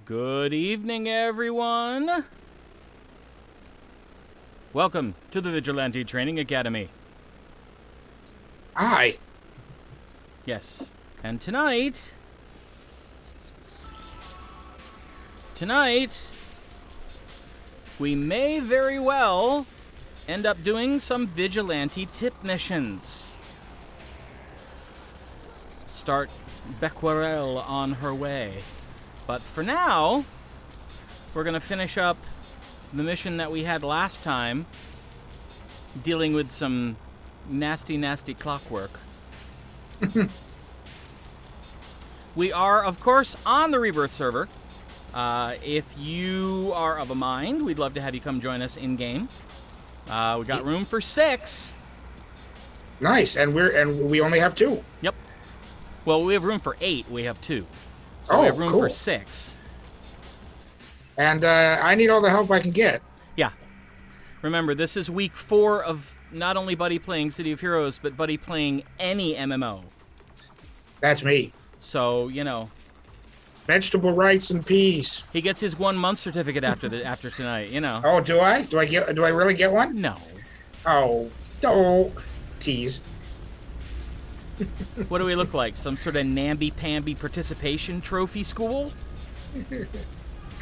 Good evening, everyone. Welcome to the Vigilante Training Academy. Hi. Yes, and tonight, we may very well end up doing some Vigilante tip missions. Start Becquerel on her way. But for now, we're going to finish up the mission that we had last time, dealing with some nasty, nasty clockwork. We are, of course, on the Rebirth server. If you are of a mind, we'd love to have you come join us in-game. We got room for 6. Nice, and we only have 2. Yep. Well, we have room for 8. We have 2. So oh, we have room cool. for 6. And I need all the help I can get. Yeah. Remember, this is week 4 of not only Buddy playing City of Heroes, but Buddy playing any MMO. That's me. So, you know. Vegetable rights and peace. He gets his 1-month certificate after tonight, you know. Oh, do I? Do I really get one? No. Oh, don't tease. What do we look like? Some sort of namby-pamby participation trophy school?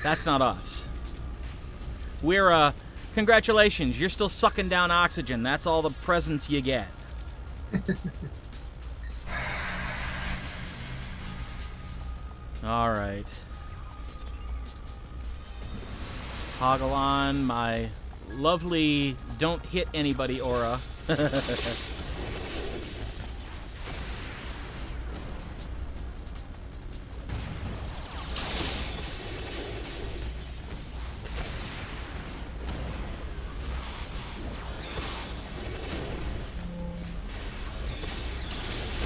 That's not us. We're, congratulations, you're still sucking down oxygen. That's all the presents you get. All right. Toggle on my lovely don't hit anybody aura.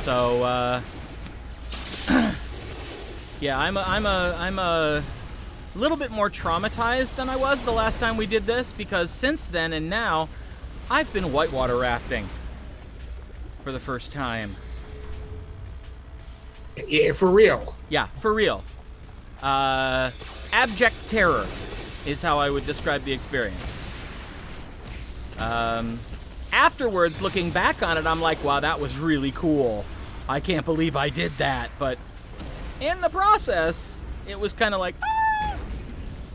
So, yeah, I'm a little bit more traumatized than I was the last time we did this, because since then and now, I've been whitewater rafting for the first time. Yeah, for real. Yeah, for real. Abject terror is how I would describe the experience. Afterwards, looking back on it, I'm like, wow, that was really cool. I can't believe I did that. But in the process, it was kind of like,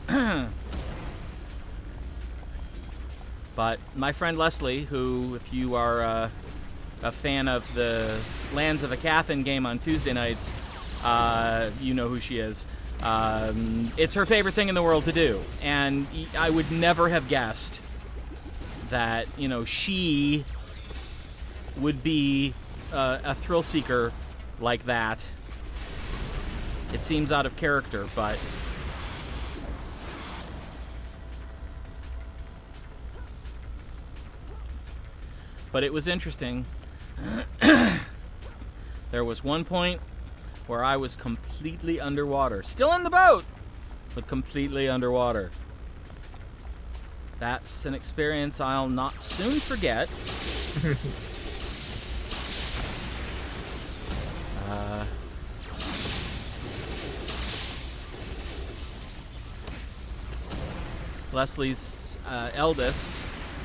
ah! But my friend Leslie, who, if you are a fan of the Lands of Acathan game on Tuesday nights, you know who she is. It's her favorite thing in the world to do. And I would never have guessed that, you know, she would be a thrill seeker like that. It seems out of character, but it was interesting. There was one point where I was completely underwater, still in the boat, but completely underwater. That's an experience I'll not soon forget. Leslie's eldest,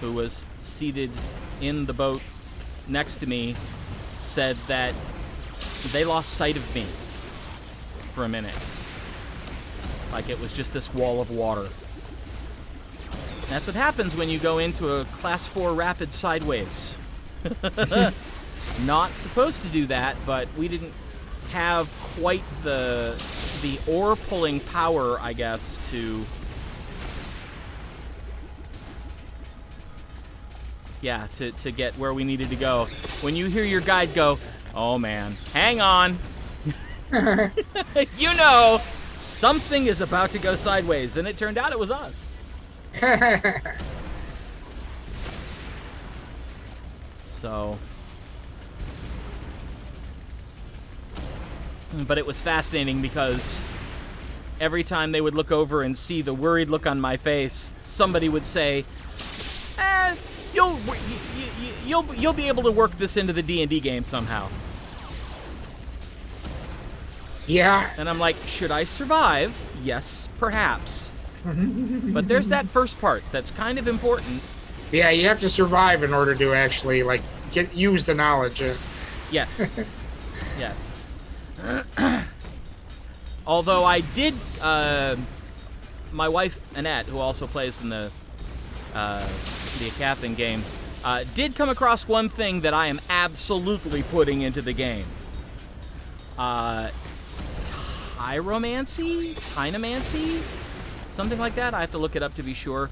who was seated in the boat next to me, said that they lost sight of me for a minute. Like it was just this wall of water. That's what happens when you go into a Class 4 rapid sideways. Not supposed to do that, but we didn't have quite the oar pulling power, I guess, to get where we needed to go. When you hear your guide go, oh man, hang on. You know, something is about to go sideways, and it turned out it was us. So, but it was fascinating because every time they would look over and see the worried look on my face, somebody would say, you'll be able to work this into the D&D game somehow. Yeah. And I'm like, should I survive? Yes, perhaps. But there's that first part that's kind of important. Yeah, you have to survive in order to actually, like, use the knowledge. Yes. Yes. Although I did, my wife, Annette, who also plays in the Captain game, did come across one thing that I am absolutely putting into the game. Tynomancy? Something like that. I have to look it up to be sure.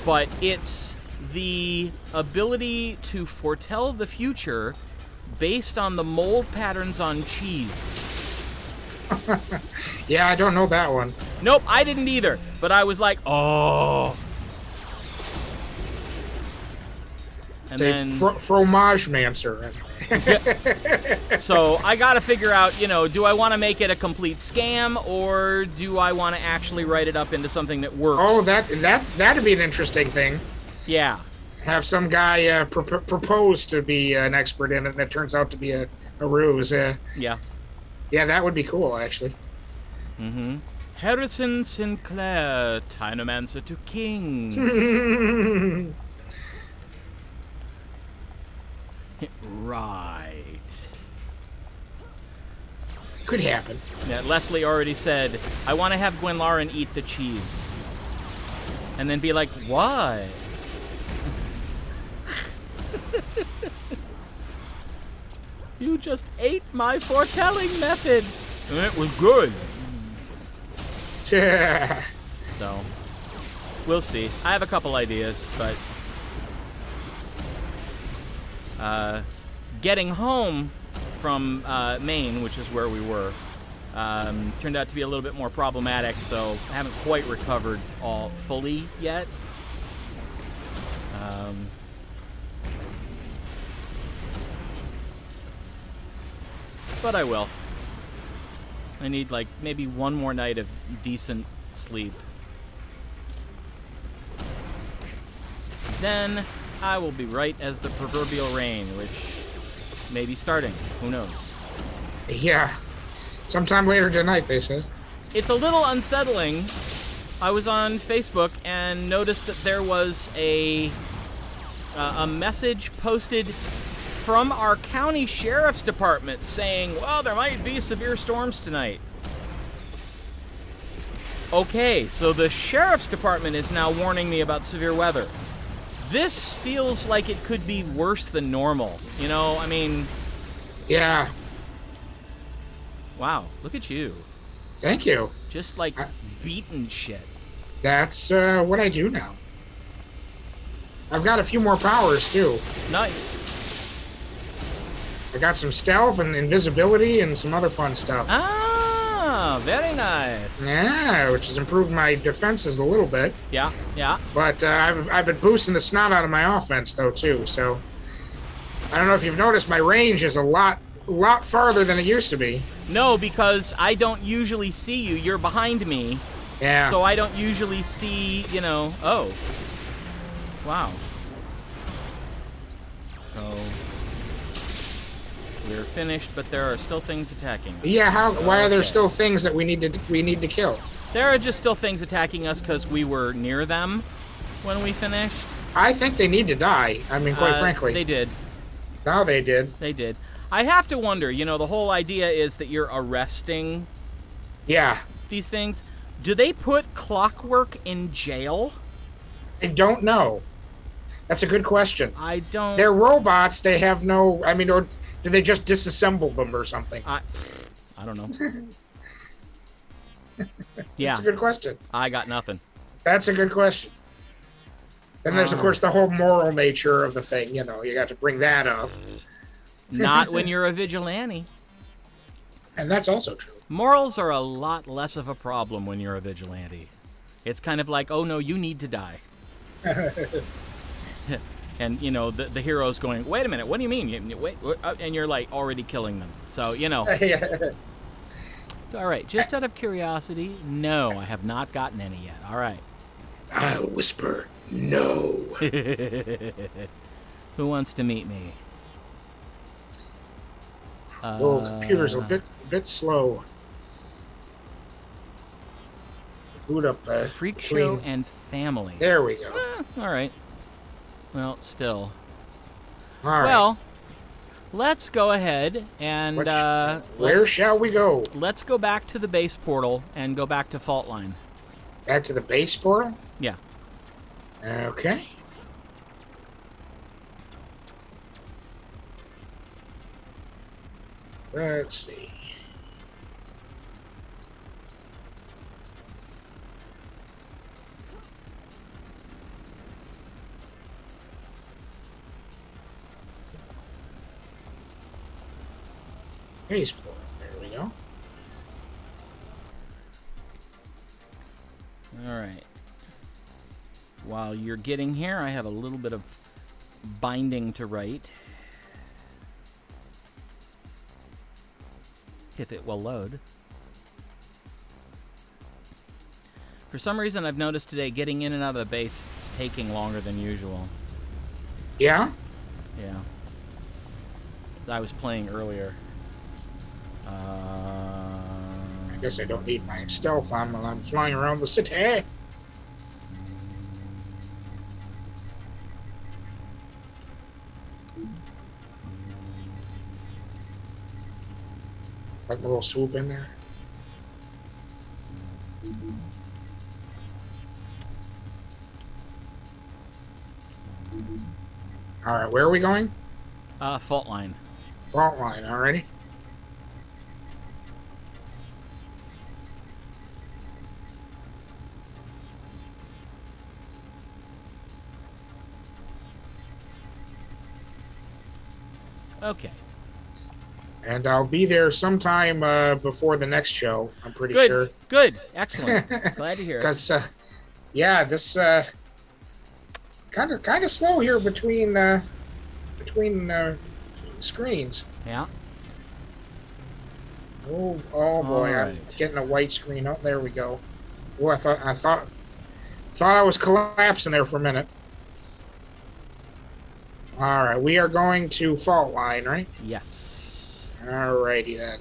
But it's the ability to foretell the future based on the mold patterns on cheese. Yeah, I don't know that one. Nope, I didn't either. But I was like, oh. And it's a fromage mancer. So I got to figure out, do I want to make it a complete scam, or do I want to actually write it up into something that works? Oh, that'd be an interesting thing. Yeah. Have some guy propose to be an expert in it, and it turns out to be a ruse. Yeah. Yeah, that would be cool, actually. Mm-hmm. Harrison Sinclair, Tynomancer to Kings. Right. Could happen. Yeah, Leslie already said, I want to have Gwen Lauren eat the cheese. And then be like, why? You just ate my foretelling method. And it was good. So, we'll see. I have a couple ideas, but getting home from Maine, which is where we were, turned out to be a little bit more problematic, so I haven't quite recovered all fully yet. But I will. I need, like, maybe one more night of decent sleep. Then I will be right as the proverbial rain, which may be starting. Who knows? Yeah. Sometime later tonight, they said. It's a little unsettling. I was on Facebook and noticed that there was a message posted from our county sheriff's department saying, well, there might be severe storms tonight. Okay, so the sheriff's department is now warning me about severe weather. This feels like it could be worse than normal. I mean... Yeah. Wow, look at you. Thank you. Just, like, beating shit. That's what I do now. I've got a few more powers, too. Nice. I got some stealth and invisibility and some other fun stuff. Ah, very nice. Yeah, which has improved my defenses a little bit. Yeah. But I've been boosting the snot out of my offense, though, too. So I don't know if you've noticed, my range is a lot farther than it used to be. No, because I don't usually see you. You're behind me. Yeah. So I don't usually see, oh. Wow. So we're finished, but there are still things attacking us. Yeah, why are there still things that we need to kill? There are just still things attacking us because we were near them when we finished. I think they need to die. I mean, quite frankly. They did. No, they did. They did. I have to wonder, the whole idea is that you're arresting these things. Do they put Clockwork in jail? I don't know. That's a good question. I don't... They're robots. They have no... I mean, or do they just disassemble them or something? I don't know. Yeah. That's a good question. I got nothing. That's a good question. Then there's, of course, the whole moral nature of the thing. You got to bring that up. Not when you're a vigilante. And that's also true. Morals are a lot less of a problem when you're a vigilante. It's kind of like, oh no, you need to die. And, the hero's going, wait a minute, what do you mean? Wait, and you're, like, already killing them. So, All right, just out of curiosity, no, I have not gotten any yet. All right. I'll whisper, no. Who wants to meet me? Computer's a bit slow. Boot up. Freak Show and Family. There we go. All right. Well, still. All right. Well, let's go ahead and... where shall we go? Let's go back to the base portal and go back to Faultline. Back to the base portal? Yeah. Okay. Let's see. Base portal. There we go. All right. While you're getting here, I have a little bit of binding to write. If it will load. For some reason, I've noticed today getting in and out of the base is taking longer than usual. Yeah? Yeah. I was playing earlier. I guess I don't need my stealth on while I'm flying around the city. Like a little swoop in there. Alright, where are we going? Faultline. Faultline, alrighty. Okay. And I'll be there sometime before the next show, I'm pretty Good. sure. Good. Excellent. Glad to hear it. Because, yeah, this kind of slow here between screens. Yeah. Oh boy, All I'm right. getting a white screen. Oh, there we go. Oh, I thought I was collapsing there for a minute. All right, we are going to Faultline, right? Yes. Alrighty then.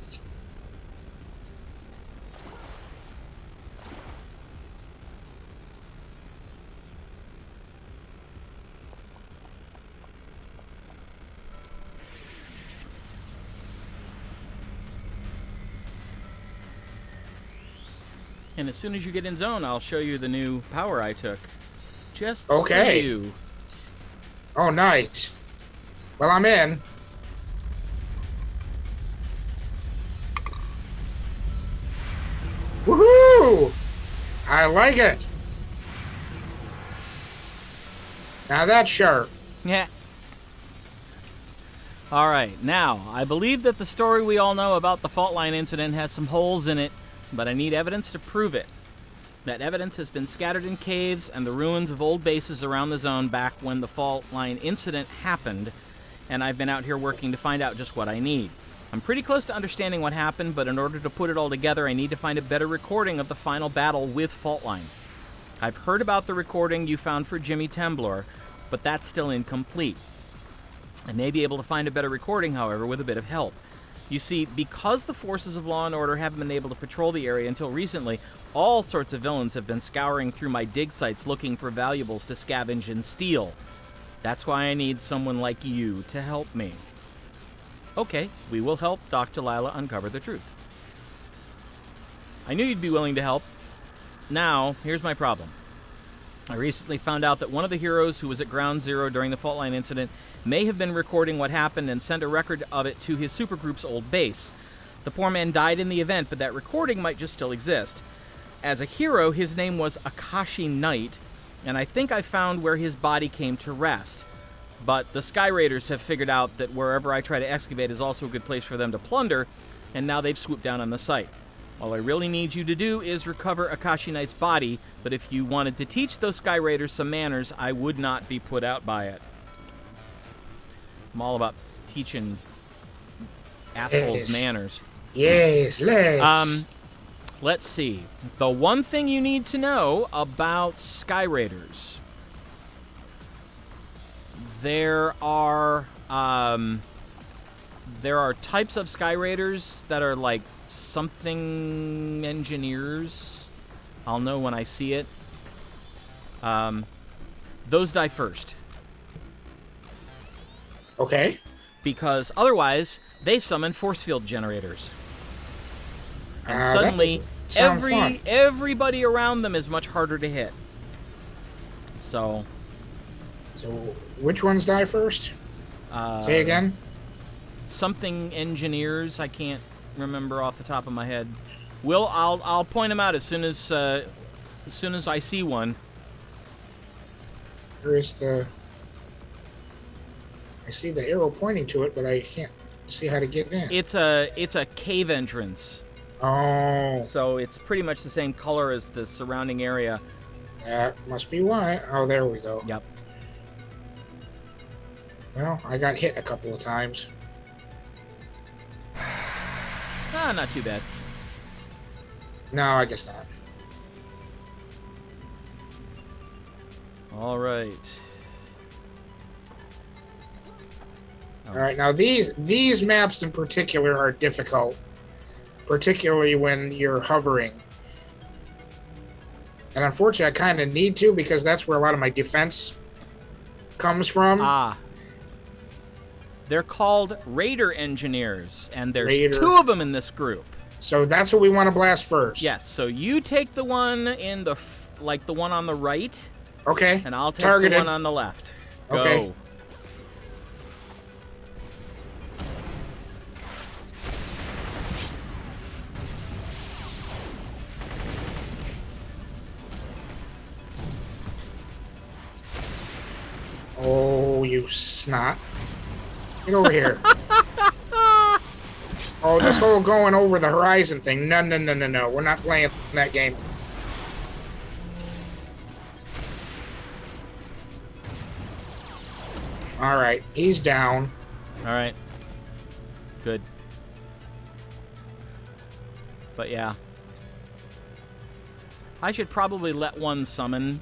And as soon as you get in zone, I'll show you the new power I took. Just Okay. for you. Oh, nice. Well, I'm in. Woohoo! I like it. Now that's sharp. Yeah. All right. Now, I believe that the story we all know about the Faultline incident has some holes in it, but I need evidence to prove it. That evidence has been scattered in caves and the ruins of old bases around the zone back when the Faultline incident happened, and I've been out here working to find out just what I need. I'm pretty close to understanding what happened, but in order to put it all together, I need to find a better recording of the final battle with Faultline. I've heard about the recording you found for Jimmy Temblor, but that's still incomplete. I may be able to find a better recording, however, with a bit of help. You see, because the forces of law and order haven't been able to patrol the area until recently, all sorts of villains have been scouring through my dig sites looking for valuables to scavenge and steal. That's why I need someone like you to help me. Okay, we will help Doc Delilah uncover the truth. I knew you'd be willing to help. Now, here's my problem. I recently found out that one of the heroes who was at Ground Zero during the Faultline incident may have been recording what happened and sent a record of it to his supergroup's old base. The poor man died in the event, but that recording might just still exist. As a hero, his name was Akashi Knight, and I think I found where his body came to rest. But the Sky Raiders have figured out that wherever I try to excavate is also a good place for them to plunder, and now they've swooped down on the site. All I really need you to do is recover Akashi Knight's body, but if you wanted to teach those Sky Raiders some manners, I would not be put out by it. I'm all about teaching assholes manners. Yes, let's. Let's see. The one thing you need to know about Sky Raiders. There are there are types of Sky Raiders that are like something engineers. I'll know when I see it. Those die first. Okay. Because otherwise, they summon force field generators. And That suddenly, doesn't sound fun. everybody around them is much harder to hit. So which ones die first? Say again. Something engineers. I can't remember off the top of my head. I'll point them out as soon as I see one. Where's the? I see the arrow pointing to it, but I can't see how to get in. It's a cave entrance. Oh. So it's pretty much the same color as the surrounding area. That must be why. Oh, there we go. Yep. Well, I got hit a couple of times. Not too bad. No, I guess not. All right. All right, now these maps in particular are difficult, particularly when you're hovering. And unfortunately, I kind of need to because that's where a lot of my defense comes from. They're called Raider Engineers, and there's 2 of them in this group. So that's what we want to blast first. Yes, so you take the one in the one on the right. Okay. And I'll take Targeted. the one on the left. Go. Okay. Oh, you snot. Get over here. Oh, this whole going over the horizon thing. No. We're not playing that game. All right, he's down. All right. Good. But yeah. I should probably let one summon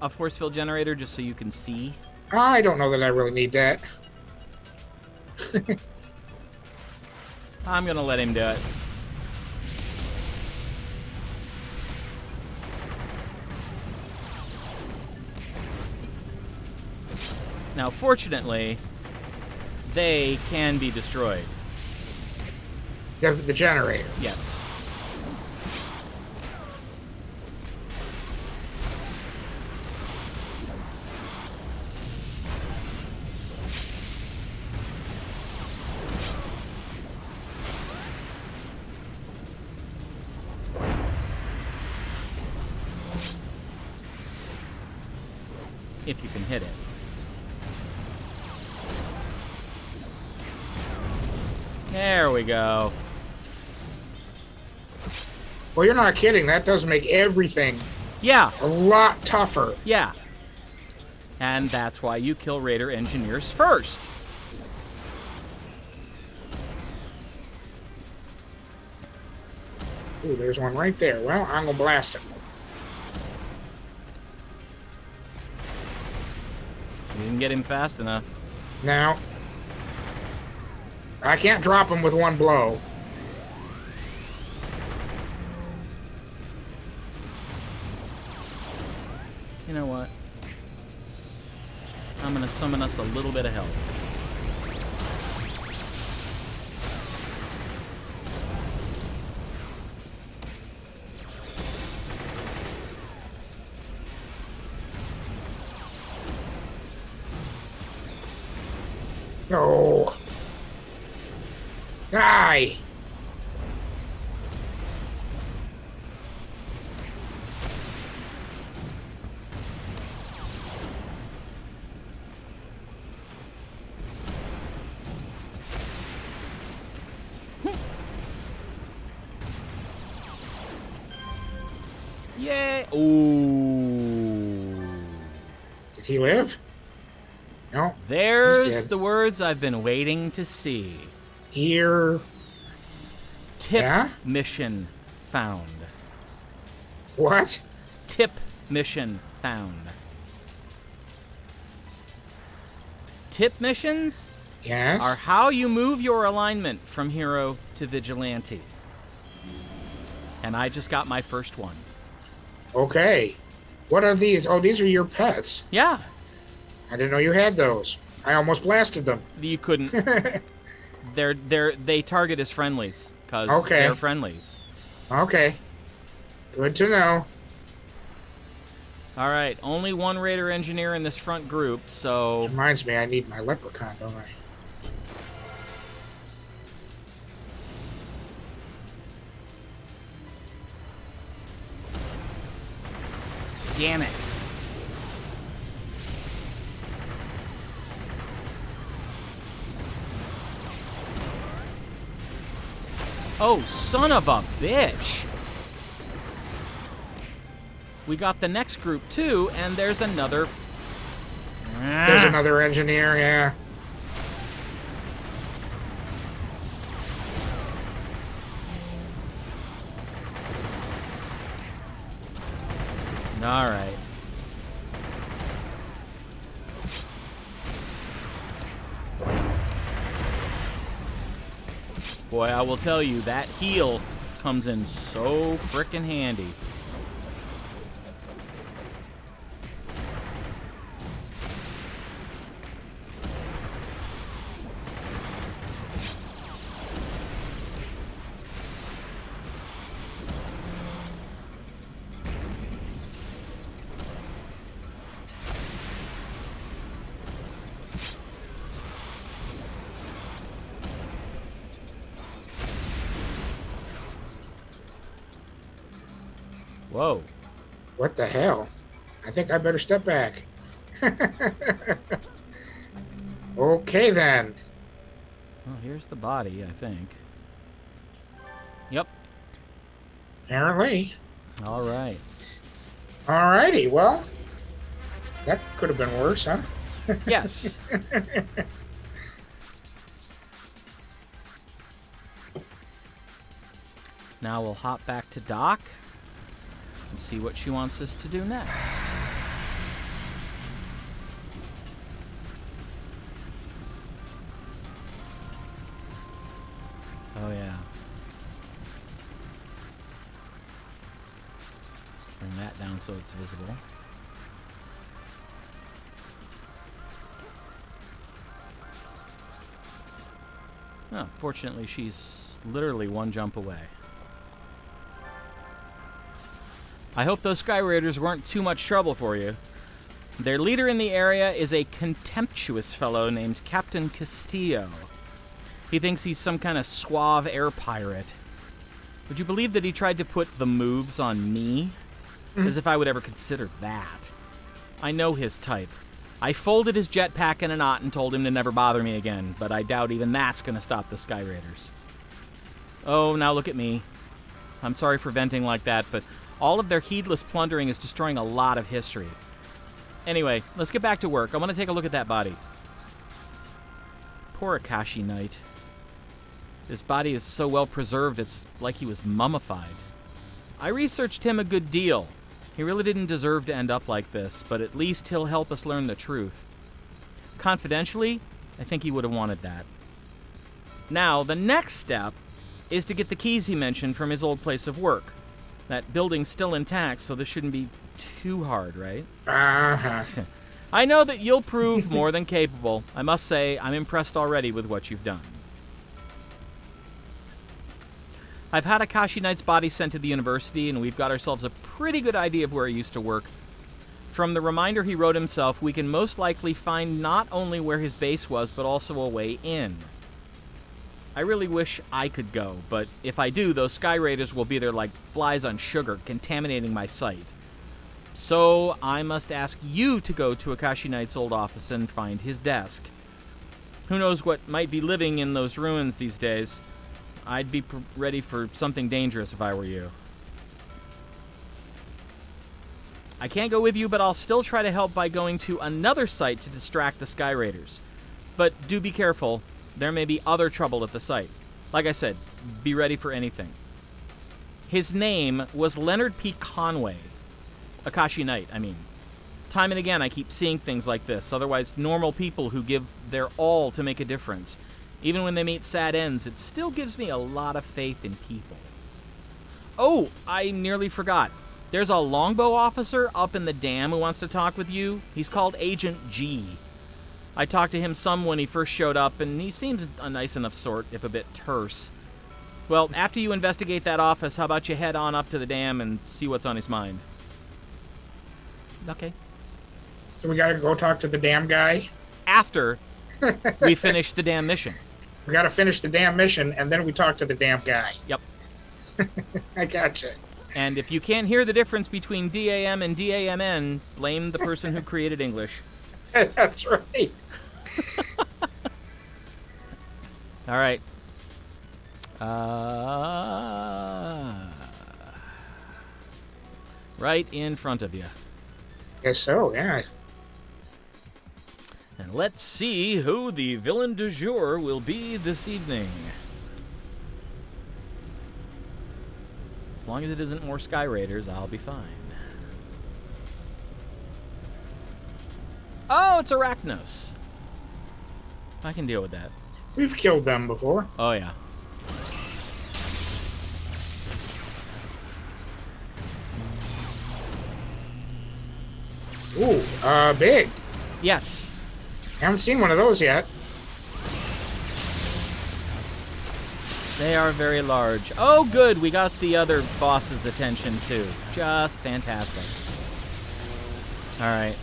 a force field generator just so you can see. I don't know that I really need that. I'm going to let him do it. Now, fortunately, they can be destroyed. The generator. Yes. If you can hit it. There we go. Well, you're not kidding. That does make everything Yeah. a lot tougher. Yeah. And that's why you kill Raider Engineers first. Ooh, there's one right there. Well, I'm going to blast him. You didn't get him fast enough. Now, I can't drop him with one blow. You know what? I'm going to summon us a little bit of help. Oh. Die. Yay! Ooh. Did he live? No. There's the words I've been waiting to see. Here. Tip Yeah? mission found. What? Tip mission found. Tip missions? Yes? are how you move your alignment from hero to vigilante. And I just got my first one. Okay. What are these? Oh, these are your pets. Yeah, I didn't know you had those. I almost blasted them. you couldn't. They target as friendlies because Okay. they're friendlies. Okay. Good to know. All right, only one Raider engineer in this front group, so Which reminds me, I need my leprechaun, don't I? damn it. Oh, son of a bitch. We got the next group too, and there's another. There's another engineer, yeah. All right. Boy, I will tell you, that heal comes in so frickin' handy. Whoa. What the hell? I think I better step back. Okay, then. Well, here's the body, I think. Yep. Apparently. All right. Alrighty, well. That could have been worse, huh? Yes. Now we'll hop back to Doc and see what she wants us to do next. Oh, yeah. Bring that down so it's visible. Oh, fortunately, she's literally one jump away. I hope those Sky Raiders weren't too much trouble for you. Their leader in the area is a contemptuous fellow named Captain Castillo. He thinks he's some kind of suave air pirate. Would you believe that he tried to put the moves on me? As if I would ever consider that. I know his type. I folded his jetpack in a knot and told him to never bother me again, but I doubt even that's going to stop the Sky Raiders. Oh, now look at me. I'm sorry for venting like that, but all of their heedless plundering is destroying a lot of history. Anyway, let's get back to work. I want to take a look at that body. Poor Akashi Knight. His body is so well preserved, it's like he was mummified. I researched him a good deal. He really didn't deserve to end up like this, but at least he'll help us learn the truth. Confidentially, I think he would have wanted that. Now, the next step is to get the keys he mentioned from his old place of work. That building's still intact, so this shouldn't be too hard, right? Uh-huh. I know that you'll prove more than capable. I must say, I'm impressed already with what you've done. I've had Akashi Knight's body sent to the university, and we've got ourselves a pretty good idea of where he used to work. From the reminder he wrote himself, we can most likely find not only where his base was, but also a way in. I really wish I could go, but if I do, those Sky Raiders will be there like flies on sugar, contaminating my site. So I must ask you to go to Akashi Knight's old office and find his desk. Who knows what might be living in those ruins these days? I'd be ready for something dangerous if I were you. I can't go with you, but I'll still try to help by going to another site to distract the Sky Raiders. But do be careful. There may be other trouble at the site. Like I said, be ready for anything. His name was Leonard P. Conway. Akashi Knight, I mean. Time and again, I keep seeing things like this. Otherwise, normal people who give their all to make a difference. Even when they meet sad ends, it still gives me a lot of faith in people. Oh, I nearly forgot. There's a longbow officer up in the dam who wants to talk with you. He's called Agent G. I talked to him some when he first showed up, and he seems a nice enough sort, if a bit terse. Well, after you investigate that office, how about you head on up to the dam and see what's on his mind? Okay. So we gotta go talk to the damn guy? After we finish the damn mission. We gotta finish the damn mission, and then we talk to the damn guy. Yep. I gotcha. And if you can't hear the difference between DAM and DAMN, blame the person who created English. That's right. All right. Right in front of you. Guess so, yeah. And let's see who the villain du jour will be this evening. As long as it isn't more Sky Raiders, I'll be fine. Oh, it's Arachnos. I can deal with that. We've killed them before. Oh, yeah. Ooh, big. Yes. Haven't seen one of those yet. They are very large. Oh, good. We got the other boss's attention, too. Just fantastic. All right.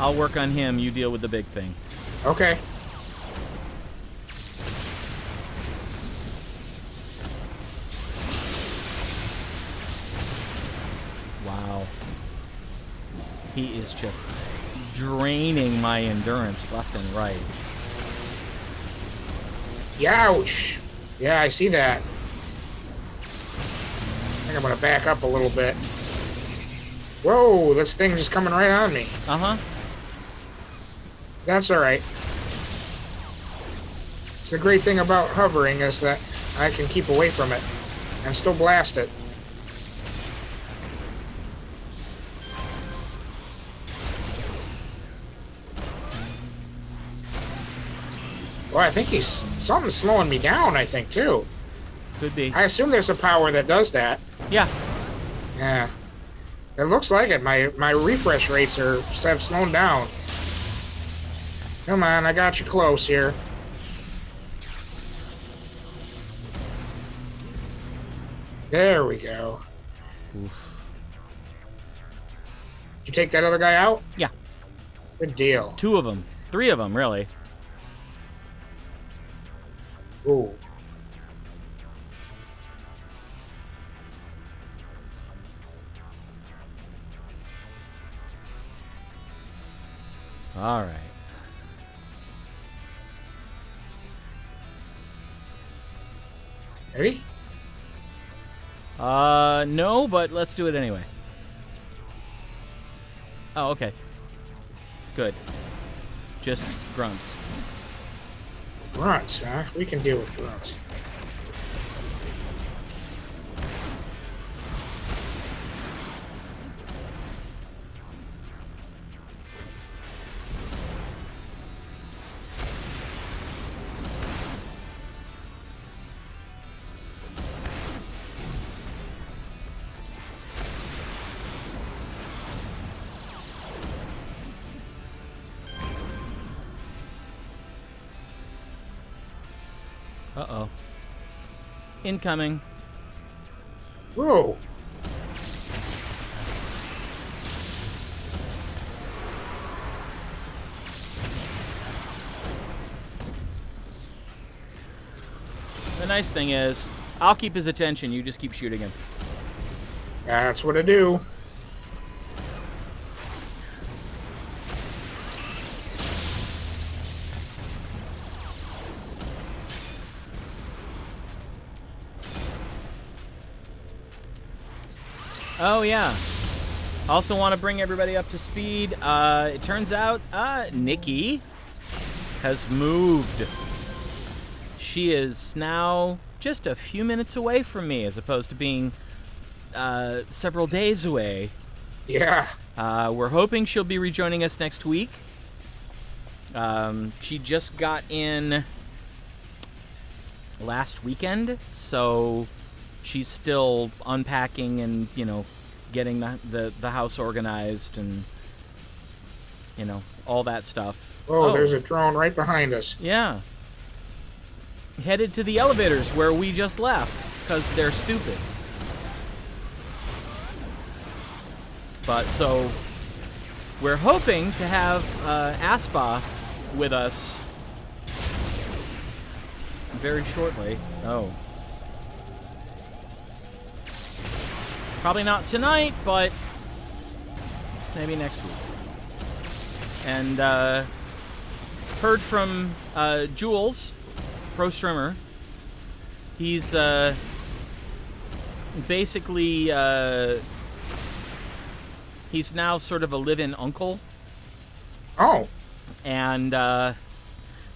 I'll work on him. You deal with the big thing. Okay. Wow. He is just draining my endurance left and right. Youch. Yeah, I see that. I think I'm gonna back up a little bit. Whoa, this thing's just coming right on me. Uh-huh. That's alright. It's the great thing about hovering is that I can keep away from it and still blast it. Well, I think something's slowing me down, I think, too. Could be. I assume there's a power that does that. Yeah. Yeah. It looks like it. My refresh rates have slowed down. Come on, I got you close here. There we go. Oof. Did you take that other guy out? Yeah. Good deal. 2 of them. 3 of them, really. Ooh. All right. Ready? No, but let's do it anyway. Oh, okay. Good. Just grunts. Grunts, huh? We can deal with grunts. Uh-oh. Incoming. Whoa. The nice thing is, I'll keep his attention. You just keep shooting him. That's what I do. Oh, yeah. Also want to bring everybody up to speed. It turns out Nikki has moved. She is now just a few minutes away from me as opposed to being several days away. Yeah. We're hoping she'll be rejoining us next week. She just got in last weekend, so she's still unpacking and, getting the house organized and, all that stuff. Oh, there's a drone right behind us. Yeah. Headed to the elevators where we just left, because they're stupid. But, so, we're hoping to have Aspa with us very shortly. Oh. Probably not tonight, but maybe next week. And heard from Jules, Pro Strimmer. He's basically he's now sort of a live-in uncle. Oh. And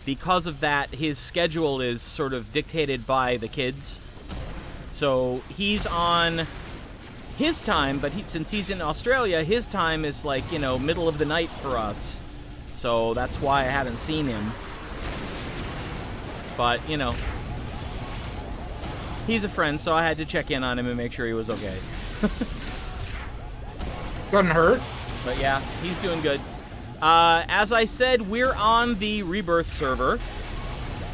because of that, his schedule is sort of dictated by the kids. So he's on his time, but since he's in Australia, his time is like, middle of the night for us. So that's why I haven't seen him. But, he's a friend, so I had to check in on him and make sure he was okay. Doesn't hurt. But yeah, he's doing good. As I said, we're on the Rebirth server.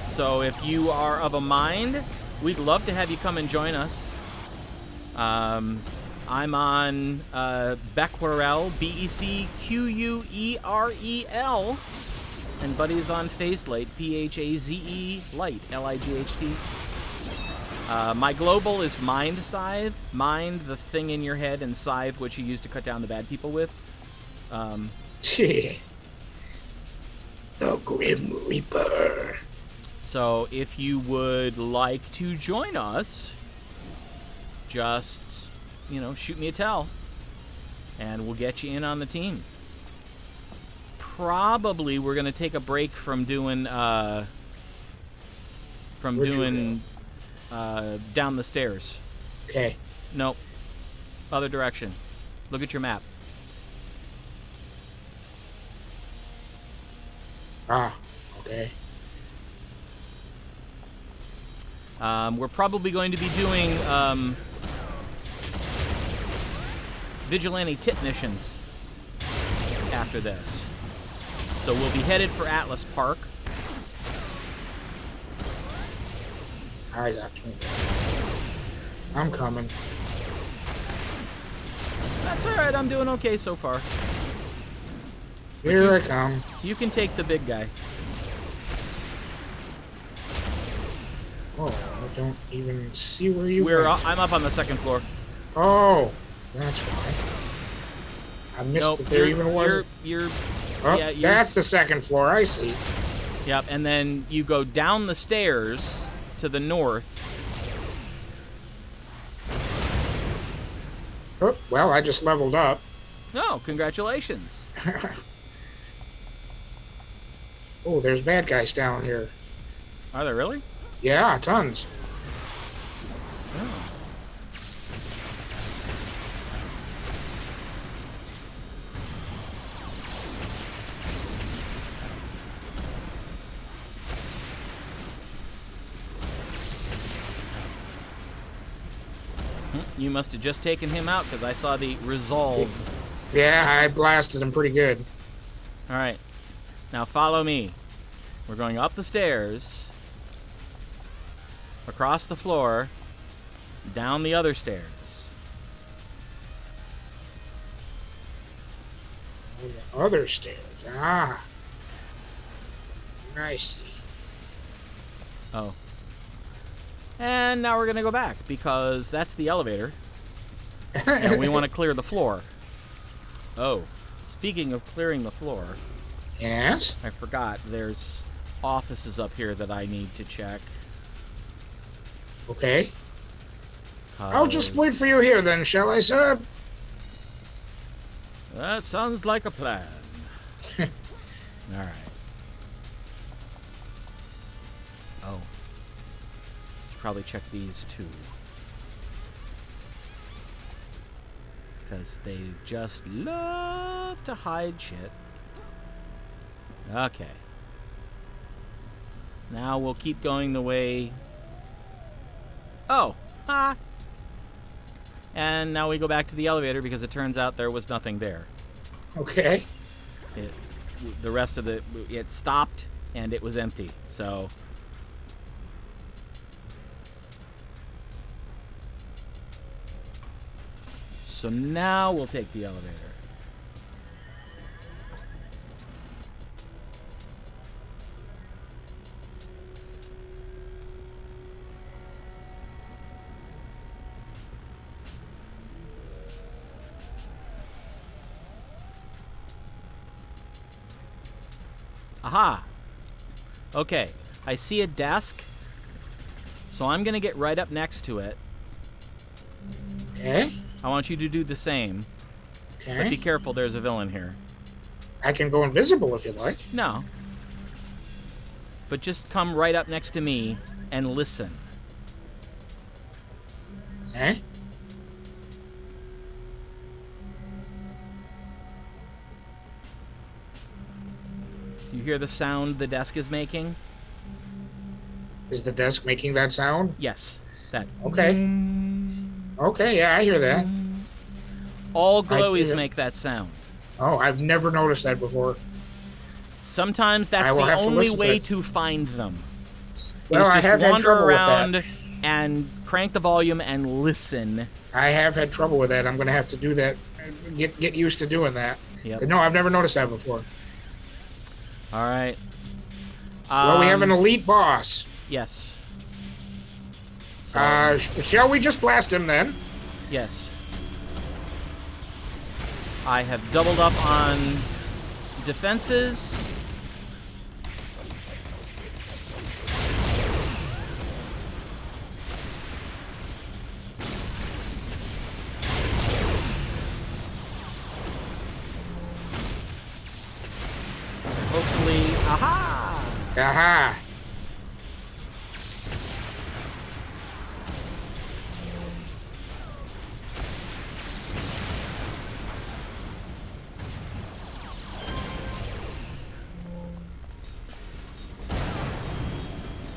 So if you are of a mind, we'd love to have you come and join us. I'm on Becquerel, Becquerel, and Buddy's on Phazelight, Phaze Light, Light. My global is Mind Scythe. Mind, the thing in your head, and Scythe, which you use to cut down the bad people with. The Grim Reaper. So if you would like to join us, just, shoot me a tell, and we'll get you in on the team. Probably we're going to take a break from doing, down the stairs. Okay. Nope. Other direction. Look at your map. Ah, okay. We're probably going to be doing Vigilante tip missions after this. So we'll be headed for Atlas Park. I got you. I'm coming. That's alright, I'm doing okay so far. Here I come. You can take the big guy. Oh, I don't even see where you went. I'm up on the second floor. Oh, that's why. I missed that there even was. That's the second floor, I see. Yep, and then you go down the stairs to the north. Oh, well, I just leveled up. Oh, congratulations. Oh, there's bad guys down here. Are there really? Yeah, tons. Oh. You must have just taken him out because I saw the resolve. Yeah, I blasted him pretty good. All right. Now follow me. We're going up the stairs, across the floor, down the other stairs. The other stairs. Ah. I see. Oh. And now we're going to go back because that's the elevator. And we want to clear the floor. Oh. Speaking of clearing the floor. Yes? I forgot. There's offices up here that I need to check. Okay. I'll just wait for you here then, shall I, sir? That sounds like a plan. All right. Oh. Should probably check these too. because they just love to hide shit. Okay. Now we'll keep going the way... Oh! Ha! And now we go back to the elevator because it turns out there was nothing there. Okay. The rest of it stopped and it was empty. So now we'll take the elevator. Aha! Okay, I see a desk, so I'm going to get right up next to it. Okay. I want you to do the same. Okay. But be careful, there's a villain here. I can go invisible if you like. No. But just come right up next to me and listen. Okay. Do you hear the sound the desk is making? Is the desk making that sound? Yes. That. Okay. Okay, yeah, I hear that. All glowies make that sound. Oh, I've never noticed that before. Sometimes that's the only way to find them. Well, I have had trouble with that. Wander around and crank the volume and listen. I have had trouble with that. I'm going to have to do that. Get used to doing that. Yep. No, I've never noticed that before. All right. Well, we have an elite boss. Yes. Shall we just blast him then? Yes. I have doubled up on defenses. Hopefully, aha! Aha!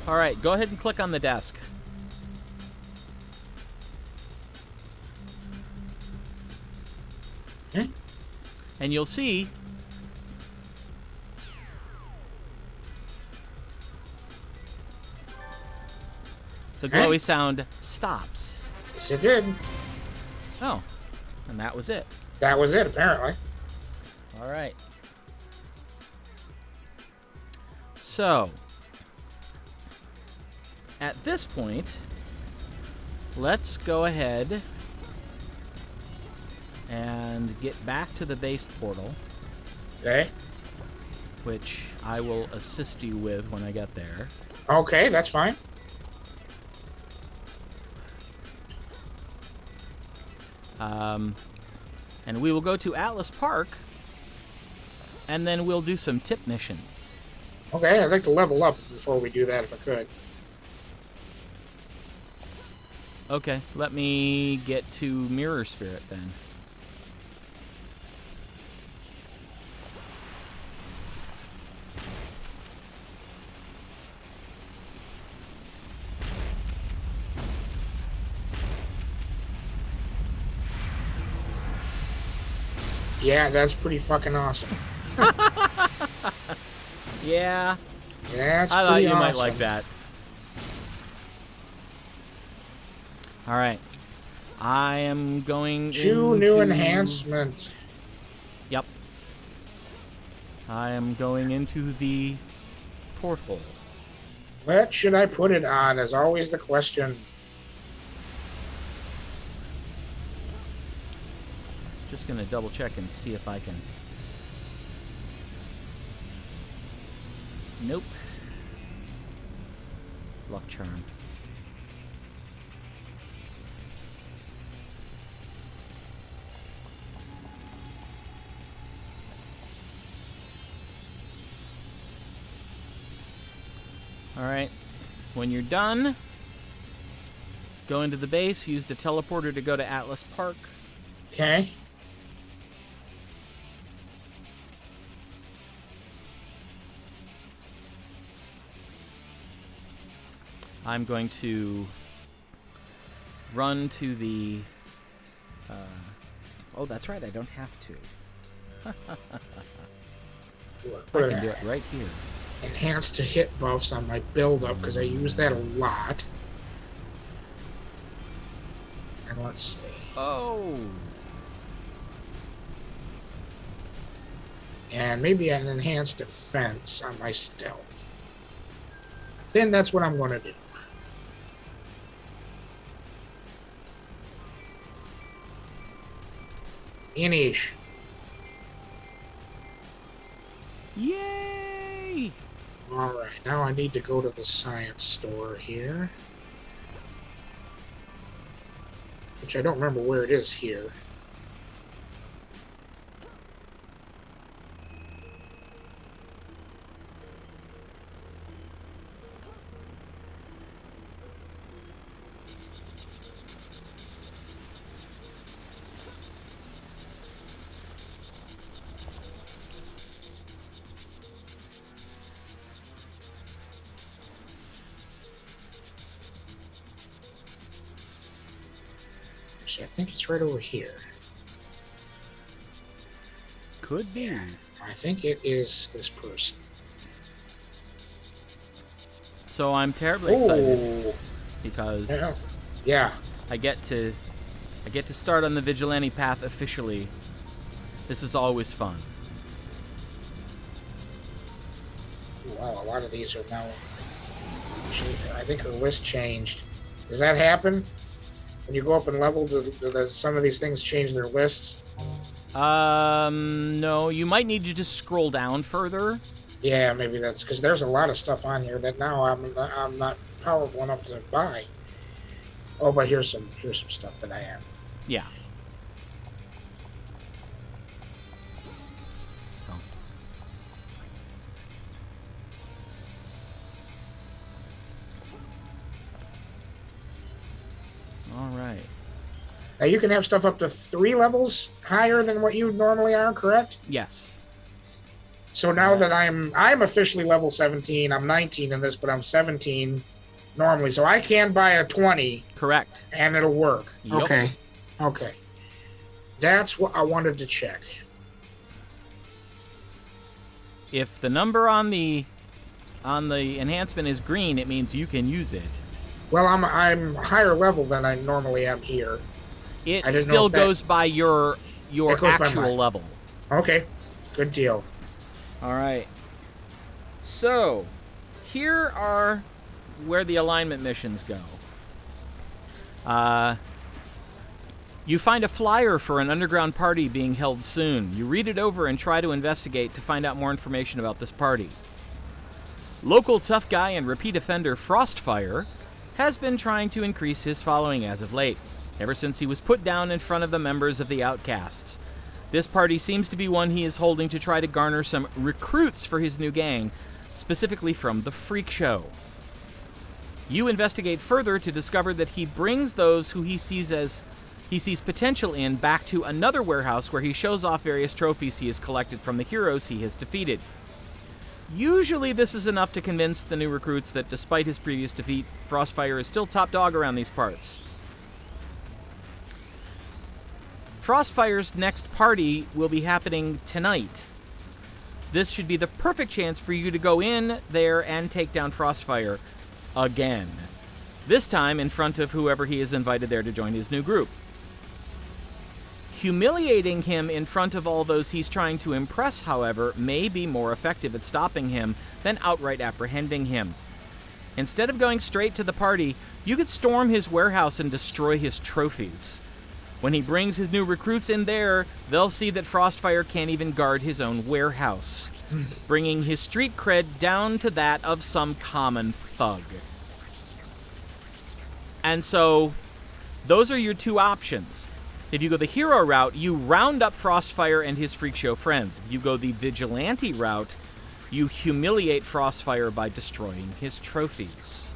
All right, go ahead and click on the desk. And you'll see the glowy sound stops. Yes, it did. Oh, and that was it. That was it, apparently. All right. So, at this point, let's go ahead and get back to the base portal. Okay. Which I will assist you with when I get there. Okay, that's fine. And we will go to Atlas Park, and then we'll do some tip missions. Okay, I'd like to level up before we do that if I could. Okay, let me get to Mirror Spirit then. Yeah, that's pretty fucking awesome. Yeah. That's I thought pretty you awesome. might like that. All right. I am going Two new enhancement. Yep. I am going into the portal. What should I put it on is always the question. Just going to double check and see if I can. Nope. Luck charm. All right. When you're done, go into the base, use the teleporter to go to Atlas Park. Okay. I'm going to run to the... oh, that's right. I don't have to. I can do it right here. Enhance to hit buffs on my build-up, because I use that a lot. And let's see. Oh! And maybe an enhanced defense on my stealth. Then that's what I'm going to do. Inish. Yay! Alright, now I need to go to the science store here. Which I don't remember where it is here. Actually, I think it's right over here. Could be. I think it is this person. So I'm terribly excited Oh, because yeah. I get to start on the Vigilante path officially. This is always fun. Wow, a lot of these are now. I think her list changed. Does that happen? When you go up in level, do some of these things change their lists? No, you might need to just scroll down further. Yeah, maybe that's because there's a lot of stuff on here that now I'm not powerful enough to buy. Oh, but here's some stuff that I am. Yeah. Oh. All right. Now you can have stuff up to 3 levels higher than what you normally are, correct? Yes. So now that I'm officially level 17, I'm 19 in this, but I'm 17 normally. So I can buy a 20. Correct. And it'll work. Yep. Okay. Okay. That's what I wanted to check. If the number on the enhancement is green, it means you can use it. Well, I'm higher level than I normally am here. It still goes by your actual level. Okay. Good deal. All right. So, here are where the alignment missions go. You find a flyer for an underground party being held soon. You read it over and try to investigate to find out more information about this party. Local tough guy and repeat offender Frostfire has been trying to increase his following as of late, ever since he was put down in front of the members of the Outcasts. This party seems to be one he is holding to try to garner some recruits for his new gang, specifically from the Freak Show. You investigate further to discover that he brings those who he sees potential in back to another warehouse where he shows off various trophies he has collected from the heroes he has defeated. Usually this is enough to convince the new recruits that despite his previous defeat, Frostfire is still top dog around these parts. Frostfire's next party will be happening tonight. This should be the perfect chance for you to go in there and take down Frostfire again. This time in front of whoever he has invited there to join his new group. Humiliating him in front of all those he's trying to impress, however, may be more effective at stopping him than outright apprehending him. Instead of going straight to the party, you could storm his warehouse and destroy his trophies. When he brings his new recruits in there, they'll see that Frostfire can't even guard his own warehouse, bringing his street cred down to that of some common thug. And so, those are your two options. If you go the hero route, you round up Frostfire and his Freak Show friends. If you go the Vigilante route, you humiliate Frostfire by destroying his trophies.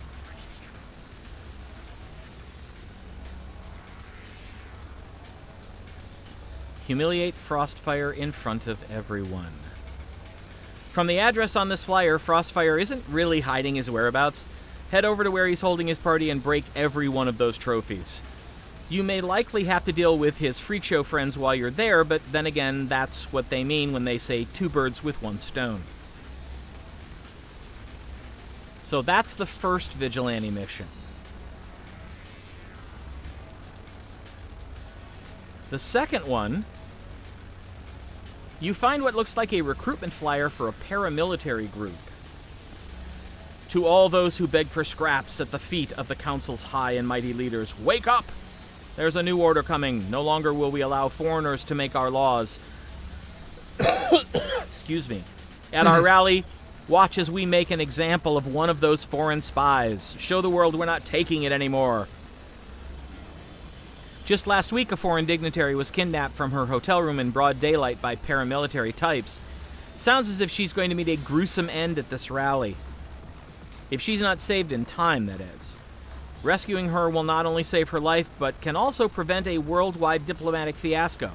Humiliate Frostfire in front of everyone. From the address on this flyer, Frostfire isn't really hiding his whereabouts. Head over to where he's holding his party and break every one of those trophies. You may likely have to deal with his freak show friends while you're there, but then again, that's what they mean when they say 2 birds with 1 stone. So that's the first Vigilante mission. The second one, you find what looks like a recruitment flyer for a paramilitary group. To all those who beg for scraps at the feet of the Council's high and mighty leaders, wake up! There's a new order coming. No longer will we allow foreigners to make our laws. Excuse me. At our rally, watch as we make an example of one of those foreign spies. Show the world we're not taking it anymore. Just last week, a foreign dignitary was kidnapped from her hotel room in broad daylight by paramilitary types. Sounds as if she's going to meet a gruesome end at this rally. If she's not saved in time, that is. Rescuing her will not only save her life, but can also prevent a worldwide diplomatic fiasco.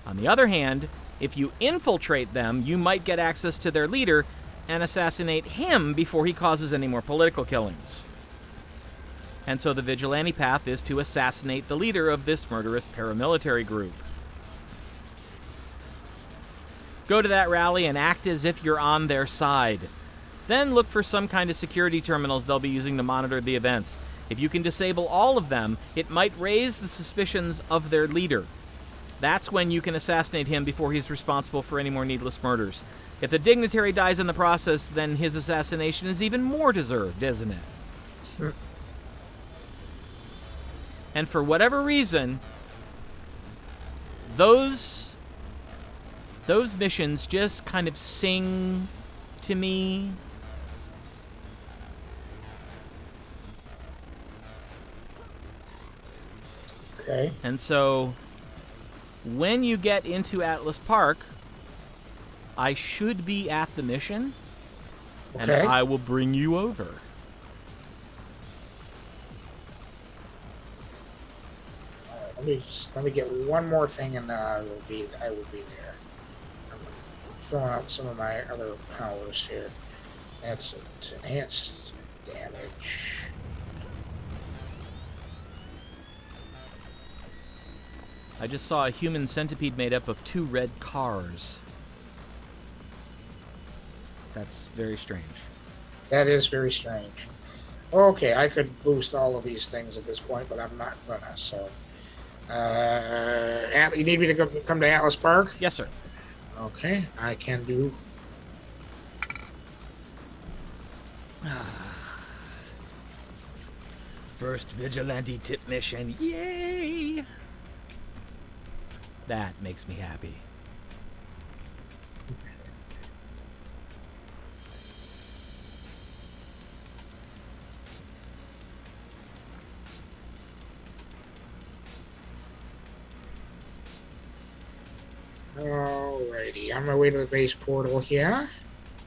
On the other hand, if you infiltrate them, you might get access to their leader and assassinate him before he causes any more political killings. And so the vigilante path is to assassinate the leader of this murderous paramilitary group. Go to that rally and act as if you're on their side. Then look for some kind of security terminals they'll be using to monitor the events. If you can disable all of them, it might raise the suspicions of their leader. That's when you can assassinate him before he's responsible for any more needless murders. If the dignitary dies in the process, then his assassination is even more deserved, isn't it? Sure. And for whatever reason, those missions just kind of sing to me. Okay. And so, when you get into Atlas Park, I should be at the mission, and Okay. I will bring you over. Let me get one more thing, and I will be there. I'm filling out some of my other powers here. That's it. Enhanced damage. I just saw a human centipede made up of 2 red cars. That's very strange. That is very strange. Okay, I could boost all of these things at this point, but I'm not gonna. So, you need me to come to Atlas Park? Yes, sir. Okay, I can do. First vigilante tip mission. Yay! That makes me happy. Alrighty, on my way to the base portal here.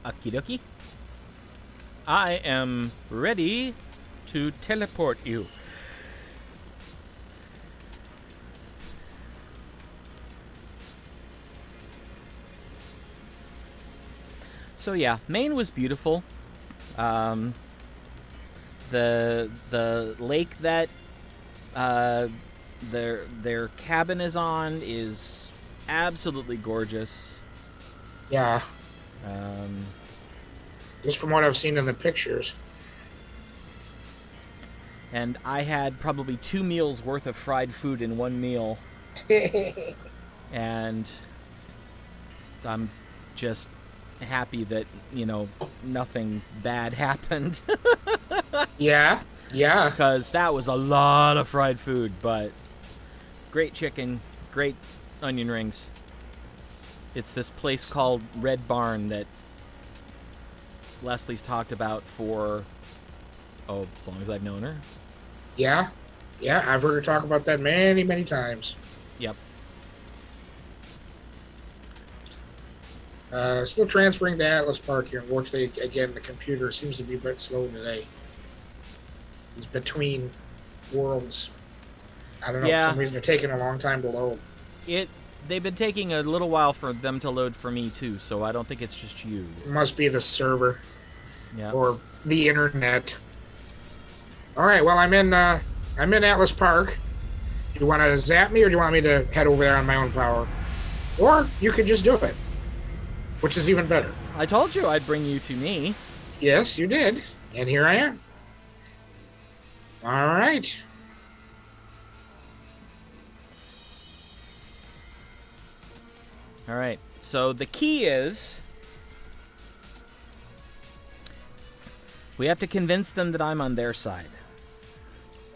Okie dokie. I am ready to teleport you. So yeah, Maine was beautiful. The lake that their cabin is on is absolutely gorgeous. Yeah, just from what I've seen in the pictures. And I had probably 2 meals worth of fried food in one meal. And I'm just happy that, nothing bad happened. Yeah. Because that was a lot of fried food, but great chicken, great onion rings. It's this place called Red Barn that Leslie's talked about for, as long as I've known her. Yeah, I've heard her talk about that many, many times. Yep. Still transferring to Atlas Park here. Unfortunately, again, the computer seems to be a bit slow today. It's between worlds. I don't know, Yeah. for some reason they're taking a long time to load. they've been taking a little while for them to load for me too, so I don't think it's just you. It must be the server. Yeah. Or the internet. All right. Well, I'm in Atlas Park. Do you want to zap me, or do you want me to head over there on my own power? Or you could just do it, which is even better. I told you I'd bring you to me. Yes, you did, and here I am. All right. All right. So the key is we have to convince them that I'm on their side.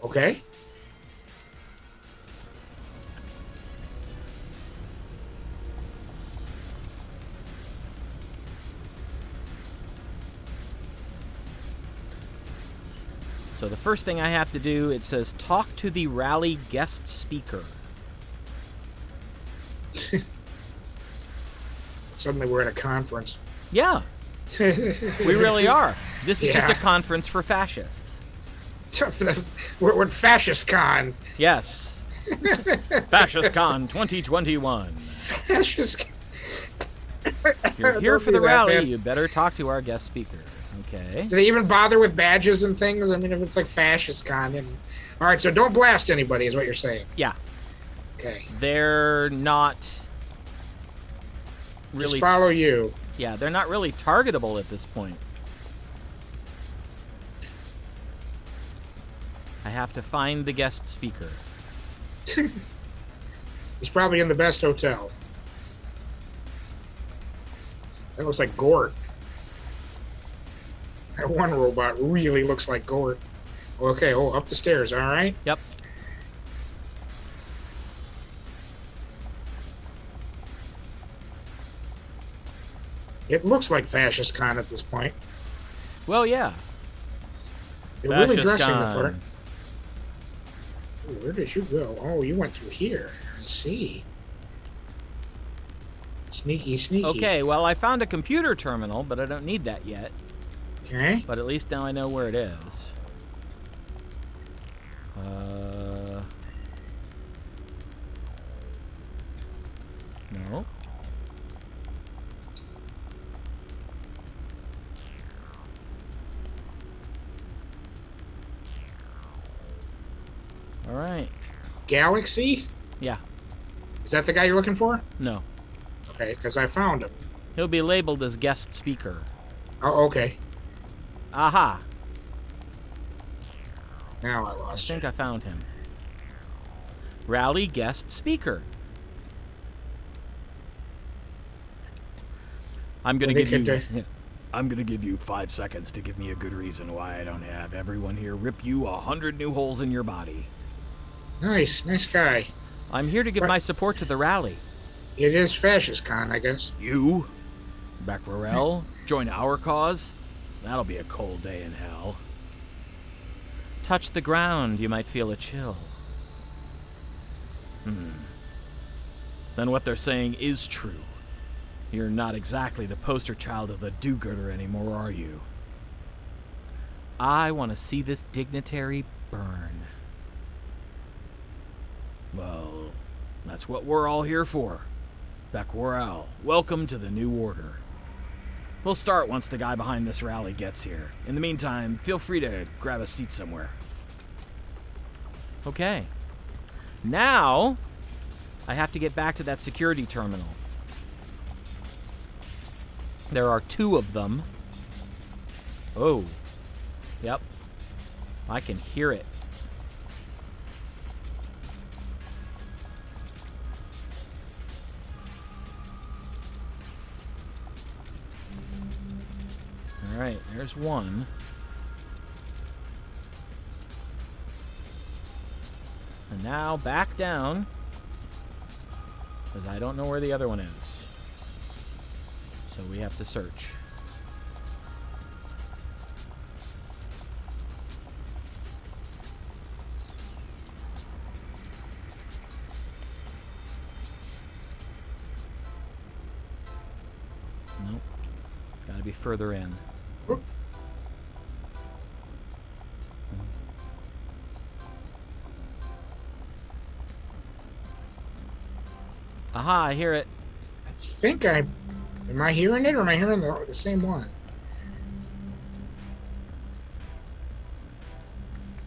Okay. So the first thing I have to do, it says talk to the rally guest speaker. Suddenly we're at a conference. Yeah, we really are. This is just Yeah. a conference for fascists. We're at Fascist Con. Yes. Fascist Con 2021. Fascist Con. You're here Don't for do the that, rally. man. You better talk to our guest speaker. Okay. Do they even bother with badges and things? I mean, if it's like Fascist Con. All right, so don't blast anybody is what you're saying. Yeah. Okay. They're not really... Just follow you. Yeah, they're not really targetable at this point. I have to find the guest speaker. He's probably in the best hotel. That looks like Gort. That one robot really looks like Gort. Okay, oh, up the stairs, all right? Yep. It looks like Fascist Con at this point. Well, yeah. They're really Fascist dressing the Con. part. Ooh, where did you go? Oh, you went through here. I see. Sneaky, sneaky. Okay, well, I found a computer terminal, but I don't need that yet. Okay. But at least now I know where it is. No. All right. Galaxy? Yeah. Is that the guy you're looking for? No. Okay, because I found him. He'll be labeled as guest speaker. Oh, okay. Aha. Now I I lost think you. I found him. Rally guest speaker. I'm gonna Well, they give you. could, I'm gonna give you 5 seconds to give me a good reason why I don't have everyone here rip you 100 new holes in your body. Nice, nice guy. I'm here to give What? my support to the rally. It is Fascist Con, I guess. You, Becquerel, join our cause? That'll be a cold day in hell. Touch the ground, you might feel a chill. Then what they're saying is true. You're not exactly the poster child of the do-gooder anymore, are you? I want to see this dignitary burn. Well, that's what we're all here for. Becquerel, welcome to the New Order. We'll start once the guy behind this rally gets here. In the meantime, feel free to grab a seat somewhere. Okay. Now, I have to get back to that security terminal. There are 2 of them. Oh. Yep. I can hear it. Alright, there's one. And now back down, because I don't know where the other one is. So we have to search. Nope. Gotta be further in. Aha, I hear it. I think I... Am I hearing it, or am I hearing the same one?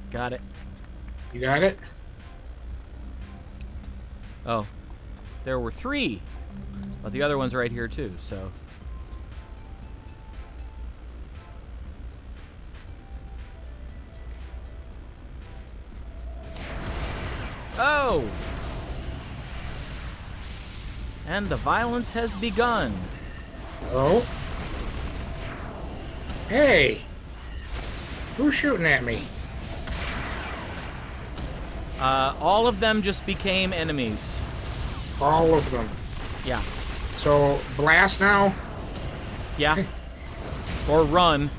Got it. You got it? Oh, there were 3. But the other one's right here, too, so... Oh! And the violence has begun. Oh? Hey! Who's shooting at me? All of them just became enemies. All of them. Yeah. So, blast now? Yeah. Or run.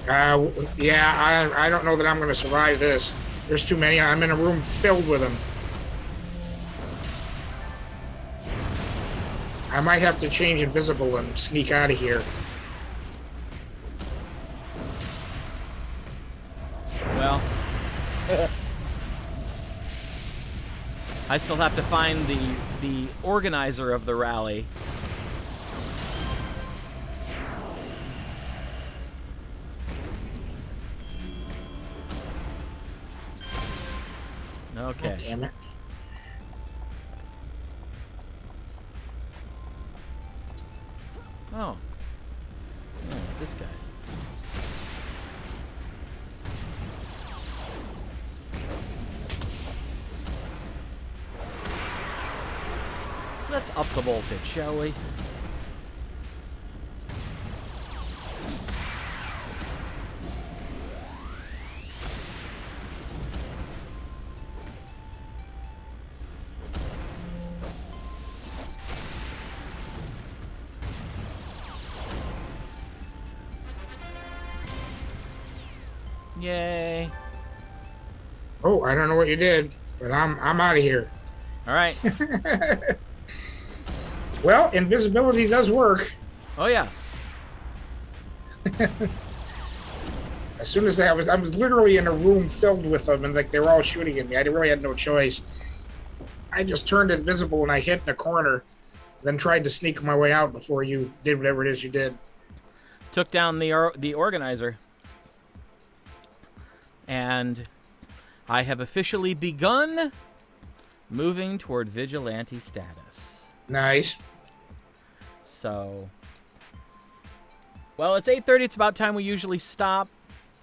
Yeah, I don't know that I'm going to survive this. There's too many. I'm in a room filled with them. I might have to change invisible and sneak out of here. Well, I still have to find the organizer of the rally. Okay. Oh, damn it. Oh. Yeah, this guy. Let's up the voltage, shall we? Yay. Oh, I don't know what you did, but I'm out of here. All right. Well, invisibility does work. Oh yeah. As soon as I was literally in a room filled with them, and like they were all shooting at me. I really had no choice. I just turned invisible and I hid in a corner, then tried to sneak my way out before you did whatever it is you did. Took down the organizer. And I have officially begun moving toward vigilante status. Nice. So, well, it's 8:30. It's about time we usually stop.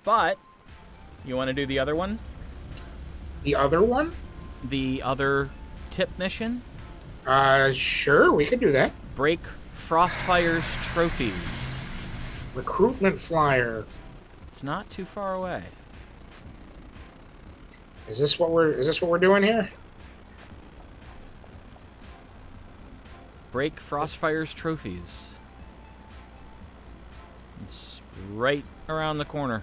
But you want to do the other one? The other one? The other tip mission? Sure, we could do that. Break Frostfire's trophies. Recruitment flyer. It's not too far away. Is this what we're doing here? Break Frostfire's trophies. It's right around the corner.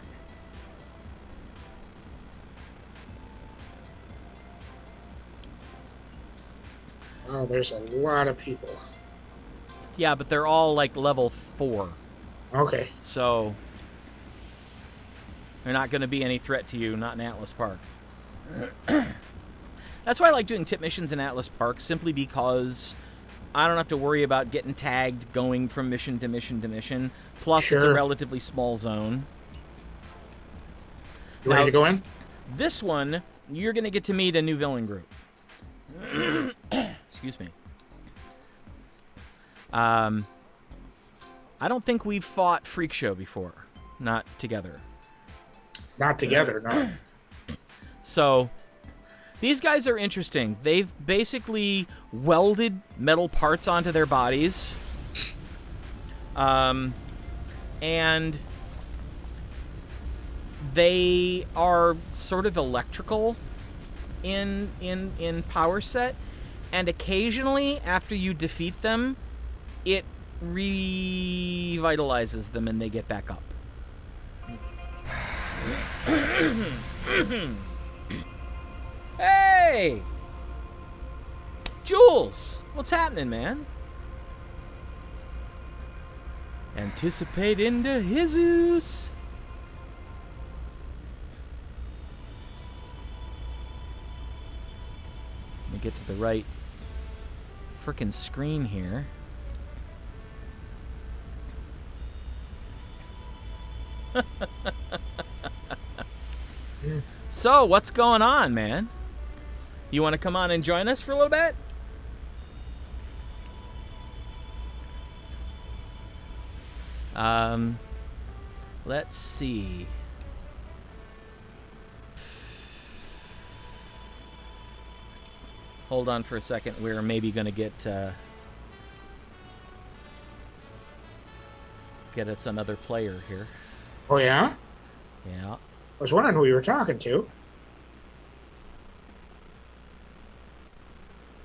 Oh, there's a lot of people. Yeah, but they're all like level 4. Okay. So they're not going to be any threat to you, not in Atlas Park. That's why I like doing tip missions in Atlas Park, simply because I don't have to worry about getting tagged going from mission to mission to mission. Plus, Sure. It's a relatively small zone. You ready to go in? This one, you're going to get to meet a new villain group. Excuse me. I don't think we've fought Freak Show before. Not together. Not together, no. So, these guys are interesting. They've basically welded metal parts onto their bodies. And they are sort of electrical in power set. And occasionally, after you defeat them, it revitalizes them and they get back up. Hey! Jules! What's happening, man? Anticipate into Jesus. Let me get to the right frickin' screen here. So, what's going on, man? You want to come on and join us for a little bit? Let's see. Hold on for a second. We're maybe going to get us another player here. Oh, yeah? Yeah. I was wondering who you were talking to.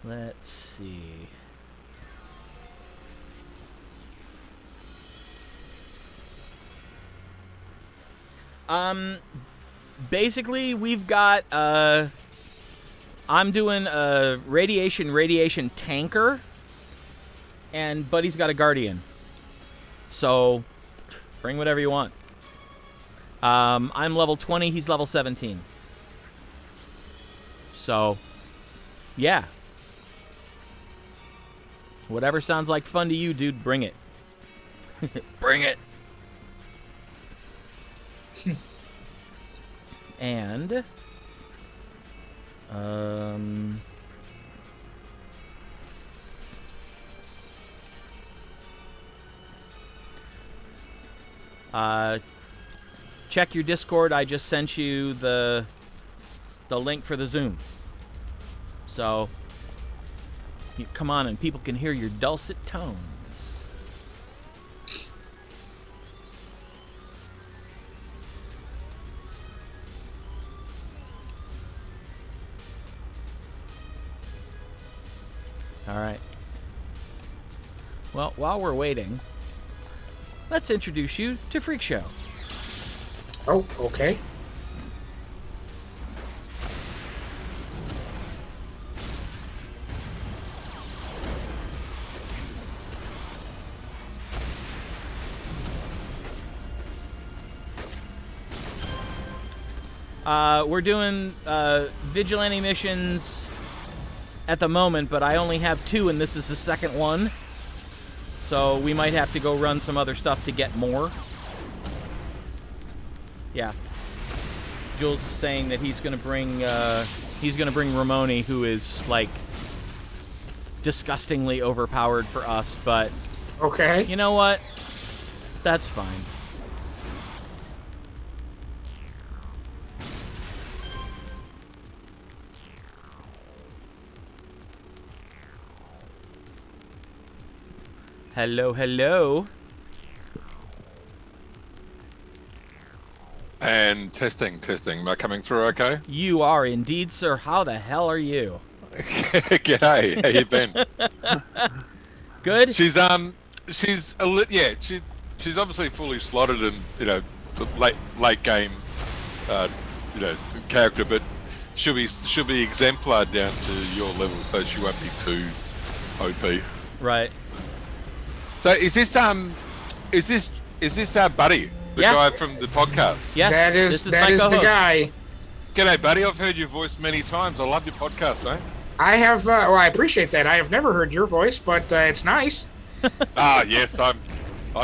Let's see. Basically, we've got, I'm doing a radiation tanker, and Buddy's got a guardian. So, bring whatever you want. I'm level 20, he's level 17. So, yeah. Whatever sounds like fun to you, dude, bring it. Bring it. And check your Discord. I just sent you the link for the Zoom. So you come on and people can hear your dulcet tones. All right. Well, while we're waiting, let's introduce you to Freak Show. Oh, okay. We're doing vigilante missions at the moment, but I only have 2, and this is the second one. So we might have to go run some other stuff to get more. Yeah. Jules is saying that he's gonna bring Ramoney, who is like disgustingly overpowered for us, but okay. You know what? That's fine. Hello, hello. And testing. Am I coming through okay? You are indeed, sir. How the hell are you? G'day. How you been? Good. She's obviously fully slotted and the late game character, but she'll be exemplar down to your level, so she won't be too OP. Right. So is this our buddy, the guy from the podcast? Yes, that is the guy. G'day, buddy. I've heard your voice many times. I love your podcast, mate. I have. Well, I appreciate that. I have never heard your voice, but it's nice. Yes, I'm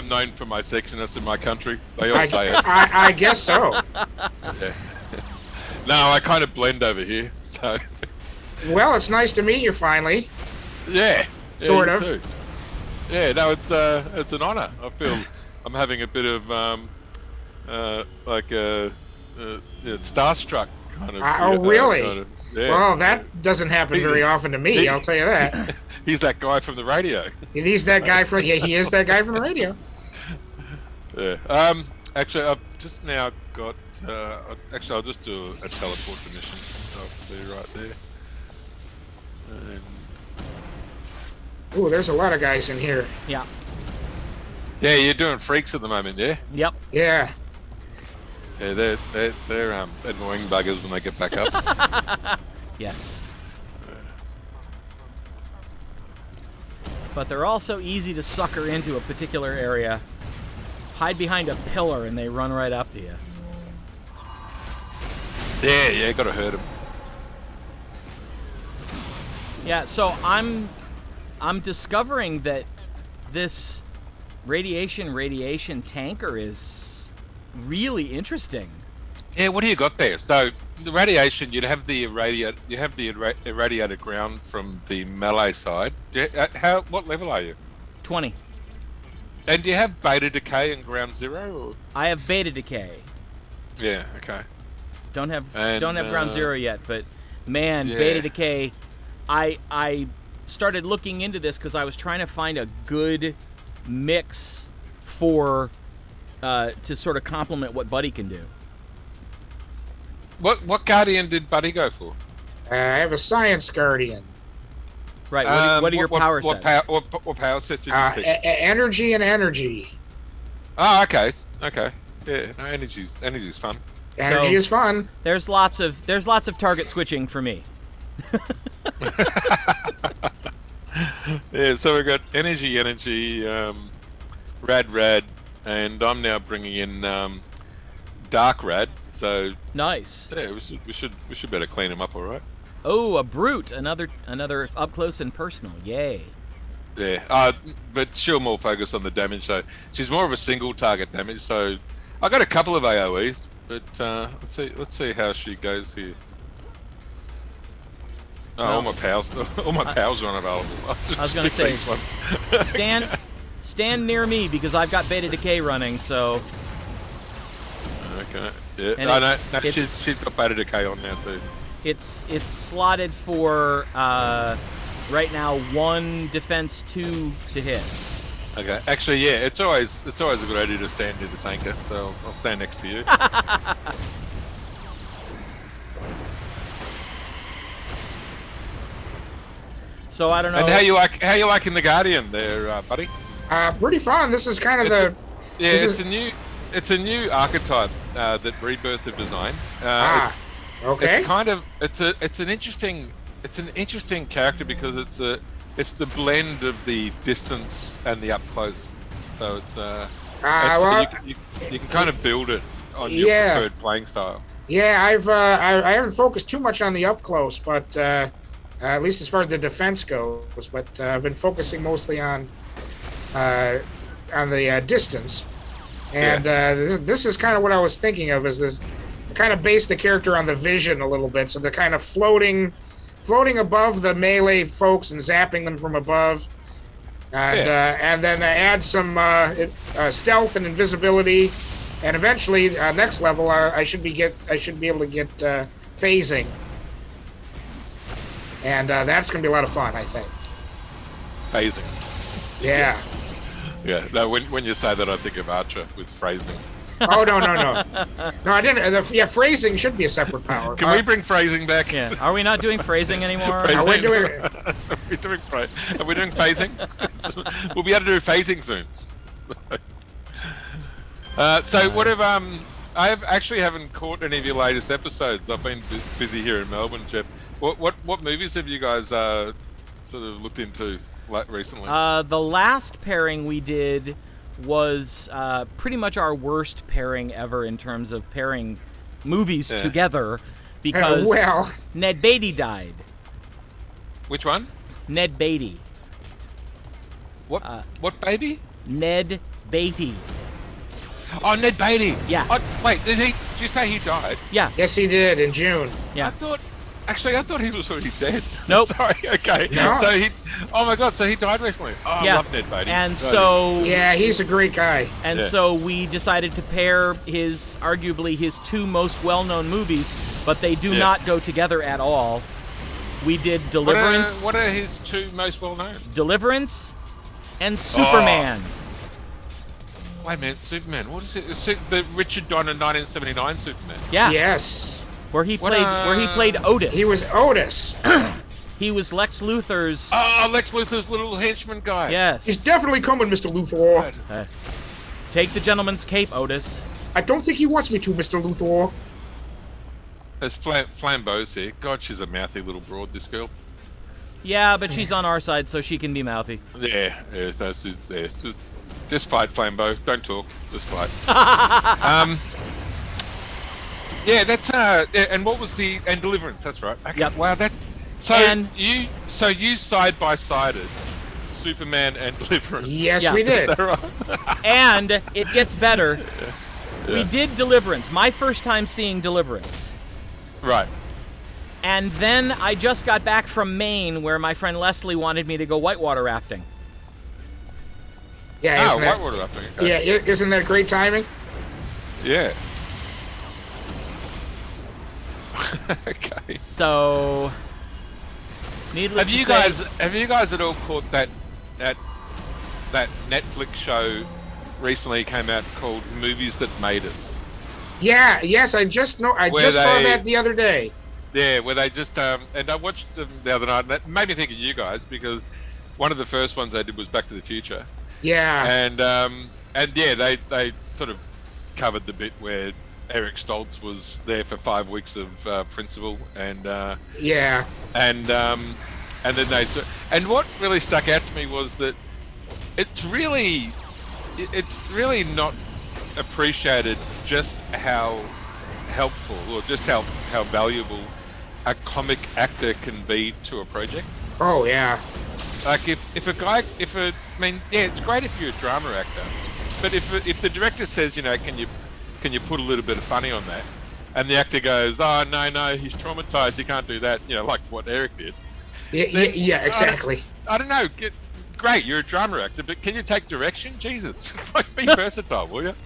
known for my sexiness in my country. They all say it. I guess so. Yeah. No, I kind of blend over here. So. Well, it's nice to meet you finally. Yeah. Sort of. Too. Yeah, no, it's an honour. I feel I'm having a bit of starstruck kind of. Oh, really? Kind of, yeah. Well, that doesn't happen very often to me. I'll tell you that. He's that guy from the radio. He's that guy from. Yeah, he is that guy from the radio. Yeah. Actually, I've just now got. Actually, I'll just do a teleport to mission. I'll be right there. Ooh, there's a lot of guys in here. Yeah. Yeah, you're doing freaks at the moment, yeah? Yep. Yeah. Yeah, they're annoying buggers when they get back up. Yes. But they're also easy to sucker into a particular area. Hide behind a pillar and they run right up to you. Yeah, gotta hurt them. Yeah, so I'm I'm discovering that this radiation tanker is really interesting. Yeah, what do you got there? So the radiation, you'd have the irradiated ground from the melee side. What level are you? 20. And do you have beta decay and ground zero? Or? I have beta decay. Yeah. Okay. Don't have ground zero yet, but man, yeah. beta decay. I started looking into this because I was trying to find a good mix for to sort of complement what Buddy can do. What Guardian did Buddy go for? I have a Science Guardian. Right. What are your power sets? What power sets did you pick? Energy and energy. Oh, okay. Okay. Yeah. No, energy's fun. Energy is fun. There's lots of target switching for me. Yeah. So we've got energy, rad, and I'm now bringing in dark rad. So nice. Yeah, we should better clean him up, all right. Oh, a brute! Another up close and personal. Yay. Yeah. But she'll more focus on the damage. So she's more of a single target damage. So I got a couple of AOE's, but let's see how she goes here. Oh, well, all my pals are unavailable. I was gonna say, stand near me because I've got beta decay running. So. Okay. Yeah. She's got beta decay on now too. It's slotted for right now 1 defense 2 to hit. Okay. Actually, yeah. It's always a good idea to stand near the tanker. So I'll stand next to you. So I don't know. And how you liking the Guardian there, buddy? Pretty fun. This is kind of It's a new archetype that Rebirth have designed. Okay. It's an interesting character because it's the blend of the distance and the up close. So you can kind of build it on your preferred playing style. Yeah, I haven't focused too much on the up close, but at least as far as the defense goes. But I've been focusing mostly on the distance. And this is kind of what I was thinking of, is this kind of base the character on the vision a little bit, so they're kind of floating above the melee folks and zapping them from above, and then add some stealth and invisibility, and eventually next level I should be able to get phasing, and that's gonna be a lot of fun, I think. Phasing. Yeah. Yeah, no, when you say that, I think of Archer with phrasing. Oh, no. No, I didn't. Phrasing should be a separate power. Can we bring phrasing back? Yeah. Are we not doing phrasing anymore? Are we doing Are we doing phasing? We'll be able to do phasing soon. So what have I actually haven't caught any of your latest episodes. I've been busy here in Melbourne, Jeff. What movies have you guys sort of looked into recently? The last pairing we did was pretty much our worst pairing ever in terms of pairing movies together because Ned Beatty died. Which one? Ned Beatty. What baby? Ned Beatty. Oh, Ned Beatty. Yeah. Oh, wait, did you say he died? Yeah. Yes, he did in June. Yeah. I thought he was already dead. Nope. Sorry. Okay. No. So oh my God. So he died recently. Oh, yeah. I love Ned Beatty. And so. Yeah, he's a great guy. And so we decided to pair arguably his 2 most well-known movies, but they do not go together at all. We did Deliverance. What are his 2 most well-known? Deliverance and Superman. Oh. Wait a minute, Superman. What is it? Is it the Richard Donner 1979 Superman? Yeah. Yes. Where he played Otis. He was Otis. He was Lex Luthor's. Oh, Lex Luthor's little henchman guy. Yes. He's definitely coming, Mr. Luthor. Take the gentleman's cape, Otis. I don't think he wants me to, Mr. Luthor. There's Flambeau's here. God, she's a mouthy little broad, this girl. Yeah, but she's on our side, so she can be mouthy. Yeah, that's just fight, Flambeau. Don't talk, just fight. Yeah, that's and what was and Deliverance? That's right. Okay. Yep. Wow, that's so. And you side by sided Superman and Deliverance. Yes, Yeah. we did. Is that right? And it gets better. We did Deliverance. My first time seeing Deliverance. Right. And then I just got back from Maine, where my friend Leslie wanted me to go whitewater rafting. Yeah, isn't that, whitewater rafting. Okay. yeah, isn't that great timing? Yeah. Okay. So, needless to say, Have you guys at all caught that Netflix show recently came out called Movies That Made Us? Yeah, yes, I just saw that the other day. Yeah, where they just and I watched them the other night, and that made me think of you guys because one of the first ones they did was Back to the Future. Yeah. And yeah, they sort of covered the bit where Eric Stoltz was there for 5 weeks of principal, and yeah. and then and what really stuck out to me was that it's really not appreciated just how helpful or just how valuable a comic actor can be to a project. Oh yeah. Like I mean, yeah, it's great if you're a drama actor, but if the director says, you know, can you put a little bit of funny on that, and the actor goes, oh no, he's traumatized, he can't do that, you know, like what Eric did. Yeah, exactly. I don't know. Great, you're a drama actor, but can you take direction? Jesus, like be versatile, will you?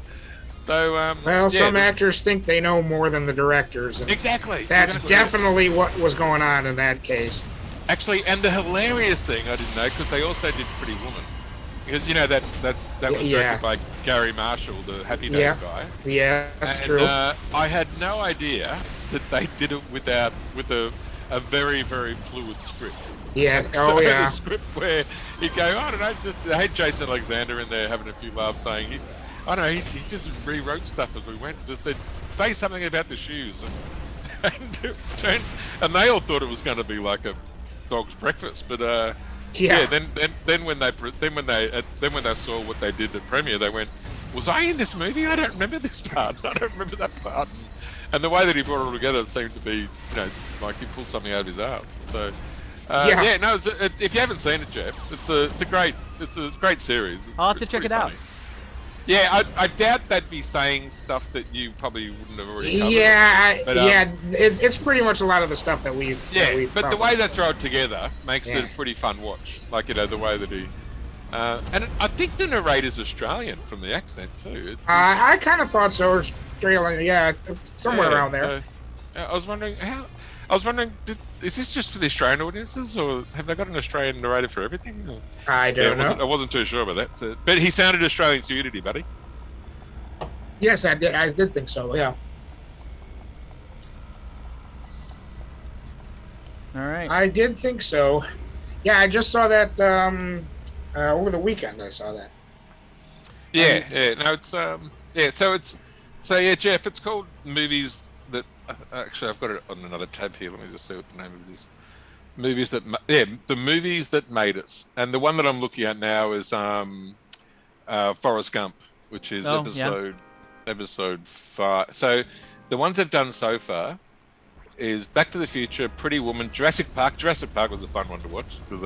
So well, some actors think they know more than the directors. And exactly. That's definitely what was going on in that case. Actually, and the hilarious thing I didn't know, because they also did Pretty Woman, because you know that was directed by Gary Marshall, the Happy Days guy. Yeah, that's true. I had no idea that they did it with a very, very fluid script. Yeah. So yeah. a script where he'd go, I don't know, I had Jason Alexander in there having a few laughs saying, he just rewrote stuff as we went. Just said, say something about the shoes, and they all thought it was going to be like a dog's breakfast. But then when they saw what they did at premiere, they went, was I in this movie? I don't remember this part. I don't remember that part. And the way that he brought it all together seemed to be, you know, like he pulled something out of his ass. So. If you haven't seen it, Jeff, it's a great series. I'll have to check it out. Yeah, I doubt they'd be saying stuff that you probably wouldn't have already covered. Yeah, it's pretty much a lot of the stuff that we've. But the way they throw it together makes it a pretty fun watch. Like, you know, the way that he. And I think the narrator's Australian from the accent too. I kind of thought so. Australian, somewhere around there. So, I was wondering, is this just for the Australian audiences, or have they got an Australian narrator for everything? Or? I don't know. I wasn't too sure about that. But he sounded Australian to you, did he, buddy? Yes, I did. I did think so. Yeah. All right. I did think so. Yeah, I just saw that over the weekend. I saw that. Yeah. No, it's Jeff. It's called Movies That. Actually, I've got it on another tab here. Let me just see what the name of it is. The Movies That Made Us. And the one that I'm looking at now is Forrest Gump, which is episode 5. So the ones they've done so far is Back to the Future, Pretty Woman, Jurassic Park. Jurassic Park was a fun one to watch because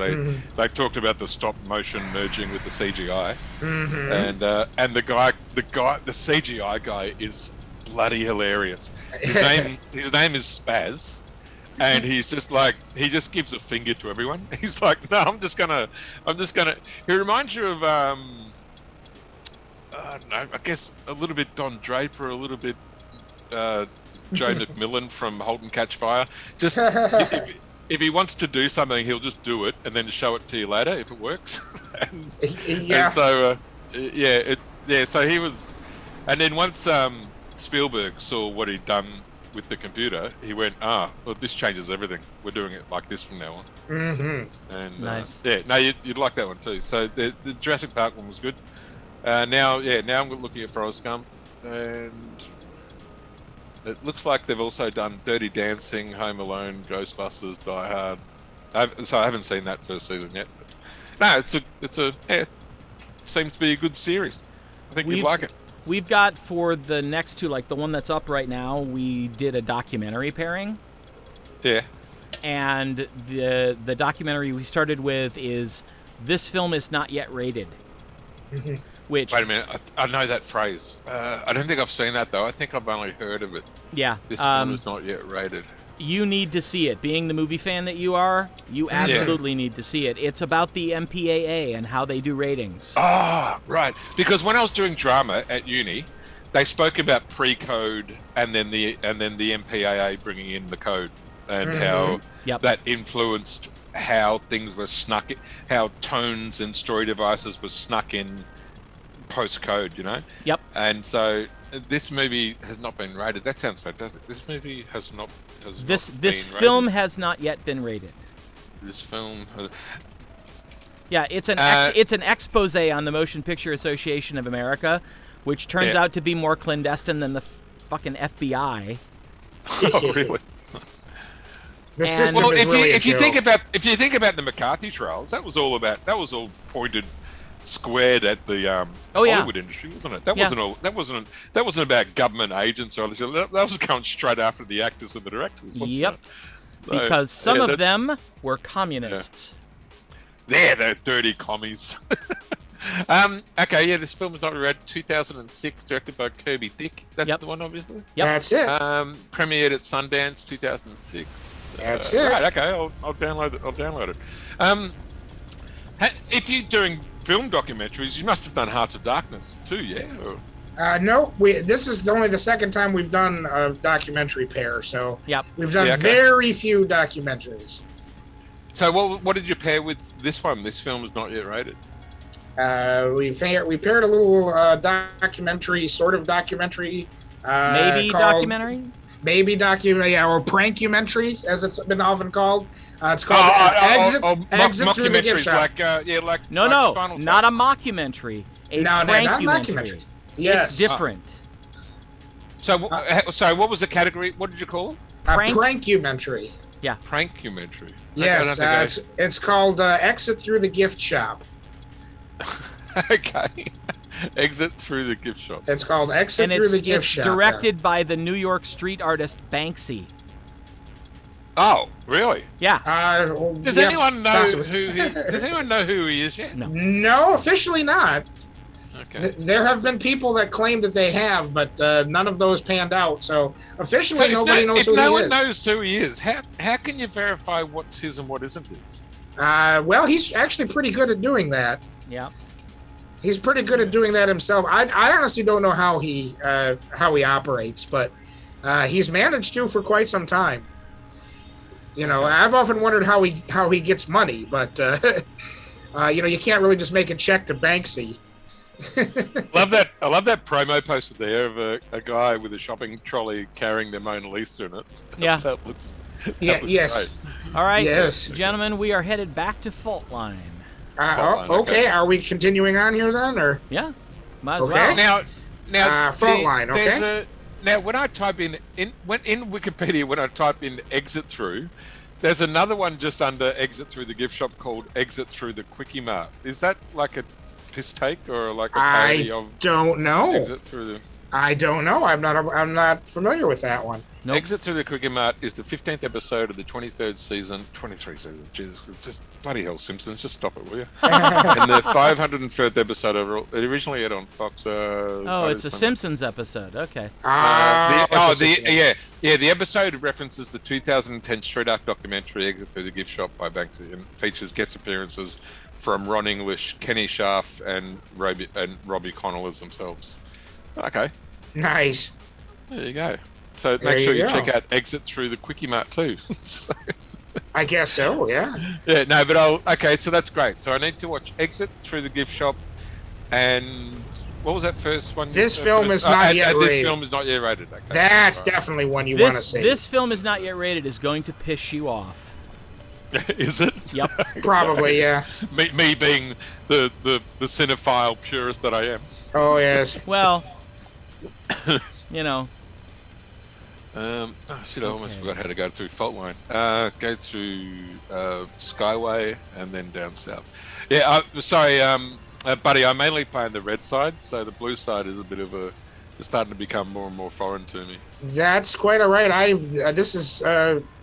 they talked about the stop motion merging with the CGI, and the CGI guy is bloody hilarious. His name is Spaz, and he's just like, he just gives a finger to everyone. He's like, no, I'm just gonna. He reminds you of I guess a little bit Don Draper, a little bit Joe McMillan from *Halt and Catch Fire*. Just if he wants to do something, he'll just do it and then show it to you later if it works. So he was, and then once Spielberg saw what he'd done with the computer, he went, well, this changes everything. We're doing it like this from now on. Mm-hmm. And nice. You'd like that one too. So the Jurassic Park one was good. Now I'm looking at Forrest Gump, and it looks like they've also done Dirty Dancing, Home Alone, Ghostbusters, Die Hard. I haven't seen that first season yet. But no, seems to be a good series. I think you'd like it. We've got for the next two, like the one that's up right now, we did a documentary pairing. Yeah. And the documentary we started with is this film is not yet rated. Which, Wait a minute, I know that phrase. I don't think I've seen that though. I think I've only heard of it. yeah, This film is not yet rated. you need to see it. Being the movie fan that you are, you absolutely need to see it. It's about the MPAA and how they do ratings. Ah, right. Because when I was doing drama at uni, they spoke about pre-code and then the MPAA bringing in the code and how that influenced how things were snuck, how tones and story devices were snuck in post-code, you know? Yep. And so this movie has not been rated. That sounds fantastic. This movie has not. This been film has not yet been rated. This film. Yeah, it's an expose on the Motion Picture Association of America, which turns out to be more clandestine than the fucking FBI. Oh, really? The system is really if you think about the McCarthy trials, that was all pointed squared at the Hollywood industry, wasn't it? That wasn't about government agents or anything. That was going straight after the actors and the directors, wasn't it? So, because some of them were communists. They're dirty commies. Okay, yeah, this film was not read 2006, directed by Kirby Dick. That's the one, obviously. Yep. That's it. Premiered at Sundance 2006. That's it. Right, okay, I'll download it. If you're doing film documentaries, you must have done Hearts of Darkness too, yeah? No, this is only the second time we've done a documentary pair, so we've done very few documentaries. So what did you pair with this one? This film is not yet rated. We paired a little documentary, sort of documentary. Maybe documentary, or prankumentary, as it's been often called. It's called Exit Through the Gift Shop. Not a mockumentary. Not mockumentary. Yes, it's different. So what was the category? What did you call it? Prankumentary. Yeah, prankumentary. Yes, it's called Exit Through the Gift Shop. Okay. Exit Through the Gift Shop. It's called Exit Through the Gift Shop. It's directed by the New York street artist Banksy. Oh, really? Yeah. Does anyone know who he is yet? No, officially not. Okay. There have been people that claim that they have, but none of those panned out. So officially, nobody knows who he is. If no one knows who he is, how can you verify what's his and what isn't his? Well, he's actually pretty good at doing that. Yeah. He's pretty good at doing that himself. I honestly don't know how he operates, but he's managed to for quite some time. You know, I've often wondered how he gets money, but you can't really just make a check to Banksy. I love that promo poster there of a guy with a shopping trolley carrying their Mona Lisa in it. Yeah. That looks yes. great. All right, yes, gentlemen, we are headed back to Faultline. Okay. Are we continuing on here then, or? Yeah, might as well. Now, Faultline. Okay. Now, when I type in Wikipedia, when I type in Exit Through, there's another one just under Exit Through the Gift Shop called Exit Through the Quickie Mart. Is that like a piss take or like a parody of? I don't know. Exit Through the. I don't know. I'm not familiar with that one. Nope. Exit Through the Quickie Mart is the 15th episode of the 23rd season. Jesus, just bloody hell, Simpsons, just stop it, will you? And the 503rd episode overall. It originally aired on Fox. It's a Simpsons episode. Okay. The episode references the 2010 Street Art documentary Exit Through the Gift Shop by Banksy and features guest appearances from Ron English, Kenny Scharf, and Robbie Connell as themselves. Okay. Nice. There you go. So make sure you check out Exit Through the Quickie Mart too. I guess so, yeah. Yeah, no, but okay, so that's great. So I need to watch Exit Through the Gift Shop, and what was that first one? This film is not yet rated. This film is not yet rated. Okay. That's definitely one you want to see. This film is not yet rated is going to piss you off. Is it? Yep. Probably, yeah. Me being the cinephile purist that I am. Oh, yes. Well, you know. I almost forgot how to go through Faultline. Go through Skyway and then down south. Yeah, sorry, buddy. I mainly play on the red side, so the blue side is a bit of it's starting to become more and more foreign to me. That's quite all right. This is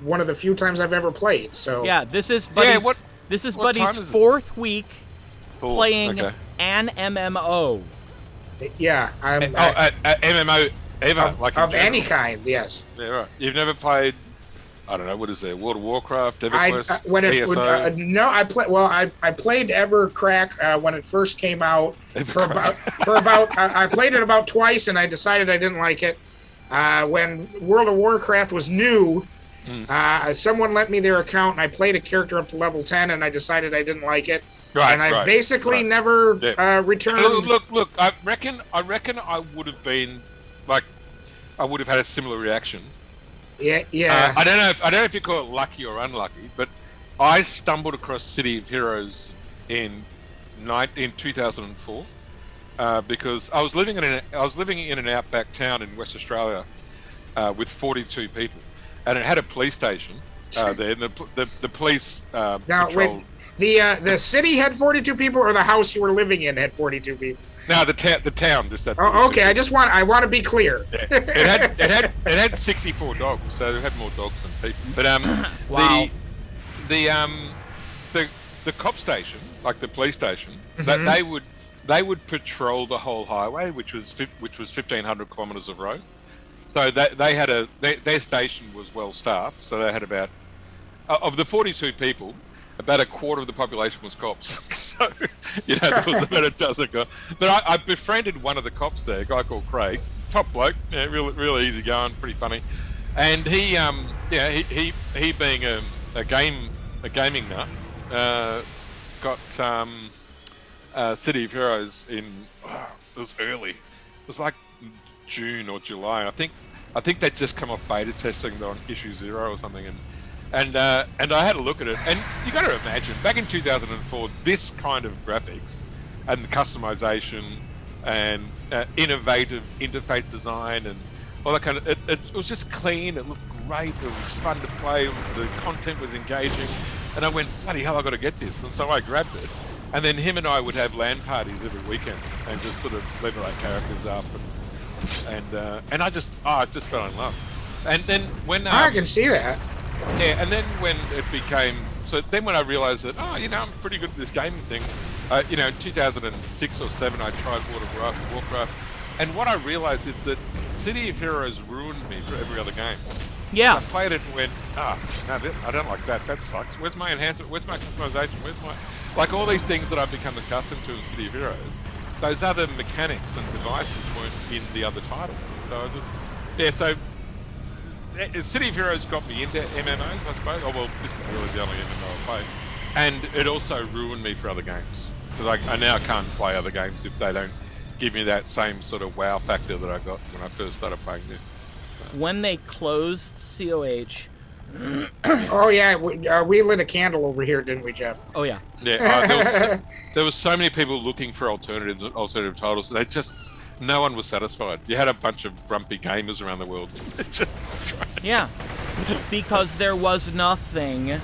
one of the few times I've ever played. So yeah, this is Buddy's, Buddy's fourth week Cool. playing Okay. an MMO. Yeah, MMO ever, of any kind. Yes. Yeah, right. You've never played, I don't know, what is there? World of Warcraft, I EverQuest, when it ESO? no, I play. Well, I played Evercrack when it first came out. I played it about twice, and I decided I didn't like it. When World of Warcraft was new, someone lent me their account, and I played a character up to level 10, and I decided I didn't like it. Right, and I basically never returned. Look. I reckon I would have been like, I would have had a similar reaction. Yeah. I don't know if you call it lucky or unlucky, but I stumbled across City of Heroes in 2004 because I was living in an outback town in West Australia with 42 people, and it had a police station there. And the police patrolled. The city had 42 people, or the house you were living in had 42 people? No, the town just had. Oh, okay. I want to be clear. Yeah. It had 64 dogs, so they had more dogs than people. But Wow. the cop station, like the police station, that they would patrol the whole highway, which was 1,500 kilometres of road. So they had their station was well staffed. So they had about of the 42 people, about a quarter of the population was cops. So, there was about a dozen guys. But I befriended one of the cops there, a guy called Craig, top bloke, really easy going, pretty funny. And he being a gaming nut, got City of Heroes in. It was early. It was like June or July. I think they'd just come off beta testing on issue 0 or something, and I had a look at it, and you got to imagine back in 2004, this kind of graphics and customization and innovative interface design and all that kind of it was just clean. It looked great. It was fun to play. The content was engaging, and I went, bloody hell, I got to get this. And so I grabbed it, and then him and I would have LAN parties every weekend and just sort of level our characters up, and I just fell in love. And then when I can see that. Yeah, and then when it became when I realised that I'm pretty good at this gaming thing. In 2006 or 7, I tried World of Warcraft, and what I realised is that City of Heroes ruined me for every other game. Yeah. I played it and went, no, I don't like that. That sucks. Where's my enhancement? Where's my customization? Like all these things that I've become accustomed to in City of Heroes. Those other mechanics and devices weren't in the other titles. And so City of Heroes got me into MMOs, I suppose. Oh, well, this is really the only MMO I play. And it also ruined me for other games. Because I now can't play other games if they don't give me that same sort of wow factor that I got when I first started playing this. When they closed COH... Oh, yeah. We lit a candle over here, didn't we, Jeff? Oh, yeah. Yeah, there was so many people looking for alternative titles. No one was satisfied. You had a bunch of grumpy gamers around the world. Yeah, because there was nothing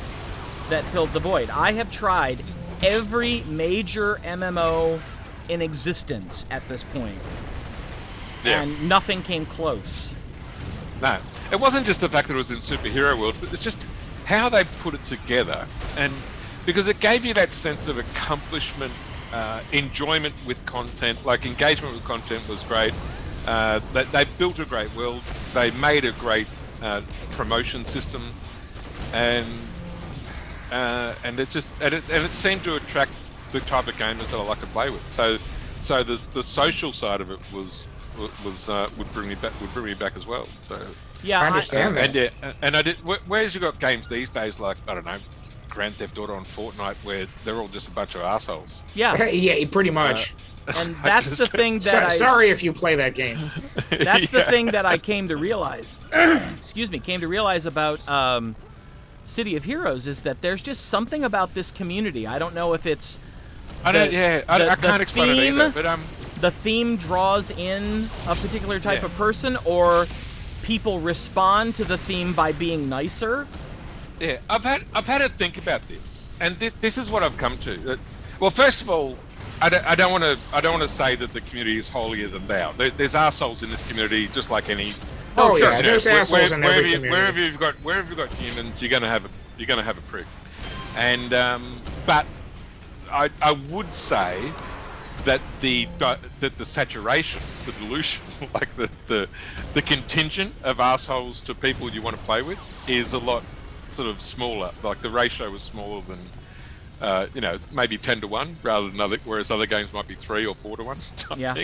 that filled the void. I have tried every major MMO in existence at this point, and nothing came close. No, it wasn't just the fact that it was in superhero world, but it's just how they put it together, and because it gave you that sense of accomplishment. Enjoyment with content, like engagement with content was great. They built a great world. They made a great promotion system, and it seemed to attract the type of gamers that I like to play with. So the social side of it would bring me back as well. So yeah, I understand that. And I did. Whereas you got games these days like I don't know. Grand Theft Auto and Fortnite, where they're all just a bunch of assholes. Yeah, yeah, pretty much. And that's the thing that sorry if you play that game. That's the thing that I came to realize. Came to realize about City of Heroes is that there's just something about this community. I don't know if it's. I can't explain it either. But the theme draws in a particular type of person, or people respond to the theme by being nicer. Yeah, I've had to think about this, and this is what I've come to. Well, first of all, I don't want to say that the community is holier than thou. There's arseholes in this community, just like any. Oh yeah, there's assholes in every community. Wherever you've got humans, you're gonna have a prick, and but I would say that the saturation, the dilution, like the contingent of assholes to people you want to play with is a lot sort of smaller. Like the ratio was smaller than maybe 10 to 1 rather than whereas other games might be 3 or 4 to 1. Yeah.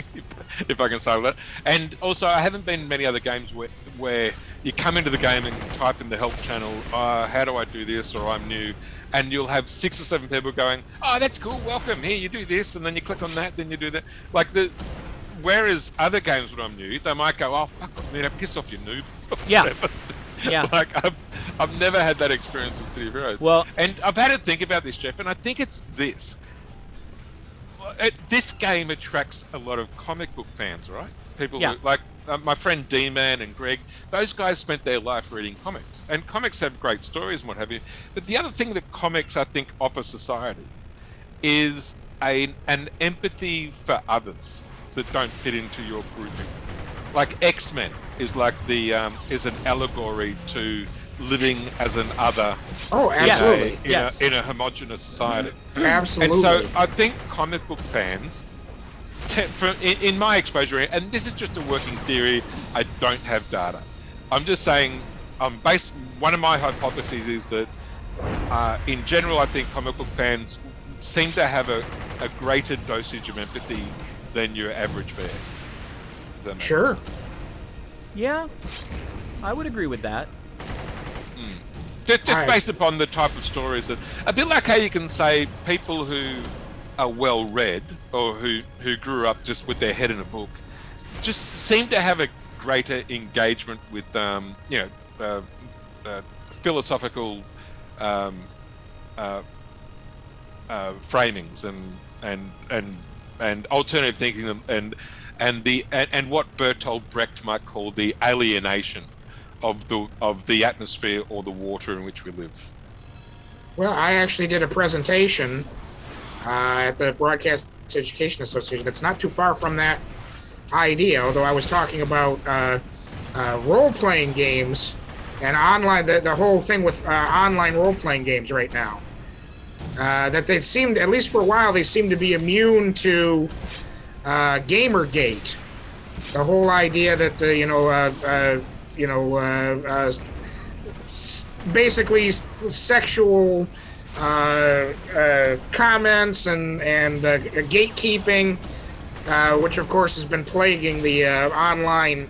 If I can say that. And also, I haven't been in many other games where you come into the game and type in the help channel, how do I do this, or I'm new, and you'll have 6 or 7 people going, oh, that's cool, welcome, here, you do this, and then you click on that, then you do that. Whereas other games when I'm new, they might go, oh, fuck, piss off, you noob. Yeah. Yeah. Like, I've never had that experience with City of Heroes. Well, and I've had to think about this, Jeff, and I think it's this. This game attracts a lot of comic book fans, right? People who, like my friend D-Man and Greg, those guys spent their life reading comics. And comics have great stories and what have you. But the other thing that comics, I think, offer society is an empathy for others that don't fit into your grouping. Like X-Men is like is an allegory to living as an other. Oh, absolutely. In a homogenous society. Absolutely. And so I think comic book fans, in my exposure, and this is just a working theory, I don't have data. I'm just saying, one of my hypotheses is that in general, I think comic book fans seem to have a greater dosage of empathy than your average fan. Sure. Yeah, I would agree with that. Just based upon the type of stories that, a bit like how you can say people who are well read or who grew up just with their head in a book, just seem to have a greater engagement with philosophical framings and alternative thinking and what Bertolt Brecht might call the alienation of the atmosphere or the water in which we live. Well, I actually did a presentation at the Broadcast Education Association that's not too far from that idea, although I was talking about role-playing games and online, the whole thing with online role-playing games right now. That they seemed, at least for a while, they seemed to be immune to Gamergate. The whole idea that, basically sexual comments and gatekeeping, which of course has been plaguing the online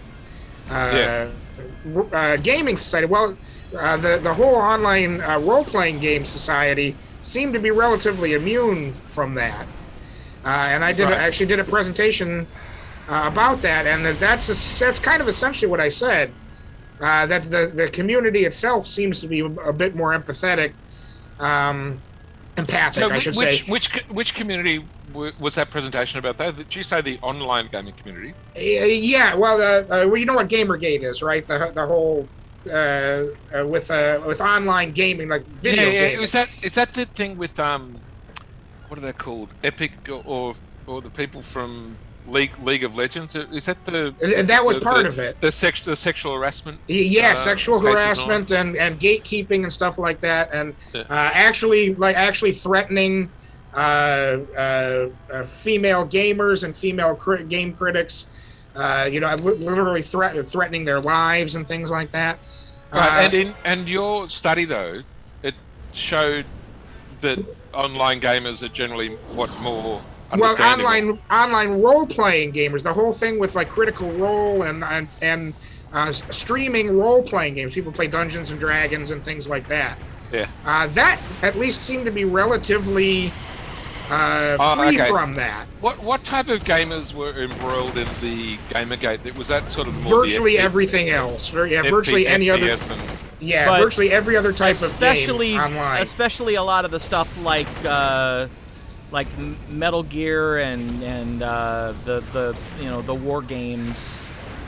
gaming society. Well, the whole online role-playing game society seemed to be relatively immune from that. And I actually did a presentation about that, and that's kind of essentially what I said. That the community itself seems to be a bit more empathic, empathic, so I should say. Which community was that presentation about? Did you say the online gaming community? Yeah, well, you know what Gamergate is, right? The whole with online gaming, like video gaming. Is that the thing with what are they called? Epic or the people from League of Legends? Is that that was part of it? The sexual harassment. Yeah, sexual harassment and gatekeeping and stuff like that, and actually threatening female gamers and female game critics. Literally threatening their lives and things like that. Right, and your study though, it showed that online gamers are generally more. Well, online role-playing gamers, the whole thing with like Critical Role and streaming role-playing games. People play Dungeons and Dragons and things like that. Yeah. That at least seemed to be relatively free from that. What type of gamers were embroiled in the Gamergate? Was that sort of virtually everything else? Virtually any other. Virtually every other type of game online. Especially a lot of the stuff like Metal Gear and the war games,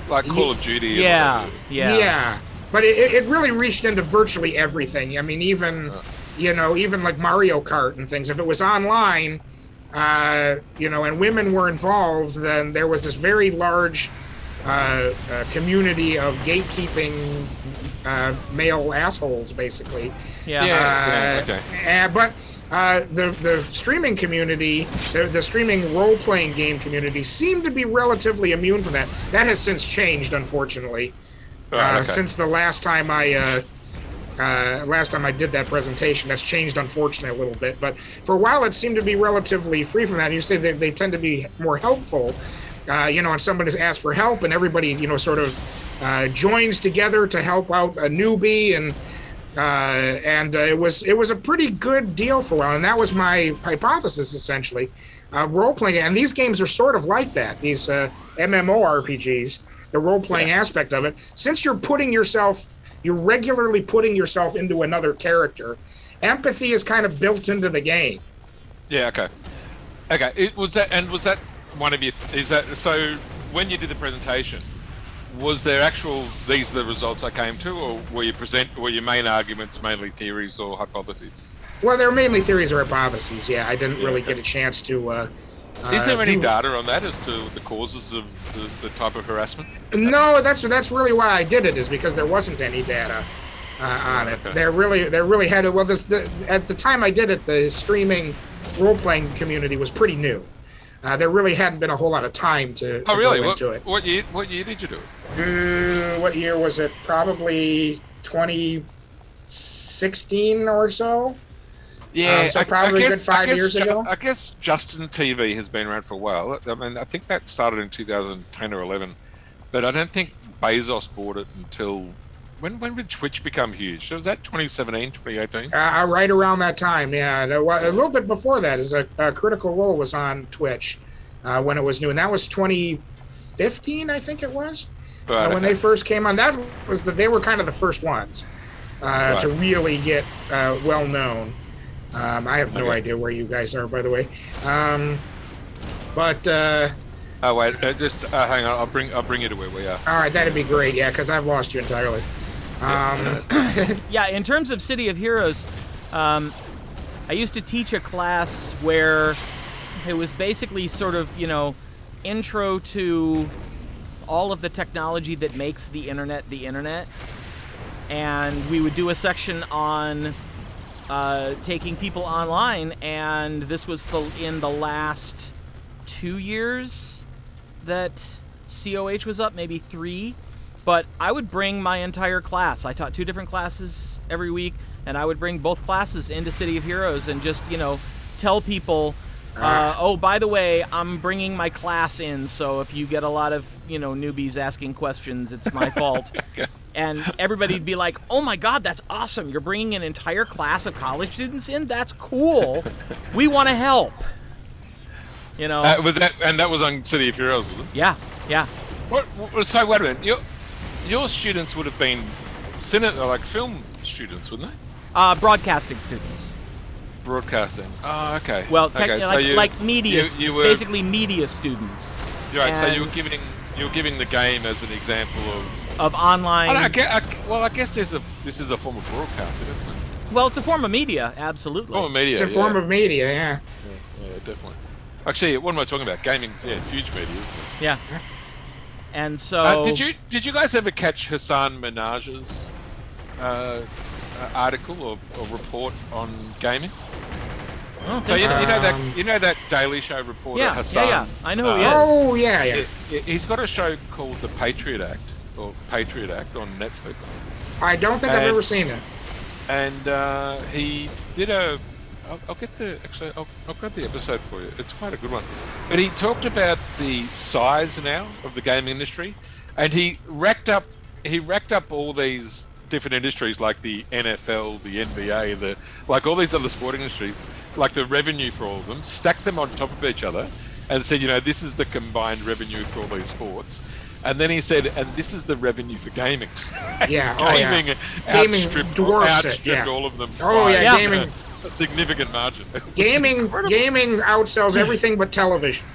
like Call of Duty. Yeah. But it really reached into virtually everything. I mean, even like Mario Kart and things. If it was online, and women were involved, then there was this very large community of gatekeeping male assholes, basically. Okay. But the streaming community, the streaming role-playing game community seemed to be relatively immune from that. That has since changed, unfortunately. Okay. Since the last time I did that presentation, that's changed, unfortunately, a little bit. But for a while, it seemed to be relatively free from that. And you say they tend to be more helpful, and somebody's asked for help, and everybody, sort of joins together to help out a newbie, and it was a pretty good deal for a while. And that was my hypothesis, essentially. Role-playing, and these games are sort of like that. These MMORPGs, the role-playing aspect of it. Since you're regularly putting yourself into another character, empathy is kind of built into the game. Yeah. Okay. Was that one of your? Is that so? When you did the presentation, was there actual? These are the results I came to, or were your main arguments mainly theories or hypotheses? Well, they're mainly theories or hypotheses. Yeah, I didn't really get a chance to. Is there any data on that as to the causes of the type of harassment? No, that's really why I did it, is because there wasn't any data on it. Okay. There really had it. Well, at the time I did it, the streaming role-playing community was pretty new. There really hadn't been a whole lot of time to go into it. What year did you do it? What year was it? Probably 2016 or so. Yeah, so probably a good 5 years ago. I guess Justin TV has been around for a while. I mean, I think that started in 2010 or 11, but I don't think Bezos bought it until when did Twitch become huge? So was that 2017, 2018? Right around that time, yeah. A little bit before that, is a Critical Role was on Twitch when it was new, and that was 2015, I think it was. Right, when they first came on. That was they were kind of the first ones to really get well known. I have no idea where you guys are, by the way. Oh wait, just hang on. I'll bring you to where we are. All right, that'd be great. Yeah, because I've lost you entirely. Yeah, in terms of City of Heroes, I used to teach a class where it was basically sort of, intro to all of the technology that makes the internet the internet. And we would do a section on taking people online, and this was in the last 2 years that COH was up, maybe 3. But I would bring my entire class. I taught 2 different classes every week, and I would bring both classes into City of Heroes and just, tell people, oh, by the way, I'm bringing my class in, so if you get a lot of, newbies asking questions, it's my fault. Okay. And everybody'd be like, oh my God, that's awesome. You're bringing an entire class of college students in? That's cool. We want to help. That was on City of Heroes, was it? Yeah. So wait a minute. Your students would have been film students, wouldn't they? Broadcasting students. Broadcasting. Oh, okay. Well, okay, like media, you were, basically media students. Right. So you were giving the game as an example of online. I guess this is a form of broadcasting, isn't it? Well, it's a form of media, absolutely. Form of media. It's a form of media, yeah. Yeah, definitely. Actually, what am I talking about? Gaming, huge media, isn't it? Yeah. And so, did you guys ever catch Hassan Minaj's article or report on gaming? So you know that Daily Show reporter Hassan. Yeah, I know who he is. Oh yeah. He's got a show called The Patriot Act on Netflix. I don't think I've ever seen it. And he did I'll grab the episode for you. It's quite a good one. But he talked about the size now of the gaming industry, and he racked up all these different industries like the NFL, the NBA, all these other sporting industries, like the revenue for all of them, stacked them on top of each other, and said, this is the combined revenue for all these sports. And then he said, and this is the revenue for gaming. Yeah, gaming outstripped all of them. Oh yeah, gaming. A significant margin. Gaming outsells everything but television.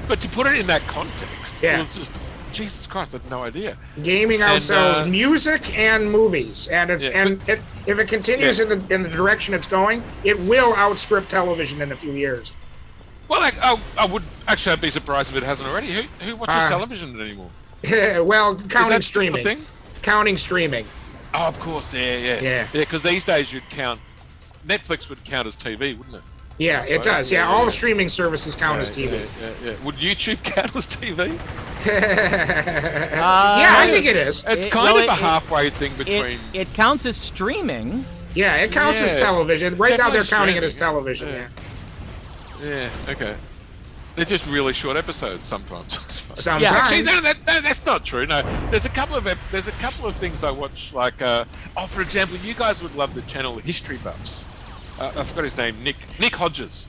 But to put it in that context, it was just, Jesus Christ, I had no idea. Gaming outsells music and movies, and if it continues in the direction it's going, it will outstrip television in a few years. Well, I would actually be surprised if it hasn't already. Who watches television anymore? Well, counting streaming. Counting streaming. Oh, of course, yeah. Because these days you'd count Netflix would count as TV, wouldn't it? Yeah, it does. Yeah, all the streaming services count as TV. Yeah. Would YouTube count as TV? Yeah, I think it is. It's kind of a halfway thing between. It counts as streaming. Yeah, it counts as television. Right now, they're counting it as television. Yeah. Okay. They're just really short episodes sometimes. Sometimes. Yeah. Actually, no, that's not true. No, there's a couple of things I watch. Like, for example, you guys would love the channel History Buffs. I forgot his name. Nick Hodges.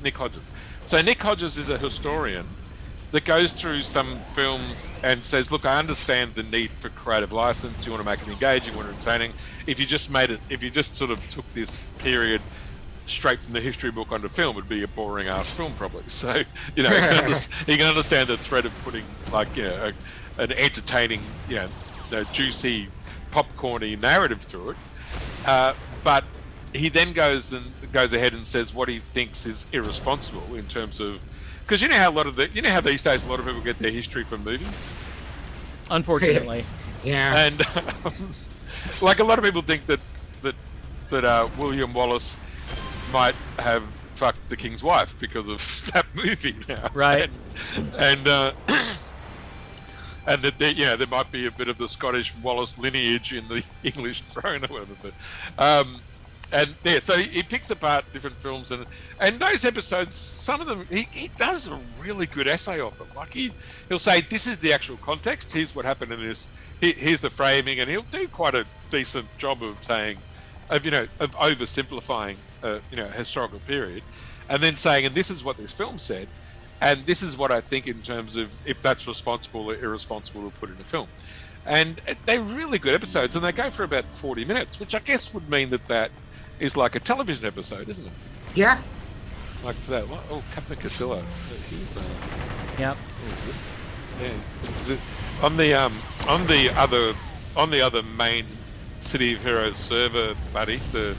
So Nick Hodges is a historian that goes through some films and says, "Look, I understand the need for creative license. You want to make it engaging, you want it entertaining. If you just sort of took this period straight from the history book onto film, it'd be a boring ass film probably." So you can understand the thread of putting an entertaining, juicy, popcorny narrative through it. But he then goes ahead and says what he thinks is irresponsible in terms of, because you know how these days a lot of people get their history from movies. Unfortunately. Yeah. And like a lot of people think that William Wallace might have fucked the king's wife because of that movie now. Right. And that there might be a bit of the Scottish Wallace lineage in the English throne or whatever. But so he picks apart different films and those episodes, some of them he does a really good essay of them. Like he'll say, this is the actual context, here's what happened in this, here's the framing, and he'll do quite a decent job of saying, of oversimplifying a historical period, and then saying, and this is what this film said, and this is what I think in terms of if that's responsible or irresponsible to put in a film. And they're really good episodes, and they go for about 40 minutes, which I guess would mean that is like a television episode, isn't it? Yeah. Like that. Oh, Captain Castillo. Yep. Yeah. On the other main City of Heroes server, buddy, the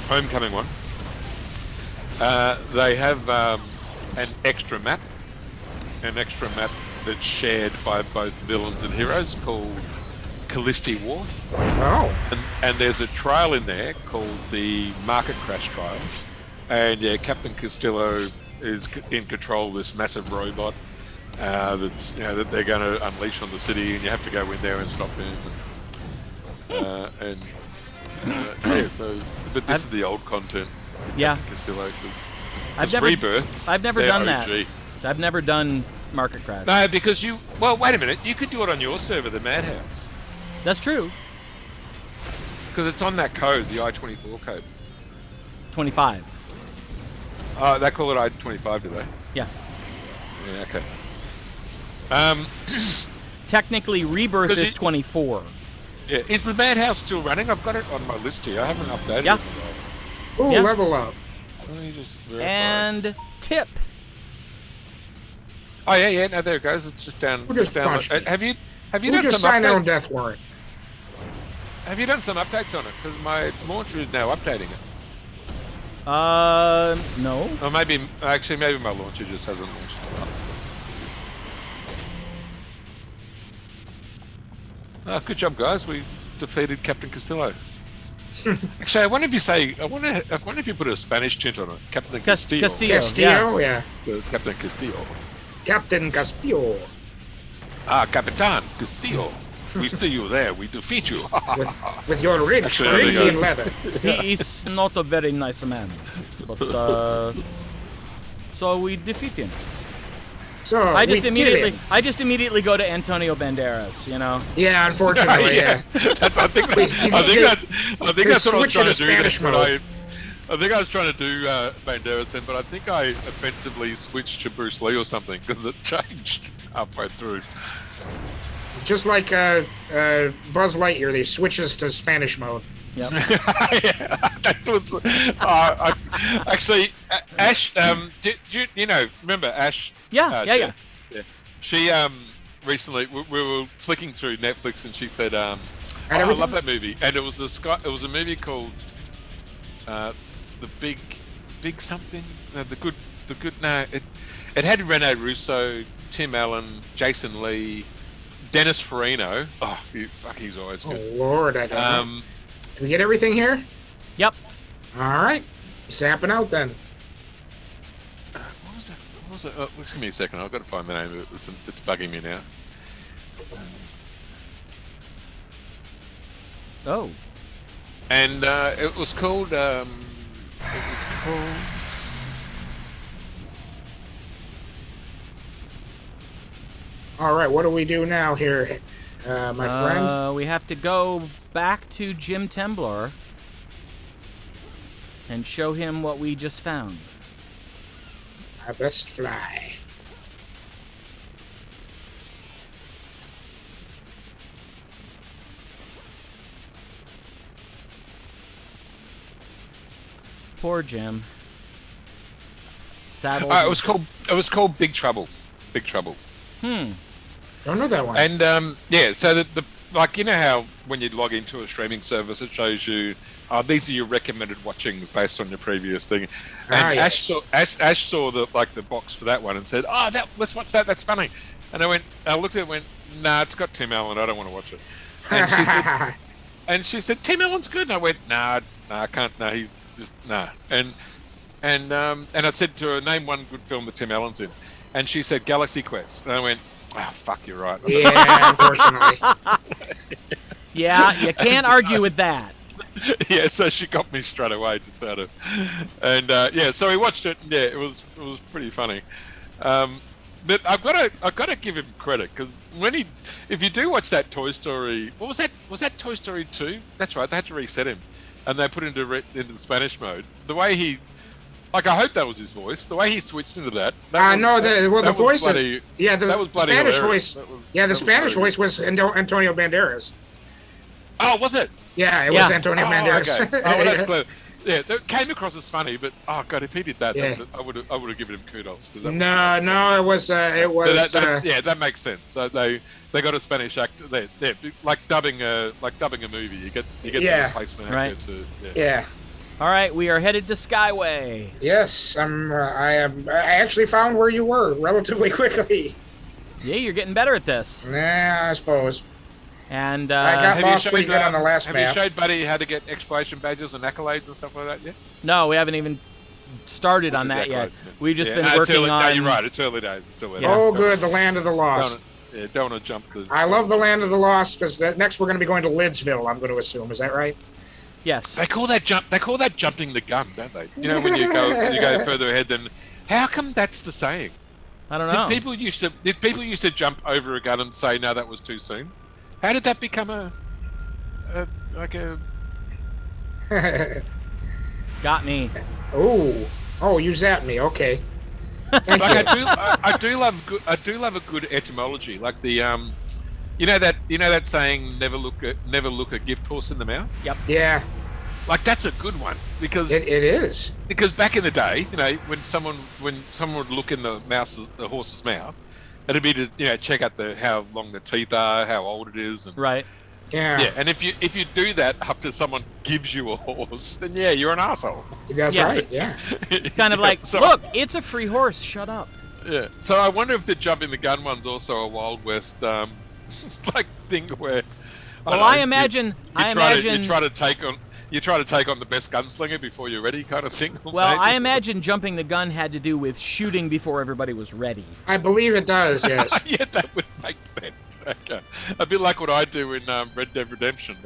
Homecoming one. They have an extra map that's shared by both villains and heroes called Callisti Wharf. Oh. And there's a trail in there called the Market Crash Trail. And Captain Castillo is in control of this massive robot that they're going to unleash on the city, and you have to go in there and stop him. But this is the old content. Yeah. Castillo. Rebirth. I've never done that. I've never done Market Crash. No, because wait a minute. You could do it on your server, the Madhouse. That's true. Because it's on that code, the I-24 code. 25. They call it I-25, do they? Yeah. Yeah, okay. Technically, Rebirth is 24. Yeah. Is the Madhouse still running? I've got it on my list here. I haven't updated Yeah. it. Ooh, Yeah. level up. Let me just verify. And tip. Oh yeah. No, there it goes. It's just down. Who just punched me? Have you Who done just some signed their own updates? death warrant? Have you done some updates on it? Because my launcher is now updating it. No. Or maybe my launcher just hasn't launched. Oh, good job, guys. We defeated Captain Castillo. Actually, I wonder if you put a Spanish tint on it. Captain Castillo. Castillo, yeah. Captain Castillo. Captain Castillo. Ah, Capitan Castillo. We see you there. We defeat you. with your ribs Actually, crazy in leather. He is not a very nice man. But, so we defeat him. So I just immediately go to Antonio Banderas, you know. Yeah, unfortunately, yeah. I think that's what I was trying to do. I think I was trying to do Banderas then, but I think I offensively switched to Bruce Lee or something because it changed halfway through. Just like Buzz Lightyear, they switches to Spanish mode. Yep. Yeah, that was, actually, Ash. Do you remember Ash? Yeah. She recently we were flicking through Netflix and she said, "I love that movie." And it was a movie called The Big something. The good. No, it had Rene Russo, Tim Allen, Jason Lee, Dennis Farina. Oh, he's always good. Oh Lord, I don't know. Do we get everything here? Yep. All right. Sapping out then. What was that? What was it? Oh, give me a second. I've got to find the name of it. It's bugging me now. Oh. And it was called. All right. What do we do now here, my friend? We have to go back to Jim Temblor and show him what we just found. Our best fly. Poor Jim. Saddle. It was called Big Trouble. Big Trouble. Don't know that one. And yeah, so the like, you know how when you log into a streaming service, it shows you these are your recommended watchings based on your previous thing. And yes. Ash saw the box for that one and said, "Oh, let's watch that. That's funny." And I looked at it and went, "Nah, it's got Tim Allen. I don't want to watch it." And she said, "Tim Allen's good." And I went, "Nah, I can't. Nah, he's just nah." And I said to her, "Name one good film that Tim Allen's in," and she said, "Galaxy Quest." And I went, "Oh, fuck, you're right." Yeah, unfortunately. Yeah, you can't argue with that. Yeah, so she got me straight away, just out of, and yeah, so we watched it. And yeah, it was pretty funny. But I've got to give him credit, because if you do watch that Toy Story, what was that? Was that Toy Story 2? That's right. They had to reset him, and they put into the Spanish mode. The way he, like, I hope that was his voice. The way he switched into that. No, the voice is that was bloody Spanish hilarious. voice. The Spanish voice was Antonio Banderas. Oh, was it? Yeah, it was Antonio Banderas. Okay. Oh, well, that's clear. Yeah, that came across as funny, but oh god, if he did that, I would have given him kudos. No, it was. That makes sense. So they got a Spanish actor. They're like dubbing a movie. You get the replacement actor. Yeah. All right, we are headed to Skyway. Yes, I actually found where you were relatively quickly. Yeah, you're getting better at this. Nah, I suppose. And I got lost pretty good on the last map. Have you showed Buddy how to get exploration badges and accolades and stuff like that yet? No, we haven't even started on that yet. We've just been working on... No, you're right. It's early days. Oh, good. The Land of the Lost. Don't want to jump the... I love the Land of the Lost, because next we're going to be going to Lidsville, I'm going to assume. Is that right? Yes. They call that jumping the gun, don't they? You know, when you go further ahead than... How come that's the saying? I don't know. Did people used to jump over a gun and say, no, that was too soon? How did that become a Got me. Oh, you zapped me. Okay. I do love a good etymology, like the you know that saying, never look a gift horse in the mouth. Yep. Yeah. Like, that's a good one, because it is. Because back in the day, you know, when someone would look in the horse's mouth, it'd be to check out how long the teeth are, how old it is, and right. Yeah. Yeah, and if you do that after someone gives you a horse, then yeah, you're an asshole. That's right. Yeah. It's kind of like, look, it's a free horse. Shut up. Yeah. So I wonder if the jumping the gun one's also a Wild West like thing where. Well, I imagine. You try to take on the best gunslinger before you're ready, kind of thing. Well, I imagine jumping the gun had to do with shooting before everybody was ready. I believe it does. Yes. Yeah, that would make sense. Okay. A bit like what I do in Red Dead Redemption.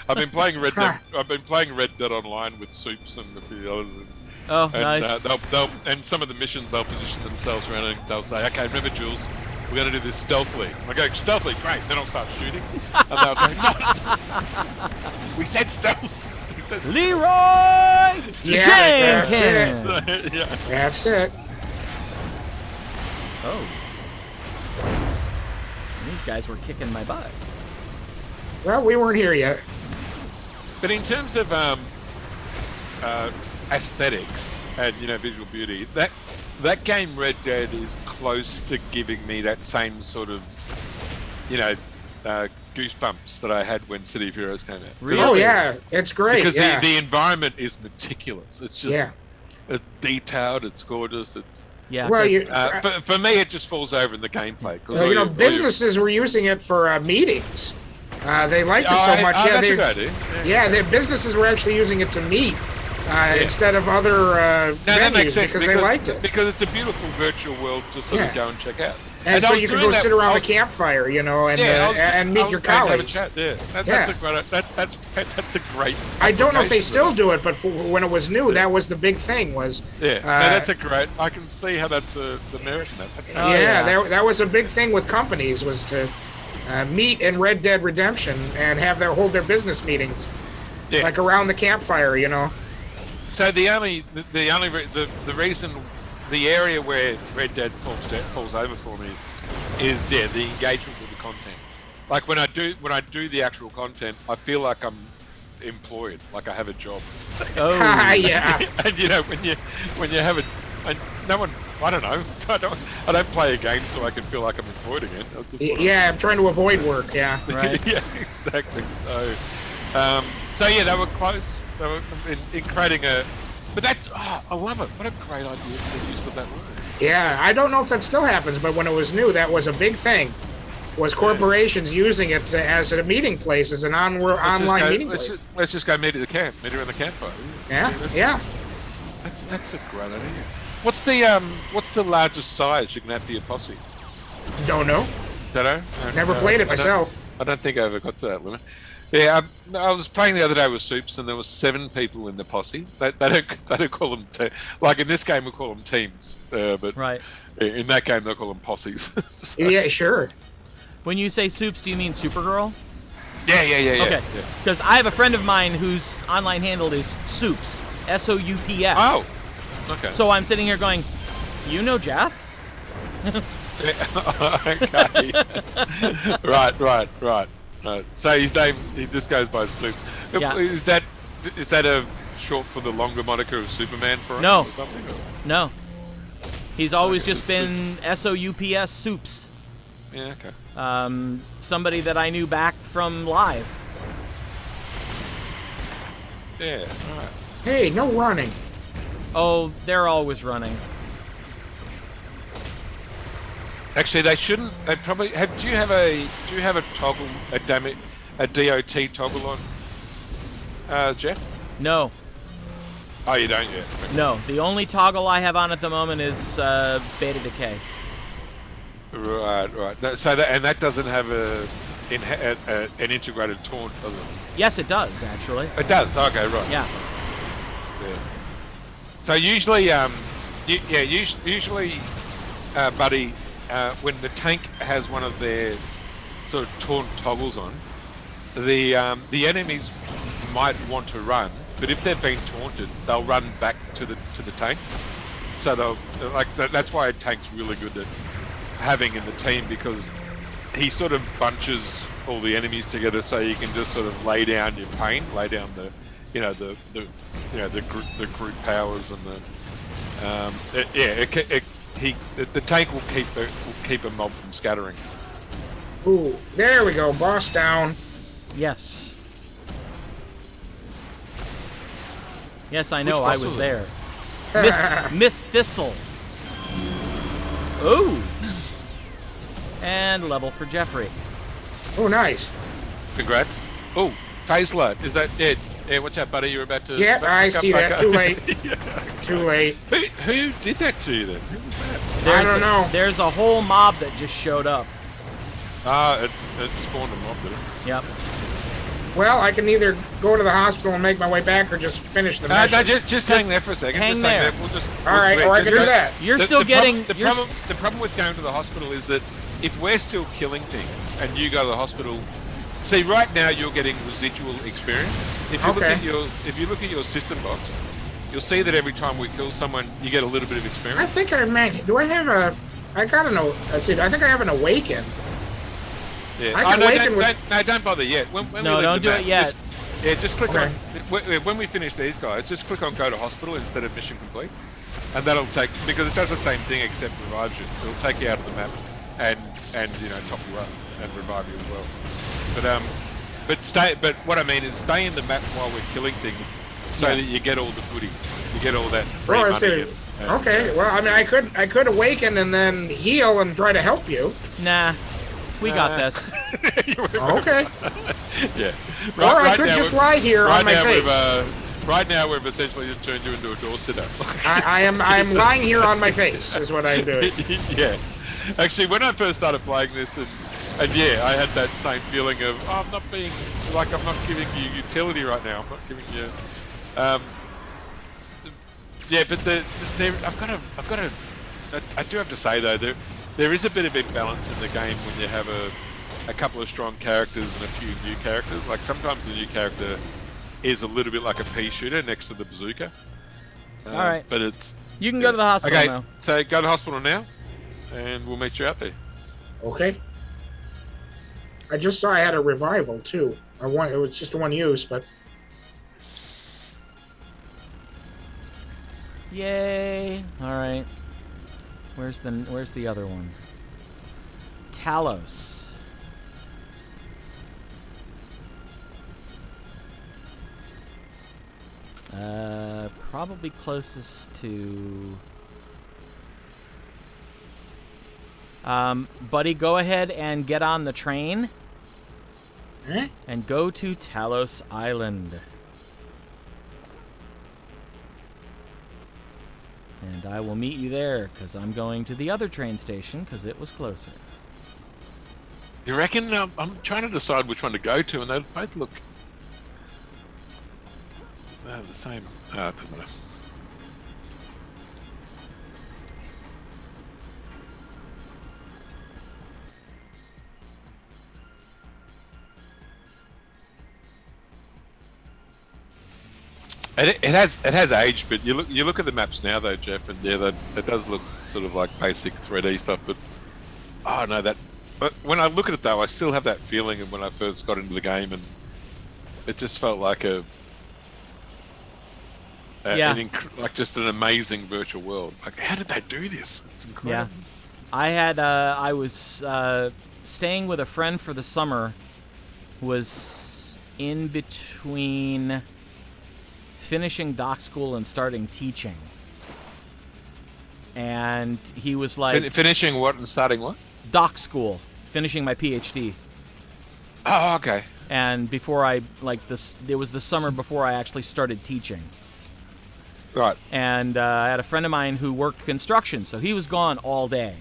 I've been playing Red Dead. I've been playing Red Dead Online with Soups and a few others. Nice. And some of the missions they'll position themselves around and they'll say, "Okay, remember, Jules, we're going to do this stealthily." I go, "Stealthily, great." Then I'll start shooting, and they'll say, "No, we said stealth." Leroy Jenkins. That's it. Yeah. That's it. Oh. These guys were kicking my butt. Well, we weren't here yet. But in terms of aesthetics and visual beauty, that game Red Dead is close to giving me that same sort of goosebumps that I had when City of Heroes came out. Really? Oh yeah, it's great. Because yeah. the environment is meticulous. It's just it's detailed. It's gorgeous. Well, for me, it just falls over in the gameplay. Businesses were using it for meetings. They liked it so much. That's a good idea. Yeah, their businesses were actually using it to meet instead of other That makes venues sense because they liked it. Because it's a beautiful virtual world to sort of go and check out. And so you can go sit around the campfire, and meet your colleagues. Have a chat, that's a great. I don't know if they still do it, but when it was new, that was the big thing. That's a great. I can see how that's the merit in that. That was a big thing with companies was to meet in Red Dead Redemption and hold their business meetings, like around the campfire, So the reason. The area where Red Dead falls over for me is the engagement with the content. Like when I do the actual content, I feel like I'm employed, like I have a job. Oh yeah. And when you have no one, I don't know. I don't play a game so I can feel like I'm employed again. I'm trying to avoid work. Yeah. Right. Yeah, exactly. So they were close. They were in creating a. But that's, I love it. What a great idea for the use of that word. Yeah, I don't know if that still happens, but when it was new, that was a big thing. Was corporations using it as a meeting place, as an online meeting place. Let's just go meet at the camp, meet around the campfire. Yeah. That's a great idea. What's the largest size you can have for your posse? Don't know. Don't know? Never played it myself. I don't think I ever got to that limit. Yeah, I was playing the other day with Soups, and there was 7 people in the posse. They don't call them like in this game we call them teams, but right. In that game they call them posses. So. Yeah, sure. When you say Soups, do you mean Supergirl? Yeah. Okay, because I have a friend of mine whose online handle is Soups, S-O-U-P-S. Oh, okay. So I'm sitting here going, you know Jeff? Okay. Right. So his name, he just goes by Soup. Yeah. Is that a short for the longer moniker of Superman for him? No. Or something? Or? No. He's always just been S-O-U-P-S Soups. Yeah, okay. Somebody that I knew back from Live. Yeah, all right. Hey, no running. Oh, they're always running. Actually, they shouldn't. They probably have. Do you have a toggle, a DOT toggle on, Jeff? No. Oh, you don't yet. Okay. No. The only toggle I have on at the moment is beta decay. Right. So that doesn't have an integrated taunt, does it? Yes, it does actually. It does. Okay, right. Yeah. So usually, Buddy, when the tank has one of their sort of taunt toggles on, the enemies might want to run, but if they've been taunted, they'll run back to the tank. So that's why a tank's really good at having in the team, because he sort of bunches all the enemies together, so you can just sort of lay down your pain, lay down the group powers and the tank will keep a mob from scattering. Ooh, there we go, boss down. Yes. Yes, I know. I was there. Miss Thistle. Ooh. And level for Jeffrey. Oh, nice. Congrats. Oh, Phazelight. Is that it? Yeah, watch out, buddy. You're about to... Yep, I see that. Too late. Too late. Who did that to you then? Who was that? I don't know. There's a whole mob that just showed up. It spawned a mob, did it? Yep. Well, I can either go to the hospital and make my way back, or just finish the mission. No, just hang there for a second. Hang just there. We'll All right, or I can do that. You're still getting... The problem with going to the hospital is that if we're still killing things and you go to the hospital... See, right now you're getting residual experience. If you look at your system box, you'll see that every time we kill someone, you get a little bit of experience. I think do I have a... I gotta know. Let's see. I think I have an awaken. Yeah. I can awaken don't bother yet. When no, don't do it yet. Just click on... When we finish these guys, just click on go to hospital instead of mission complete. And that'll take... Because it does the same thing except revives you. It'll take you out of the map and top you up and revive you as well. But what I mean is stay in the map while we're killing things, so that you get all the goodies, you get all that free money. Okay, well, I mean, I could awaken and then heal and try to help you. Nah, We got this. Okay. Yeah. Or I could now just we've- lie here right on my now face. Right now we've essentially just turned you into a door sitter. I'm lying here on my face is what I'm doing. Yeah. Actually, when I first started playing this, and yeah, I had that same feeling of, oh, I'm not giving you utility right now. I'm not giving you. Yeah, but I do have to say though, there is a bit of imbalance in the game when you have a couple of strong characters and a few new characters. Like sometimes the new character is a little bit like a pea shooter next to the bazooka. All right. But it's. You can go to the hospital Okay, now. so go to the hospital now, and we'll meet you out there. Okay. I just saw I had a revival too. It was just one use, but Yay! All right. Where's the other one? Talos. Probably closest to. Buddy, go ahead and get on the train and go to Talos Island. And I will meet you there, because I'm going to the other train station, because it was closer. You reckon? I'm trying to decide which one to go to, and they both look the same. Doesn't matter. It has aged, but you look at the maps now though, Jeff, and yeah, that does look sort of like basic 3D stuff. But oh no, but when I look at it though, I still have that feeling of when I first got into the game, and it just felt like like just an amazing virtual world. Like, how did they do this? It's incredible. Yeah, I was staying with a friend for the summer. Was in between finishing doc school and starting teaching, and he was like finishing what and starting what? Doc school, finishing my PhD. Oh, okay. And before it was the summer before I actually started teaching. Right. And I had a friend of mine who worked construction, so he was gone all day.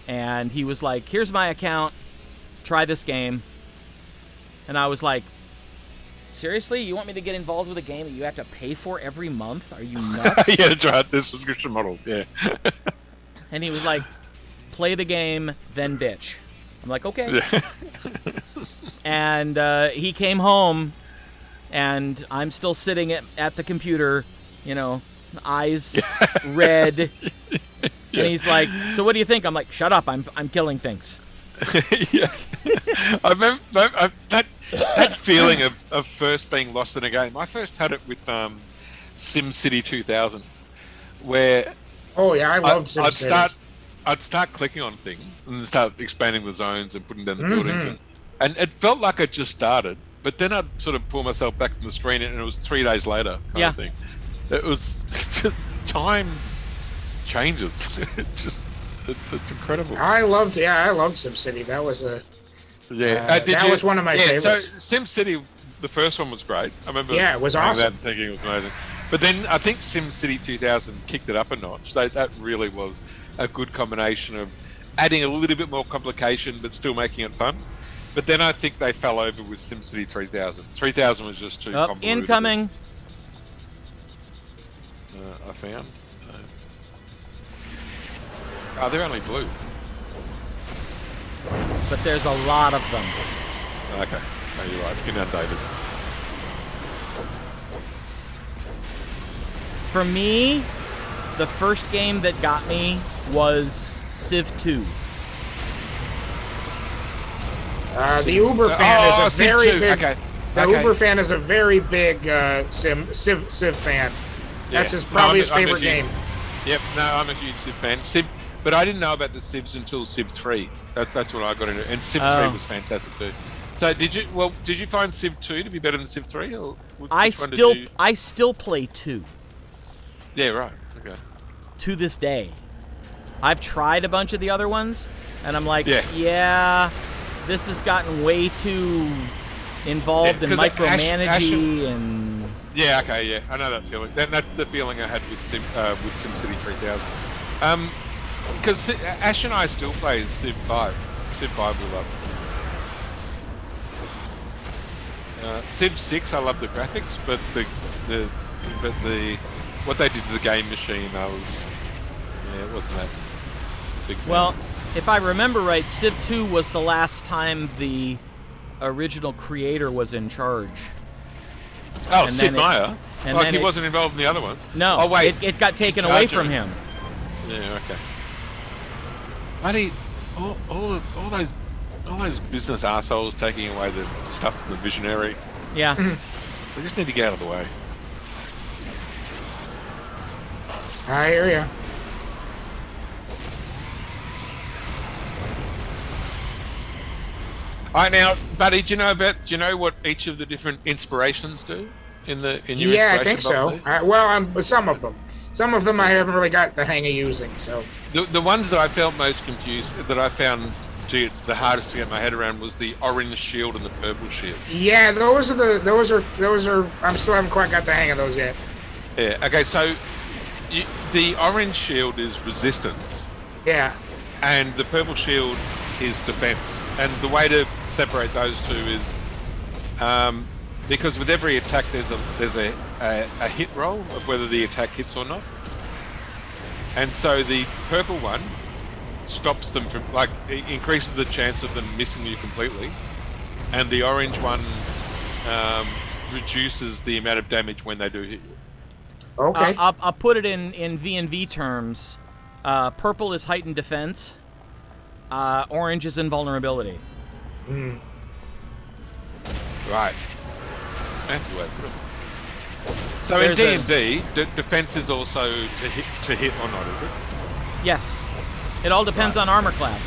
And he was like, "Here's my account, try this game." And I was like, "Seriously? You want me to get involved with a game that you have to pay for every month? Are you nuts?" Yeah, that's right. This subscription model. Yeah. And he was like, "Play the game, then bitch." I'm like, "Okay." Yeah. And he came home, and I'm still sitting at the computer, eyes red. Yeah. And he's like, "So what do you think?" I'm like, "Shut up! I'm killing things." Yeah. I remember that feeling of first being lost in a game. I first had it with SimCity 2000, where I loved SimCity. I'd start clicking on things and start expanding the zones and putting down the buildings, and it felt like it just started. But then I'd sort of pull myself back from the screen, and it was 3 days later kind of thing. It was just time changes. It's incredible. I loved SimCity. That was that was one of my favorites. So SimCity, the first one was great. I remember. Yeah, it was awesome. That and thinking it was amazing. But then I think SimCity 2000 kicked it up a notch. That really was a good combination of adding a little bit more complication, but still making it fun. But then I think they fell over with SimCity 3000. 3000 was just too convoluted. Incoming. I found. Oh, they're only blue. But there's a lot of them. Okay. No, you're right. Inundated. For me, the first game that got me was Civ 2. The Uber fan is a very big. Okay. Uber fan is a very big Civ fan. That's probably his favorite game. Yep. No, I'm a huge Civ fan. But I didn't know about the Civs until Civ 3. That's when I got into it. And Civ 3 was fantastic too. So did you find Civ 2 to be better than Civ 3? Or I still play 2. Yeah, right. Okay. To this day. I've tried a bunch of the other ones, And I'm like, yeah, this has gotten way too involved in micromanaging and... Yeah, okay, yeah. I know that feeling. That's the feeling I had with SimCity 3000. Because Ash and I still play Civ 5. Civ 5 we love. Civ 6 I love the graphics, but the what they did to the game machine, it wasn't that big fan. Well, if I remember right, Civ 2 was the last time the original creator was in charge. Oh, and Sid Meier? Like he wasn't involved in the other one? No. Oh, wait. It got taken away from him. Yeah, okay. Buddy, all those business assholes taking away the stuff from the visionary. Yeah. They just need to get out of the way. I hear ya. All right, now, buddy, do you know what each of the different inspirations do in your Yeah, I think inspiration so. box? Some of them. Some of them I haven't really got the hang of using. So the ones that I felt most confused, that I found the hardest to get my head around, was the orange shield and the purple shield. yeah, those are. I'm still haven't quite got the hang of those yet. Yeah. Okay, so the orange shield is resistance, Yeah. and the purple shield is defense. And the way to separate those two is because with every attack there's a hit roll of whether the attack hits or not. And so the purple one stops them from, like, it increases the chance of them missing you completely, and the orange one reduces the amount of damage when they do hit you. Okay. I'll put it in V&V terms. Purple is heightened defense. Orange is invulnerability. Mm. Right. That's the way to put it. So in D&D, defense is also to hit or not, is it? Yes. It all depends on armor class.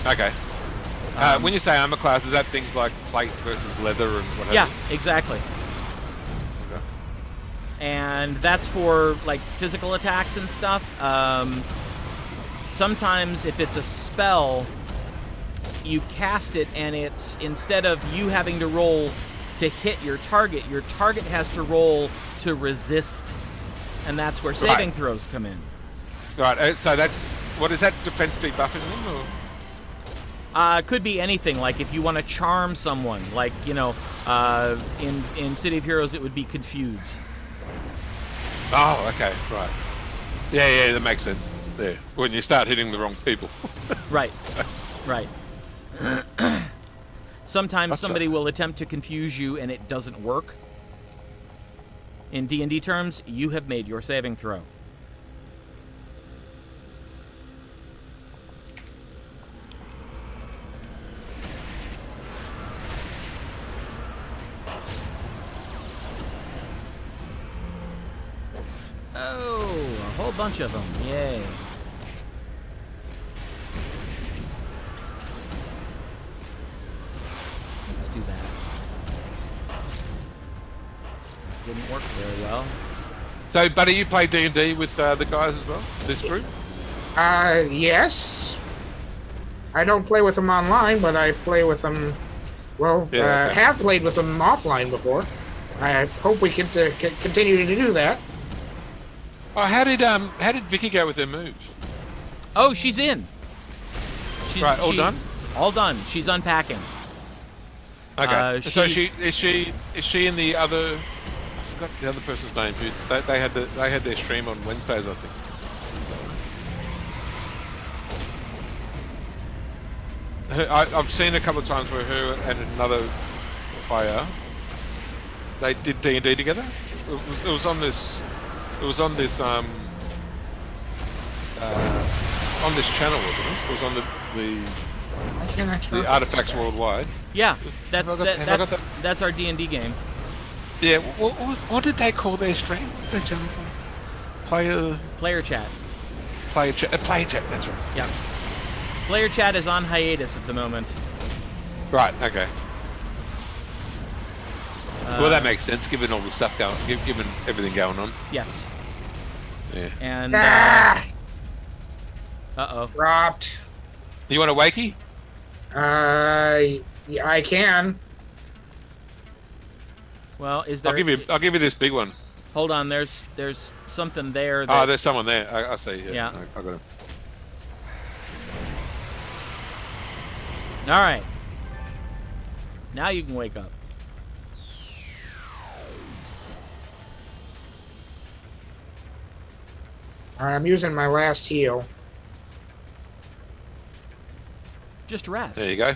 Okay. When you say armor class, is that things like plate versus leather and what have Yeah, you? exactly. Okay. And that's for like physical attacks and stuff. Sometimes if it's a spell, you cast it and it's, instead of you having to roll to hit your target has to roll to resist. And that's where saving throws come in. Right, so that's, what is that, defense debuffing them, or? It could be anything, like if you want to charm someone, like, you know, in City of Heroes it would be confuse. Oh, okay, right. Yeah, that makes sense. There, when you start hitting the wrong people. Right. Sometimes somebody will attempt to confuse you and it doesn't work. In D&D terms, you have made your saving throw. Oh, a whole bunch of them. Yay. Let's do that. Didn't work very well. So, buddy, you play D&D with the guys as well, this group? Yes. I don't play with them online, but I play with them. Well, have played with them offline before. I hope we can continue to do that. Oh, how did Vicky go with her move? Oh, she's in. Right, all done? All done. She's unpacking. Okay. So is she in the other? I forgot the other person's name. They had their stream on Wednesdays, I think. I've seen a couple of times where her and another player, they did D&D together. It was on this. It was on this channel, wasn't it? It was on the Artifacts Worldwide. Yeah, that's our D&D game. Yeah, what did they call their stream? What's that channel called? Player chat. Player chat, that's right. Yeah. Player chat is on hiatus at the moment. Right, okay. Well, that makes sense, given all the stuff going, given everything going on. Yes. Yeah. And Uh-oh. Dropped. You want a wakey? Yeah, I can. Well, is there... I'll give you this big one. Hold on, there's something there that... Oh, there's someone there. I see. Yeah. I got him. All right. Now you can wake up. All right, I'm using my last heal. Just rest. There you go.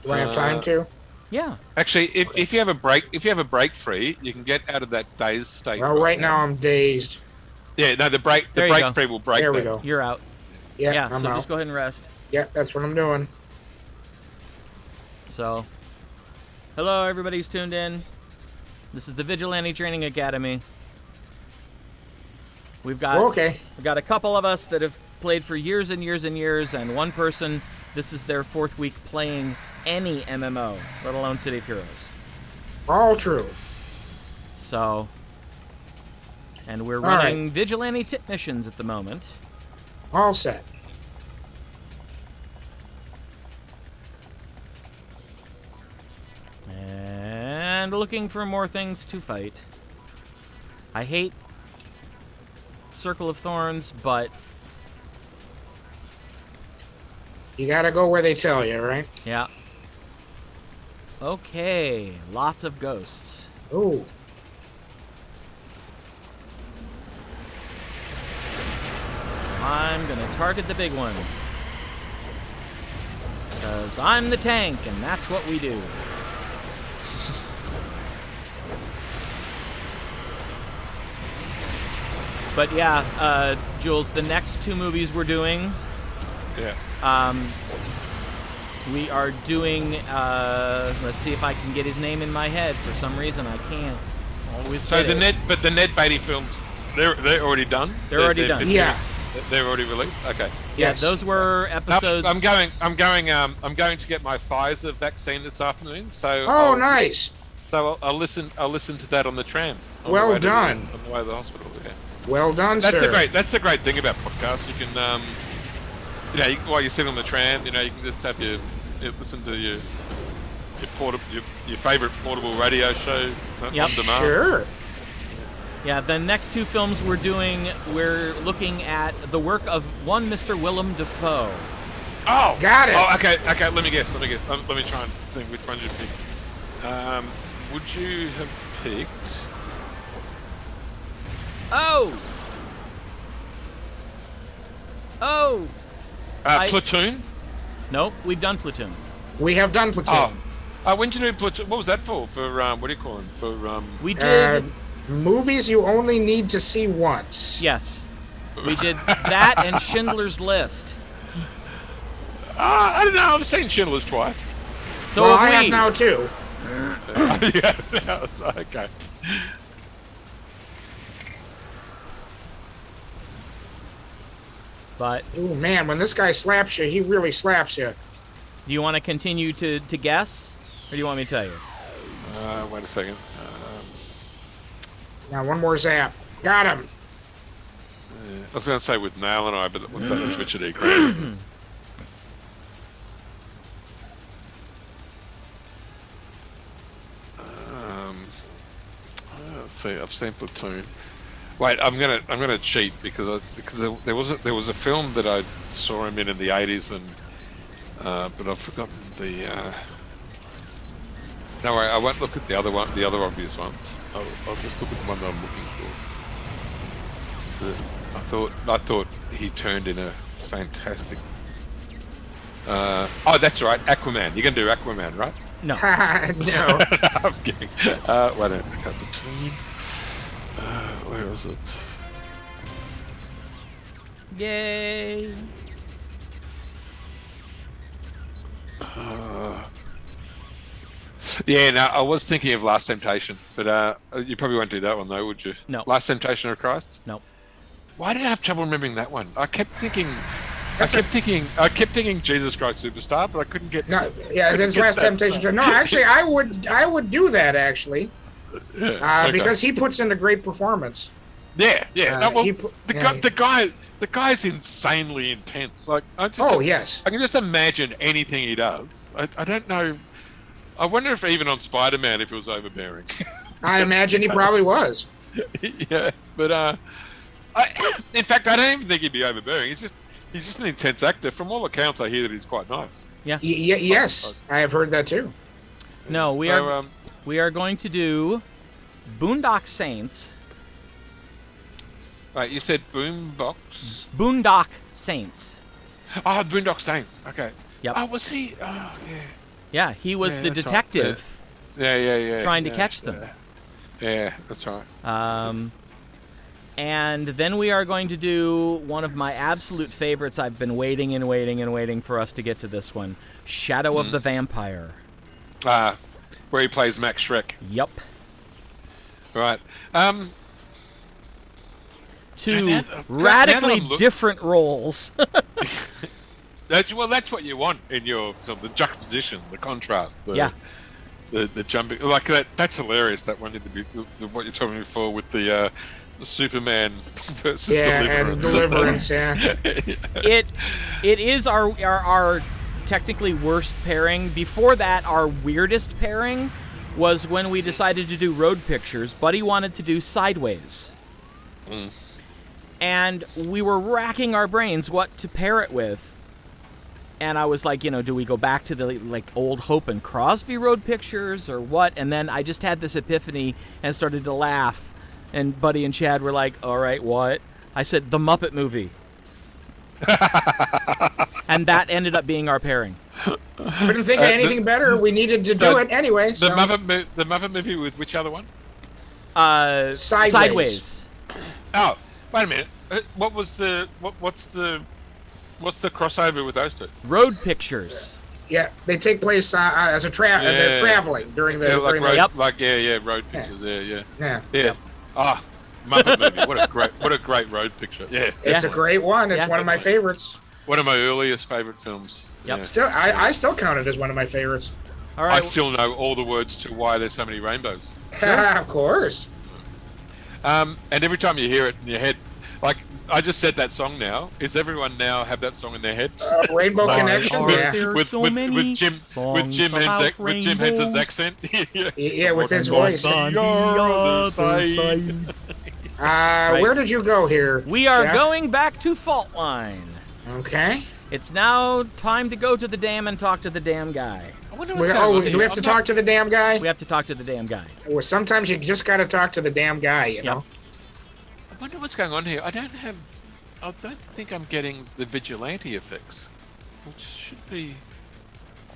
Do I have time to? Yeah. Actually, if you have a break free, you can get out of that dazed state. Well, right now I'm dazed. Yeah, no, the break free will break. There we that. go. You're out. Yeah, so I'm out. just go ahead and rest. Yeah, that's what I'm doing. So, hello, everybody's tuned in. This is the Vigilante Training Academy. We've got a couple of us that have played for years and years and years, and one person, this is their 4th week playing any MMO, let alone City of Heroes. All true. So, and we're running Vigilante tip missions at the moment. All set. And looking for more things to fight. I hate Circle of Thorns, but... You gotta go where they tell you, right? Yeah. Okay, lots of ghosts. Ooh. I'm gonna target the big one. Because I'm the tank, and that's what we do. But yeah, Jules, the next 2 movies we're doing... Yeah. We are doing, let's see if I can get his name in my head. For some reason, I can't always So get the Ned Beatty films, they're already done? They're already done. Yeah. They're already released? Okay. Yeah, Yes. those were episodes... I'm going to get my Pfizer vaccine this afternoon, so Nice. So I'll listen to that on the tram. Well done. On the way to the hospital, yeah. Well done, That's sir. That's a great thing about podcasts. You can, while you're sitting on the tram, you can just have listen to your favorite portable radio show on demand. Sure. Yeah, the next 2 films we're doing, we're looking at the work of one Mr. Willem Dafoe. Oh, got it. Oh, okay. Let me guess. Let me try and think which one you pick. Would you have picked? Oh. Platoon? Nope, we've done Platoon. We have done Platoon. When did you do Platoon? What was that for? For what do you call them? For We did. Movies you only need to see once. Yes. We did that and Schindler's List. I don't know. I've seen Schindler's twice. So well, have I we. have now too. Yeah. Okay. But Oh man, when this guy slaps you, he really slaps you. do you want to continue to guess, or do you want me to tell you? Wait a second. Now one more zap. Got him. I was going to say with Nail and I, but it looks like it's Richard E. Grant, isn't it? Let's see. I've seen Platoon. Wait, I'm gonna cheat because there was a film that I saw him in the 80s, and but I've forgotten the. No, I won't look at the other obvious ones. I'll just look at the one that I'm looking for. I thought he turned in a fantastic. Oh, that's right, Aquaman. You're gonna do Aquaman, right? No. No. I'm kidding. Wait a minute. Where is it? Yay. Yeah, no, I was thinking of Last Temptation, but you probably won't do that one though, would you? No. Last Temptation of Christ? No. Why did I have trouble remembering that one? I kept thinking Jesus Christ Superstar, but I couldn't get. No, yeah, it's Last Temptation. No, actually, I would do that actually, Okay. because he puts in a great performance. Yeah, yeah. No, well, the guy's insanely intense. Like, Yes. I can just imagine anything he does. I don't know. I wonder if even on Spider-Man, if he was overbearing. I imagine he probably was. Yeah, but in fact, I don't even think he'd be overbearing. He's just an intense actor. From all accounts, I hear that he's quite nice. Yeah. Yes, I have heard that too. No, we are going to do Boondock Saints. Right, you said Boombox? Boondock Saints. Oh, Boondock Saints. Okay. Yep. Oh, was he? Oh, yeah. Yeah, he was the detective. Right. Yeah. Trying to catch them. Yeah, that's right. And then we are going to do one of my absolute favorites. I've been waiting for us to get to this one. Shadow of the Vampire. Where he plays Max Schreck. Yep. Right. Two radically different roles. That's what you want in your sort of the juxtaposition, the contrast. The jumping like that. That's hilarious. That one need to be what you're talking before with the Superman versus Deliverance. Yeah. It is our technically worst pairing. Before that, our weirdest pairing was when we decided to do Road Pictures. Buddy wanted to do Sideways. And we were racking our brains what to pair it with. And I was like, do we go back to the old Hope and Crosby Road Pictures or what? And then I just had this epiphany and started to laugh. And Buddy and Chad were like, all right, what? I said, The Muppet Movie. And that ended up being our pairing. We didn't think of anything better. We needed to do it anyway. The Muppet Movie with which other one? Sideways. Oh, wait a minute. What's the crossover with those two? Road Pictures. Yeah, they take place as they're traveling during the road pictures. Yeah. Muppet Movie. What a great road picture. Yeah, it's a great one. It's one of my favorites. One of my earliest favorite films. Yep. Yeah. Still, I still count it as one of my favorites. All right. I still know all the words to Why There's So Many Rainbows. Of course. And every time you hear it in your head, like I just said that song now. Is everyone now have that song in their head? Rainbow Connection. With Jim Henson's accent. Yeah, with his voice. Where did you go here? We are Jeff? going back to Faultline. Okay. It's now time to go to the dam and talk to the damn guy. I wonder what's going on. Do we have to talk to the damn guy? We have to talk to the damn guy. Well, sometimes you just got to talk to the damn guy, you know? I wonder what's going on here. I don't think I'm getting the Vigilante effects, which should be...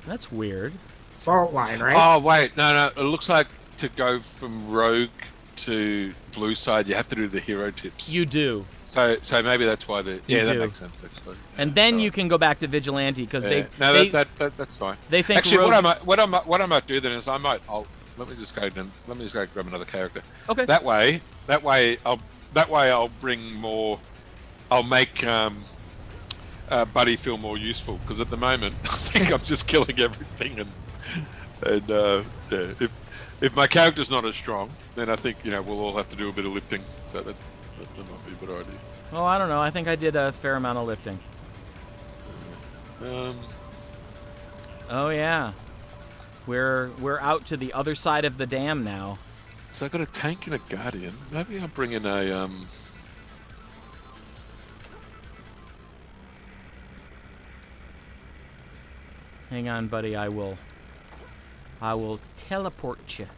That's weird. Faultline, right? Oh, wait. No. It looks like to go from Rogue to Blue Side, you have to do the hero tips. You do. So maybe that's why that makes sense actually. And then you can go back to Vigilante because that's fine. They think actually Rogue... what I might do then is let me just go grab another character. Okay. That way I'll bring more. I'll make Buddy feel more useful because at the moment I think I'm just killing everything and if my character's not as strong, then I think we'll all have to do a bit of lifting. So that might be a better idea. Oh, I don't know. I think I did a fair amount of lifting. Oh yeah, we're out to the other side of the dam now. So I've got a tank and a guardian. Maybe I'll bring in a Hang on, buddy. I will teleport you.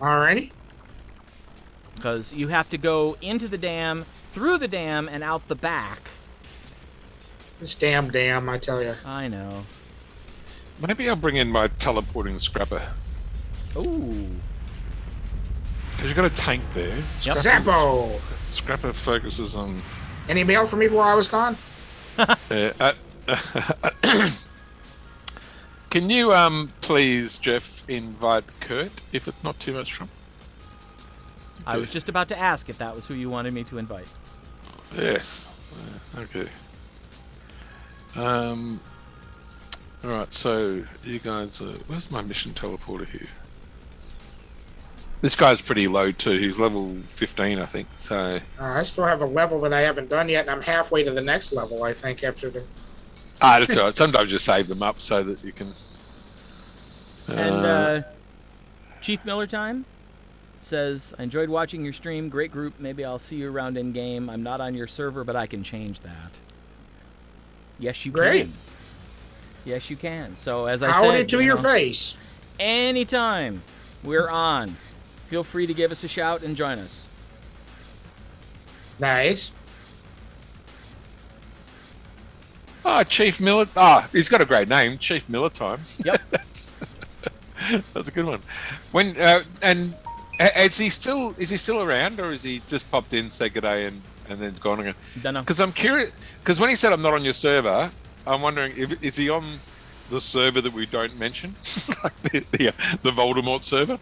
Alrighty. Because you have to go into the dam, through the dam, and out the back. This damn dam, I tell you. I know. Maybe I'll bring in my teleporting scrapper. Ooh. Because you've got a tank there. Yep. Zappo! Scrapper focuses on... Any mail for me while I was gone? Can you, please, Jeff, invite Kurt, if it's not too much trouble? I was just about to ask if that was who you wanted me to invite. Yes. Okay. Alright, so you guys... where's my mission teleporter here? This guy's pretty low too. He's level 15, I think. So I still have a level that I haven't done yet, and I'm halfway to the next level, I think, after the... that's all right. Sometimes you save them up so that you can... And Chief Miller Time says, I enjoyed watching your stream. Great group. Maybe I'll see you around in game. I'm not on your server, but I can change that. Yes, you can. Yes, you can. So as I said, out into your face. Anytime we're on, feel free to give us a shout and join us. Nice. Chief Miller. He's got a great name, Chief Miller Time. Yep. That's a good one. When and is he still around, or is he just popped in, said good day, and then gone again? Don't know. Because I'm curious. Because when he said I'm not on your server, I'm wondering is he on the server that we don't mention, like the Voldemort server?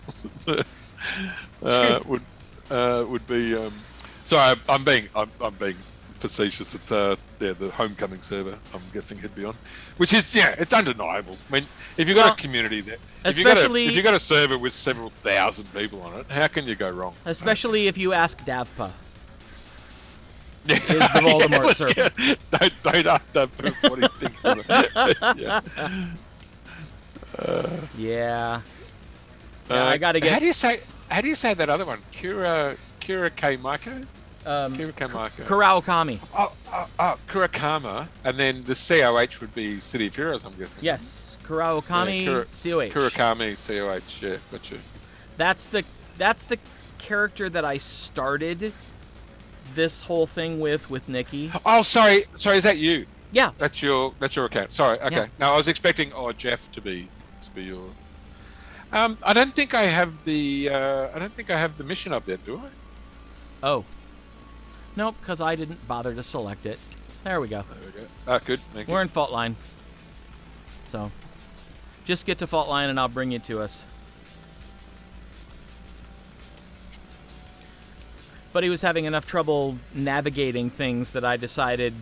Would be. Sorry, I'm being facetious. It's the Homecoming server. I'm guessing he'd be on, which is it's undeniable. I mean, if you've got a community there, if you got a server with several thousand people on it, how can you go wrong? Especially if you ask Davpa. Is the Voldemort server? Don't ask Davpa what he thinks of it. Yeah. I gotta get. How do you say that other one? Kira K. Maiko? Kira K. Maiko. Karaokami. Kurakama, and then the COH would be City of Heroes, I'm guessing. Yes, Karaokami COH. Kurakami COH, yeah, gotcha. That's the character that I started this whole thing with Nikki. Oh, sorry, is that you? Yeah. That's your account. Sorry, okay. Yeah. Now I was expecting Jeff to be your. I don't think I have the mission up yet, do I? Oh. Nope, because I didn't bother to select it. There we go. There we go. Good. Thank you. We're in Faultline. So, just get to Faultline and I'll bring you to us. But he was having enough trouble navigating things that I decided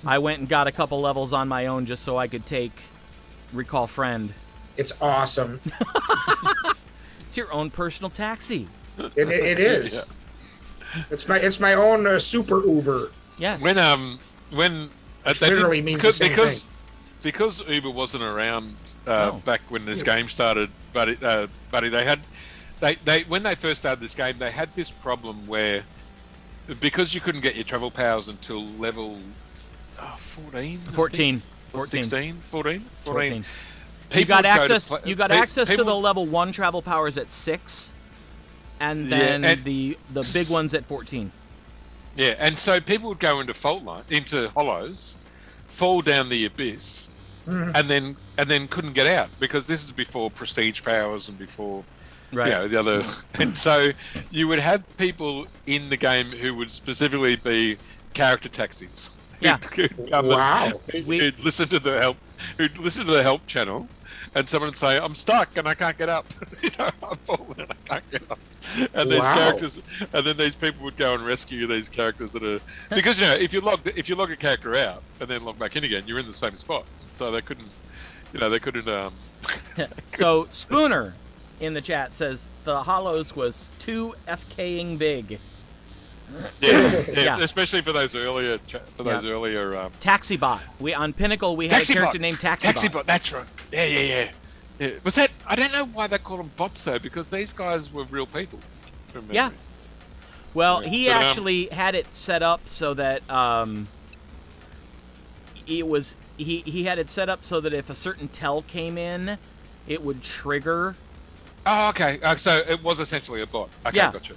I went and got a couple levels on my own just so I could take Recall Friend. It's awesome. It's your own personal taxi. It is. Yeah. It's my own super Uber. Yes. When which literally means the same thing. Because Uber wasn't around back when this game started, buddy, they when they first started this game, they had this problem where because you couldn't get your travel powers until level 14, 14, 16, 14. You got access to the level 1 travel powers at 6, and then the big ones at 14. Yeah, and so people would go into Faultline, into Hollows, fall down the abyss, and then couldn't get out because this is before prestige powers and before the other. And so you would have people in the game who would specifically be character taxis. Yeah. Who'd listen to the help channel, and someone would say, "I'm stuck and I can't get up. I'm falling and I can't get up." And these characters, and then these people would go and rescue these characters that are because if you log a character out and then log back in again, you're in the same spot. So they couldn't. So Spooner in the chat says the Hollows was too FKing big. Yeah, especially for those earlier Taxibot. We on Pinnacle we had a character named Taxibot. That's right. Yeah. Was that? I don't know why they call them bots though, because these guys were real people. Yeah. Well, he actually had it set up so that he had it set up so that if a certain tell came in, it would trigger. Oh, okay. So it was essentially a bot. Okay, yeah. Gotcha.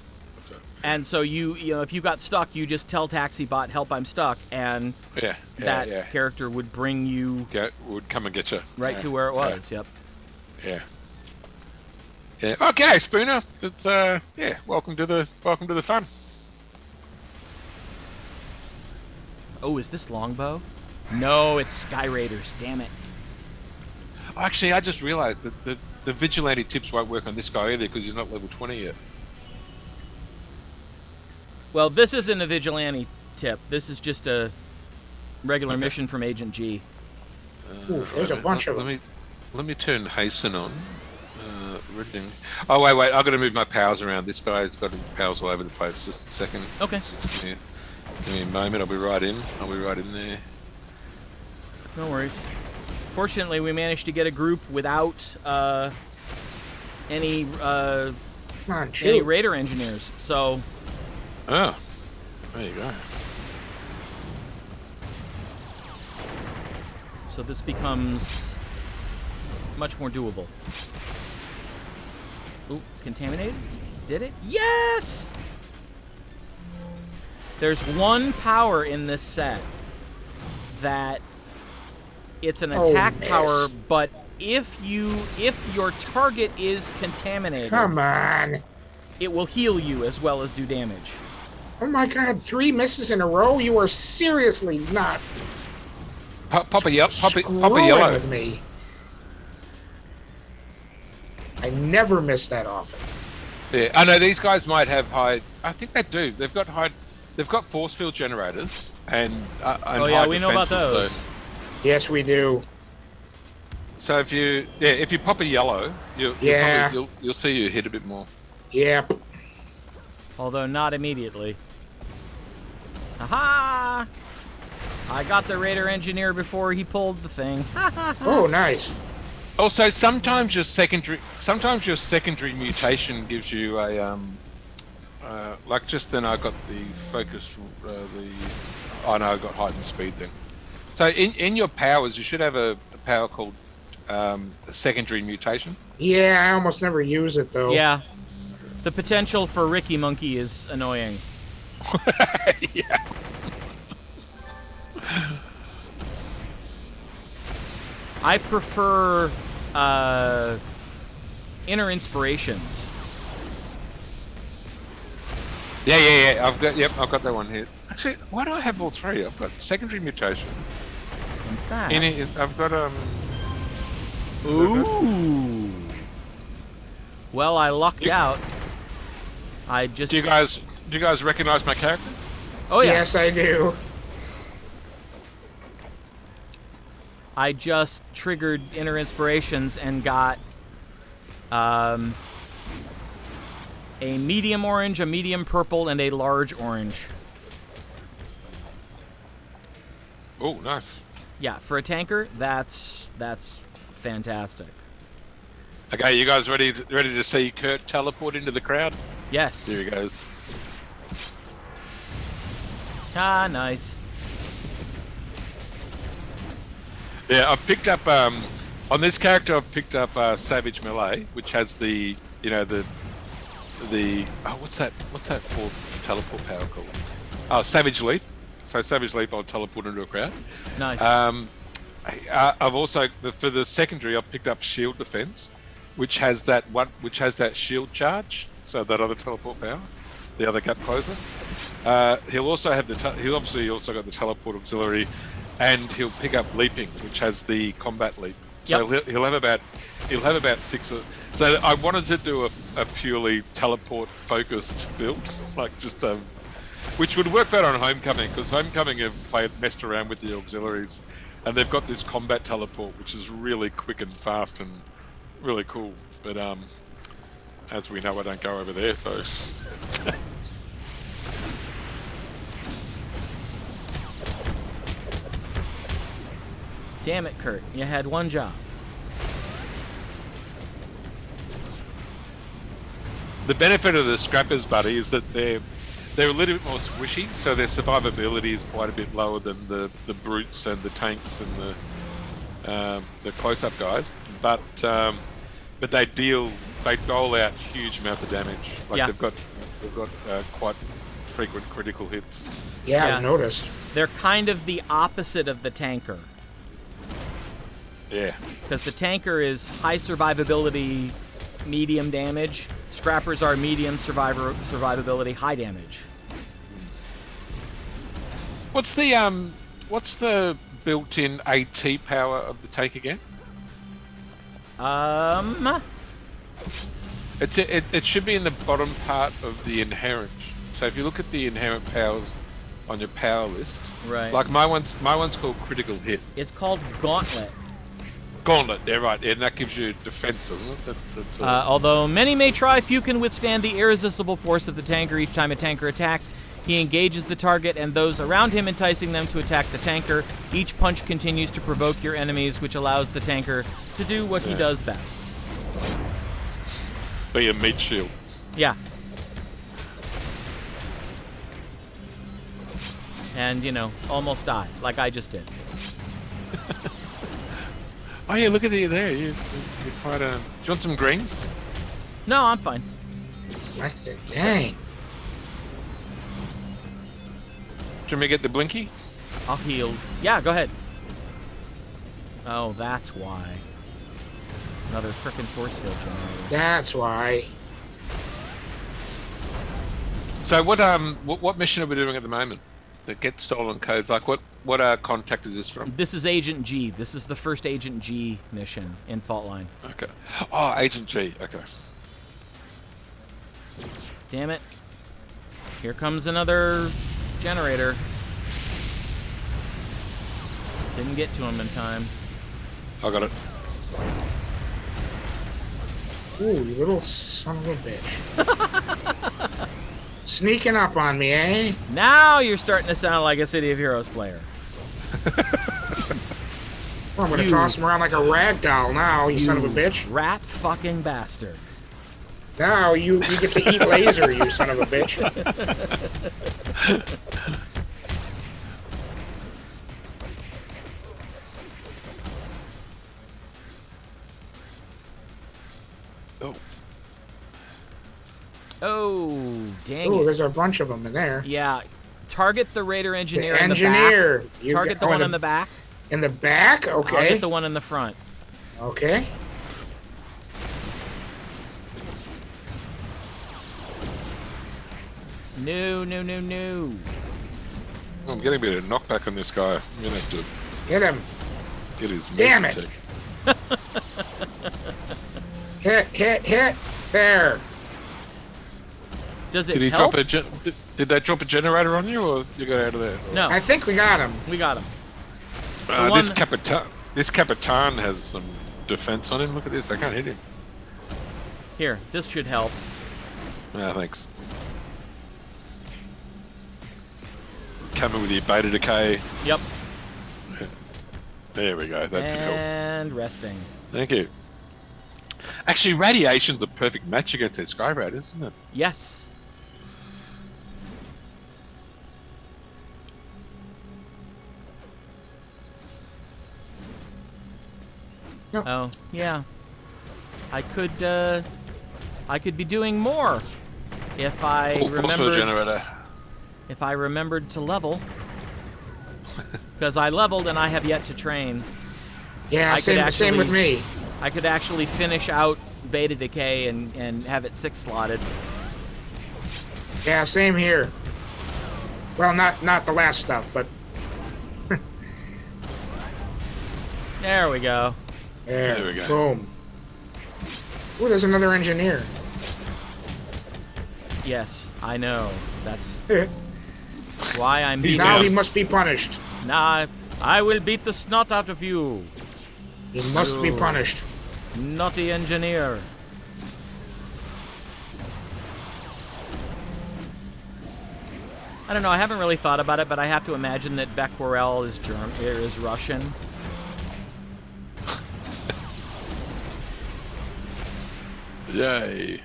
And so you know if you got stuck, you just tell Taxibot, "Help, I'm stuck," and that character would bring you would come and get you right to where it was. Yep. Yeah. Oh, g'day, Spooner. It's welcome to the fun. Oh, is this Longbow? No, it's Sky Raiders. Damn it. Actually, I just realised that the Vigilante tips won't work on this guy either because he's not level 20 yet. Well, this isn't a Vigilante tip. This is just a regular mission from Agent G. There's a bunch of them. Let me turn hasten on. reading. Oh wait! I've got to move my powers around. This guy's got his powers all over the place. Just a second. Okay. Just give me a moment. I'll be right in. There. No worries. Fortunately, we managed to get a group without any Come on, any shoot. Raider engineers. So Oh, there you go. this becomes much more doable. Ooh, contaminated? Did it? Yes! There's one power in this set that it's an attack power, but if your target is contaminated, Come on. it will heal you as well as do damage. Oh my god, 3 misses in a row? You are seriously not Pop a yellow. with me. I never miss that often. Yeah, I know these guys might have high. I think they do. They've got high. They've got force field generators and oh yeah, we know about those. Yes, we do. So if you pop a yellow, you'll see you hit a bit more. Yep. Although not immediately. Aha! I got the Raider engineer before he pulled the thing. Oh, nice. Also, sometimes your secondary mutation gives you a like just then I got the focus. I got heightened speed then. So in your powers, you should have a power called secondary mutation. Yeah, I almost never use it though. Yeah. The potential for Ricky Monkey is annoying. Yeah. I prefer inner inspirations. Yeah. I've got that one here. Actually, why do I have all three? I've got secondary mutation. In fact, I've got Ooh. Well, I lucked out. I just. Do you guys recognize my character? Oh yeah. Yes, I do. I just triggered inner inspirations and got a medium orange, a medium purple, and a large orange. Oh, nice. Yeah, for a tanker, that's fantastic. Okay, you guys ready to see Kurt teleport into the crowd? Yes. Here he goes. Ah, nice. Yeah, I've picked up on this character. I've picked up Savage Melee, which has the what's that for teleport power called? Oh, Savage Leap. So Savage Leap, I'll teleport into a crowd. Nice. I've also for the secondary, I've picked up Shield Defense, which has that shield charge. So that other teleport power, the other gap closer. He'll also have he'll obviously also got the teleport auxiliary. And he'll pick up leaping, which has the combat leap. So Yep. he'll have about 6. So I wanted to do a purely teleport focused build, like just which would work better on Homecoming because Homecoming have messed around with the auxiliaries, and they've got this combat teleport, which is really quick and fast and really cool. But as we know, I don't go over there, so. Damn it, Kurt. You had one job. The benefit of the Scrappers, buddy, is that they're a little bit more squishy, so their survivability is quite a bit lower than the brutes and the tanks and the close-up guys. But they dole out huge amounts of damage. Like Yeah. they've got quite frequent critical hits. Yeah, I've noticed. They're kind of the opposite of the tanker. Yeah. Because the tanker is high survivability, medium damage. Scrappers are medium survivability, high damage. What's the built-in AT power of the tank again? It should be in the bottom part of the inherent. So if you look at the inherent powers on your power list, Right. like my one's called critical hit. It's called Gauntlet. Gauntlet, yeah, right. And that gives you defense, doesn't it? That's Although many may try, few can withstand the irresistible force of the tanker. Each time a tanker attacks, he engages the target and those around him, enticing them to attack the tanker. Each punch continues to provoke your enemies, which allows the tanker to do what he does best. be a meat shield. Yeah. And, you know, almost die, like I just did. Oh yeah, look at you there. You're quite a... Do you want some greens? No, I'm fine. Selected. Dang. Do you want me to get the blinky? I'll heal. Yeah, go ahead. Oh, that's why. Another frickin' force field generator. That's why. So what mission are we doing at the moment? The get stolen codes. Like what contact is this from? This is Agent G. This is the first Agent G mission in Faultline. Okay. Oh, Agent G. Okay. Damn it. Here comes another generator. Didn't get to him in time. I got it. Ooh, you little son of a bitch. Sneaking up on me, eh? Now you're starting to sound like a City of Heroes player. Well, I'm gonna toss him around like a rag doll now, you son of a bitch. Rat fucking bastard. Now you get to eat laser, you son of a bitch. Oh. Oh, dang Ooh, it. there's a bunch of them in there. Yeah. Target the Raider Engineer The in the engineer. back. You Target the got- one in the back. In the back? I'll Okay. get the one in the front. Okay. No, no, no, no. I'm getting a bit of knockback on this guy. I'm gonna have to Hit him. get his. Damn meat it. check. Hit. There. Does it Did he help? drop a? Did they drop a generator on you, or you got out of there? No, I think we got him. we got him. This one- Capitan. This Capitan has some defense on him. Look at this. I can't hit him. Here, this should help. Ah, thanks. Coming with your beta decay. Yep. There we go. That could help. And resting. Thank you. Actually, radiation's a perfect match against that Skyrat, isn't it? Yes. No. Oh, yeah. I could be doing more if I Also a remembered. generator. If I remembered to level, because I leveled and I have yet to train. Yeah, I could same actually- with me. I could actually finish out Beta Decay and have it 6 slotted. Yeah, same here. Well, not the last stuff, but There we go. there we go. Boom. Ooh, there's another engineer. Yes, I know. That's why I'm He's beating. Now down. he must be punished. Now I will beat the snot out of you, He must be Ooh. punished. naughty engineer. I don't know. I haven't really thought about it, but I have to imagine that Becquerel is Russian. Yay.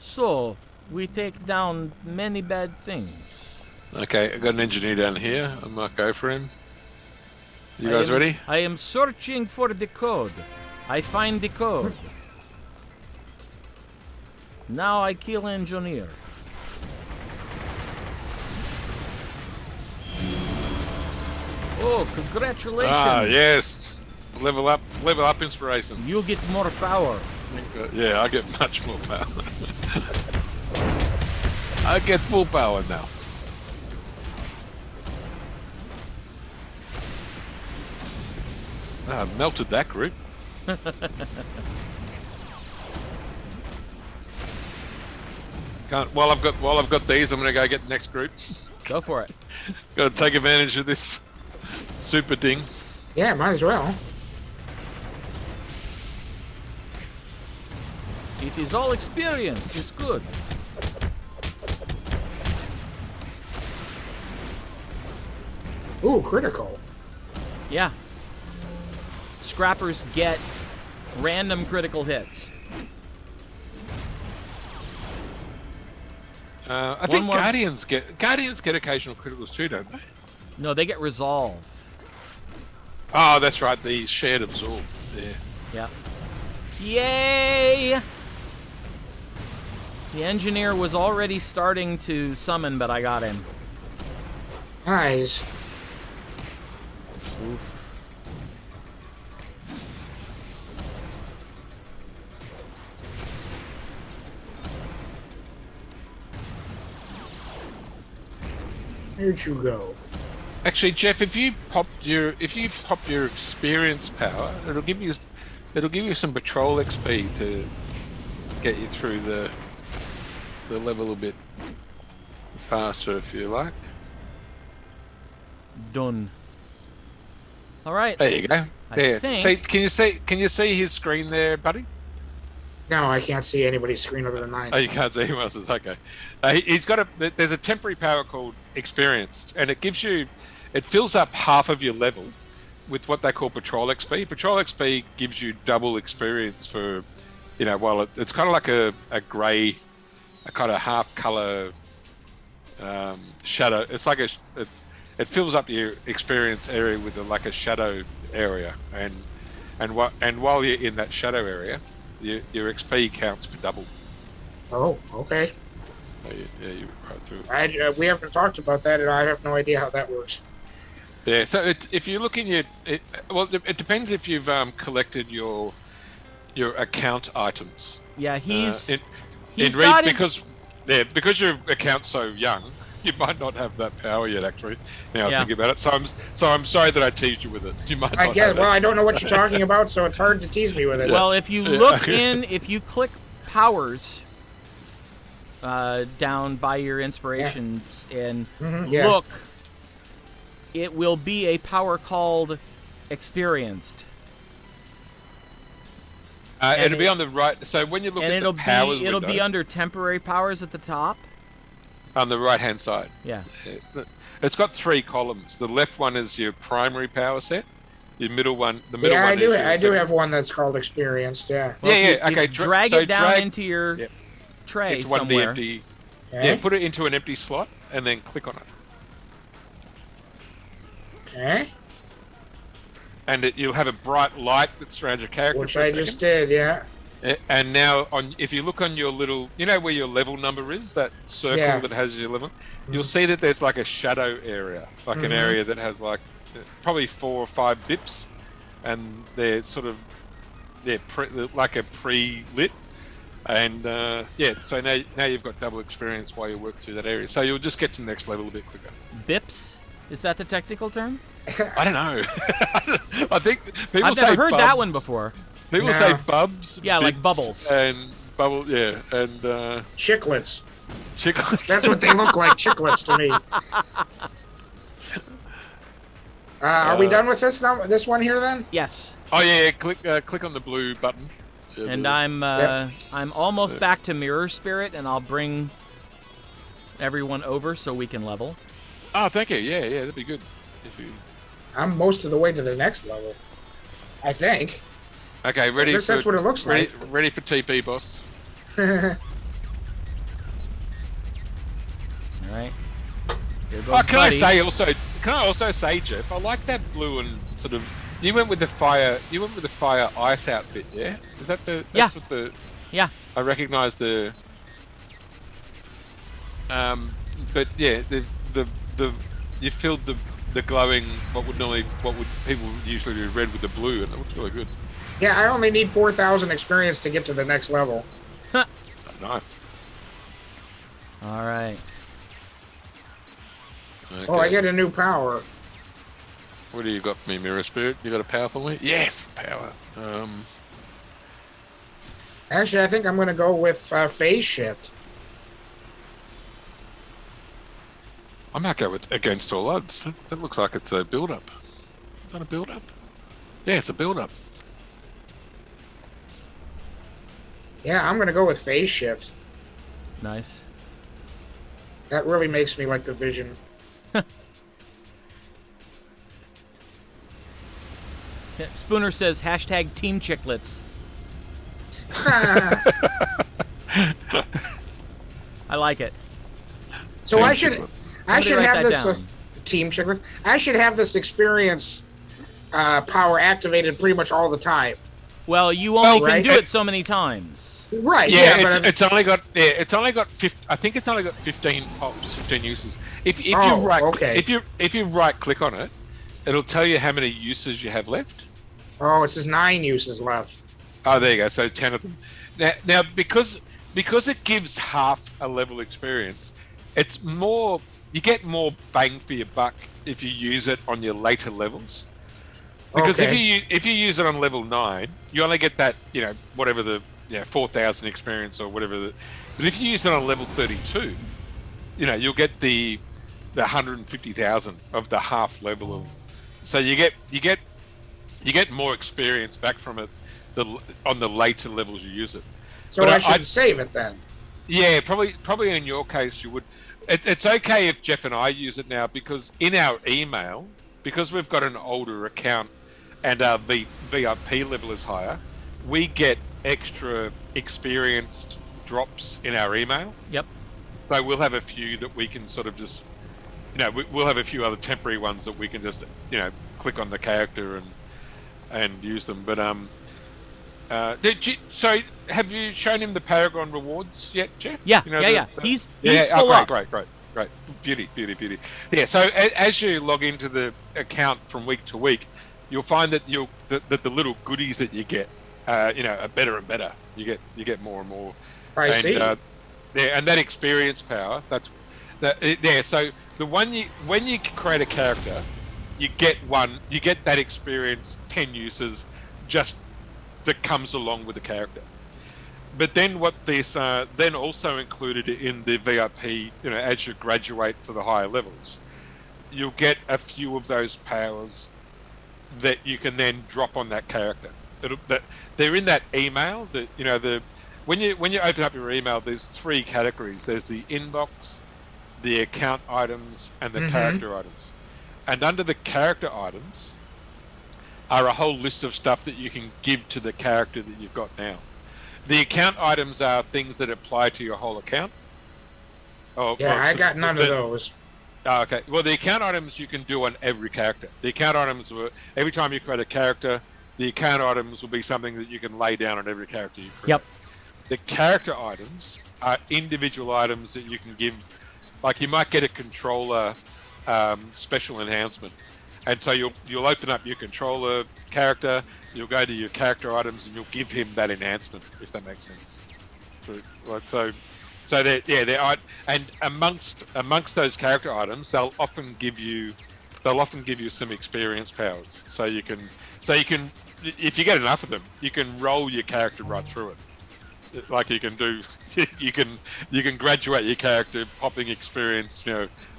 So we take down many bad things. Okay, I got an engineer down here. I might go for him. You guys ready? I am searching for the code. I find the code. Now I kill engineer. Oh, congratulations! Ah, yes. Level up inspiration. You get more power. Yeah, I get much more power. I get full power now. Ah, melted that group. While I've got these, I'm gonna go get the next group. Go for it. Got to take advantage of this super ding. Yeah, might as well. It is all experience. It's good. Ooh, critical. Yeah. Scrappers get random critical hits. I think Guardians get occasional criticals too, don't they? No, they get resolve. Oh, that's right. The shared absorb. Yeah. Yeah. Yay! The engineer was already starting to summon, but I got him. Nice. Oof. Where'd you go? Actually, Jeff, if you pop your experience power, it'll give you some patrol XP to get you through the level a bit faster, if you like. Done. All right. There you go. I think... See, can you see his screen there, buddy? No, I can't see anybody's screen other than mine. Oh, you can't see anyone else's. Okay. He's got there's a temporary power called Experienced, and it fills up half of your level with what they call Patrol XP. Patrol XP gives you double experience for, while it's kind of like a grey, a kind of half color shadow. It's like it fills up your experience area with like a shadow area, and while you're in that shadow area, your XP counts for double. Oh, okay. Yeah, you're right through. We haven't talked about that, and I have no idea how that works. Yeah, so if you look in it depends if you've collected your account items. Yeah, he's because your account's so young, you might not have that power yet. Actually, now I think about it. So I'm sorry that I teased you with it. You might. I don't know what you're talking about, so it's hard to tease me with it. Well, if you look if you click powers down by your inspirations and look, it will be a power called Experienced. It'll be on the right. So when you look at the powers, it'll be under temporary powers at the top. On the right-hand side. Yeah. It's got 3 columns. The left one is your primary power set. The middle one. The middle one. I do have one that's called Experienced. Yeah. Well, Okay. Drag it down into your tray into one somewhere. of the empty. Okay. Yeah. Put it into an empty slot and then click on it. Okay. And you'll have a bright light that surrounds your character. Which I just did. Yeah. And now, if you look on your little, where your level number is, that circle that has your level, you'll see that there's like a shadow area, like an area that has like probably 4 or 5 bips, and they're sort of like a pre-lit, and so now you've got double experience while you work through that area, so you'll just get to the next level a bit quicker. Bips? Is that the technical term? I don't know. I think people I've never heard that one before. People say bubs. Yeah, like bibs, bubbles. And bubble, yeah, and Chiclets. Chiclets. That's what they look like, chiclets to me. Are we done with this now? This one here then? Yes. Oh yeah, click on the blue button. And I'm almost back to Mirror Spirit, and I'll bring everyone over so we can level. Oh, thank you. Yeah, that'd be good. I'm most of the way to the next level, I think. Okay, ready. That's what it looks like. Ready for TP, boss. All right. Here goes Can Buddy. I also say, Jeff? I like that blue and sort of. You went with the fire. You went with the fire ice outfit. Yeah. Is that the? That's what the. Yeah. I recognise the. But yeah, the you filled the glowing what would people usually do red with the blue, and it looks really good. Yeah, I only need 4,000 experience to get to the next level. Nice. All right. Okay. Oh, I get a new power. What do you got for me, Mirror Spirit? You got a power for me? Yes, power. Actually, I think I'm going to go with phase shift. I might go with against all odds. That looks like it's a build-up. Is that a build-up? Yeah, it's a build-up. Yeah, I'm gonna go with phase shift. Nice. That really makes me like the Vision. Yeah, Spooner says hashtag Team Chicklets. I like it. So Team I should Chicklets. Somebody write have that this down. team chicklets. I should have this experience power activated pretty much all the time. Well, you only can right. do it so many times. Right? Yeah, Yeah, but it's only got 15 pops, 15 uses. If you right click on it, it'll tell you how many uses you have left. oh, it says 9 uses left. Oh, there you go. So 10 of them. Now because it gives half a level experience, it's more. You get more bang for your buck if you use it on your later levels. Because if you use it on level 9, you only get that whatever the 4,000 experience or whatever. But if you use it on level 32, you'll get the 150,000 of the half level of. So you get more experience back from it on the later levels you use it. So I should save it then. Yeah, probably in your case you would. It's okay if Jeff and I use it now because in our email, because we've got an older account and our VIP level is higher, we get extra experienced drops in our email. Yep. So we'll have a few that we can sort of just, we'll have a few other temporary ones that we can just, click on the character and use them. But so have you shown him the Paragon rewards yet, Jeff? Yeah, yeah. He's full up. Great. Beauty. Yeah. So as you log into the account from week to week, you'll find that the little goodies that you get, are better and better. You get more and more. I see. And that experience power. So when you create a character, you get that experience 10 uses just that comes along with the character. But then what this then also included in the VIP, as you graduate to the higher levels, you'll get a few of those powers that you can then drop on that character. They're in that email. When you open up your email, there's 3 categories. There's the inbox, the account items, and the character items. And under the character items are a whole list of stuff that you can give to the character that you've got now. The account items are things that apply to your whole account. I got none of those. Oh, okay. Well, the account items you can do on every character. The account items every time you create a character, the account items will be something that you can lay down on every character you create. Yep. The character items are individual items that you can give. Like you might get a controller special enhancement, and so you'll open up your controller character. You'll go to your character items and you'll give him that enhancement, if that makes sense. So they are, and amongst those character items, they'll often give you some experience powers. So you can, if you get enough of them, you can roll your character right through it. Like you can do, you can graduate your character, popping experience,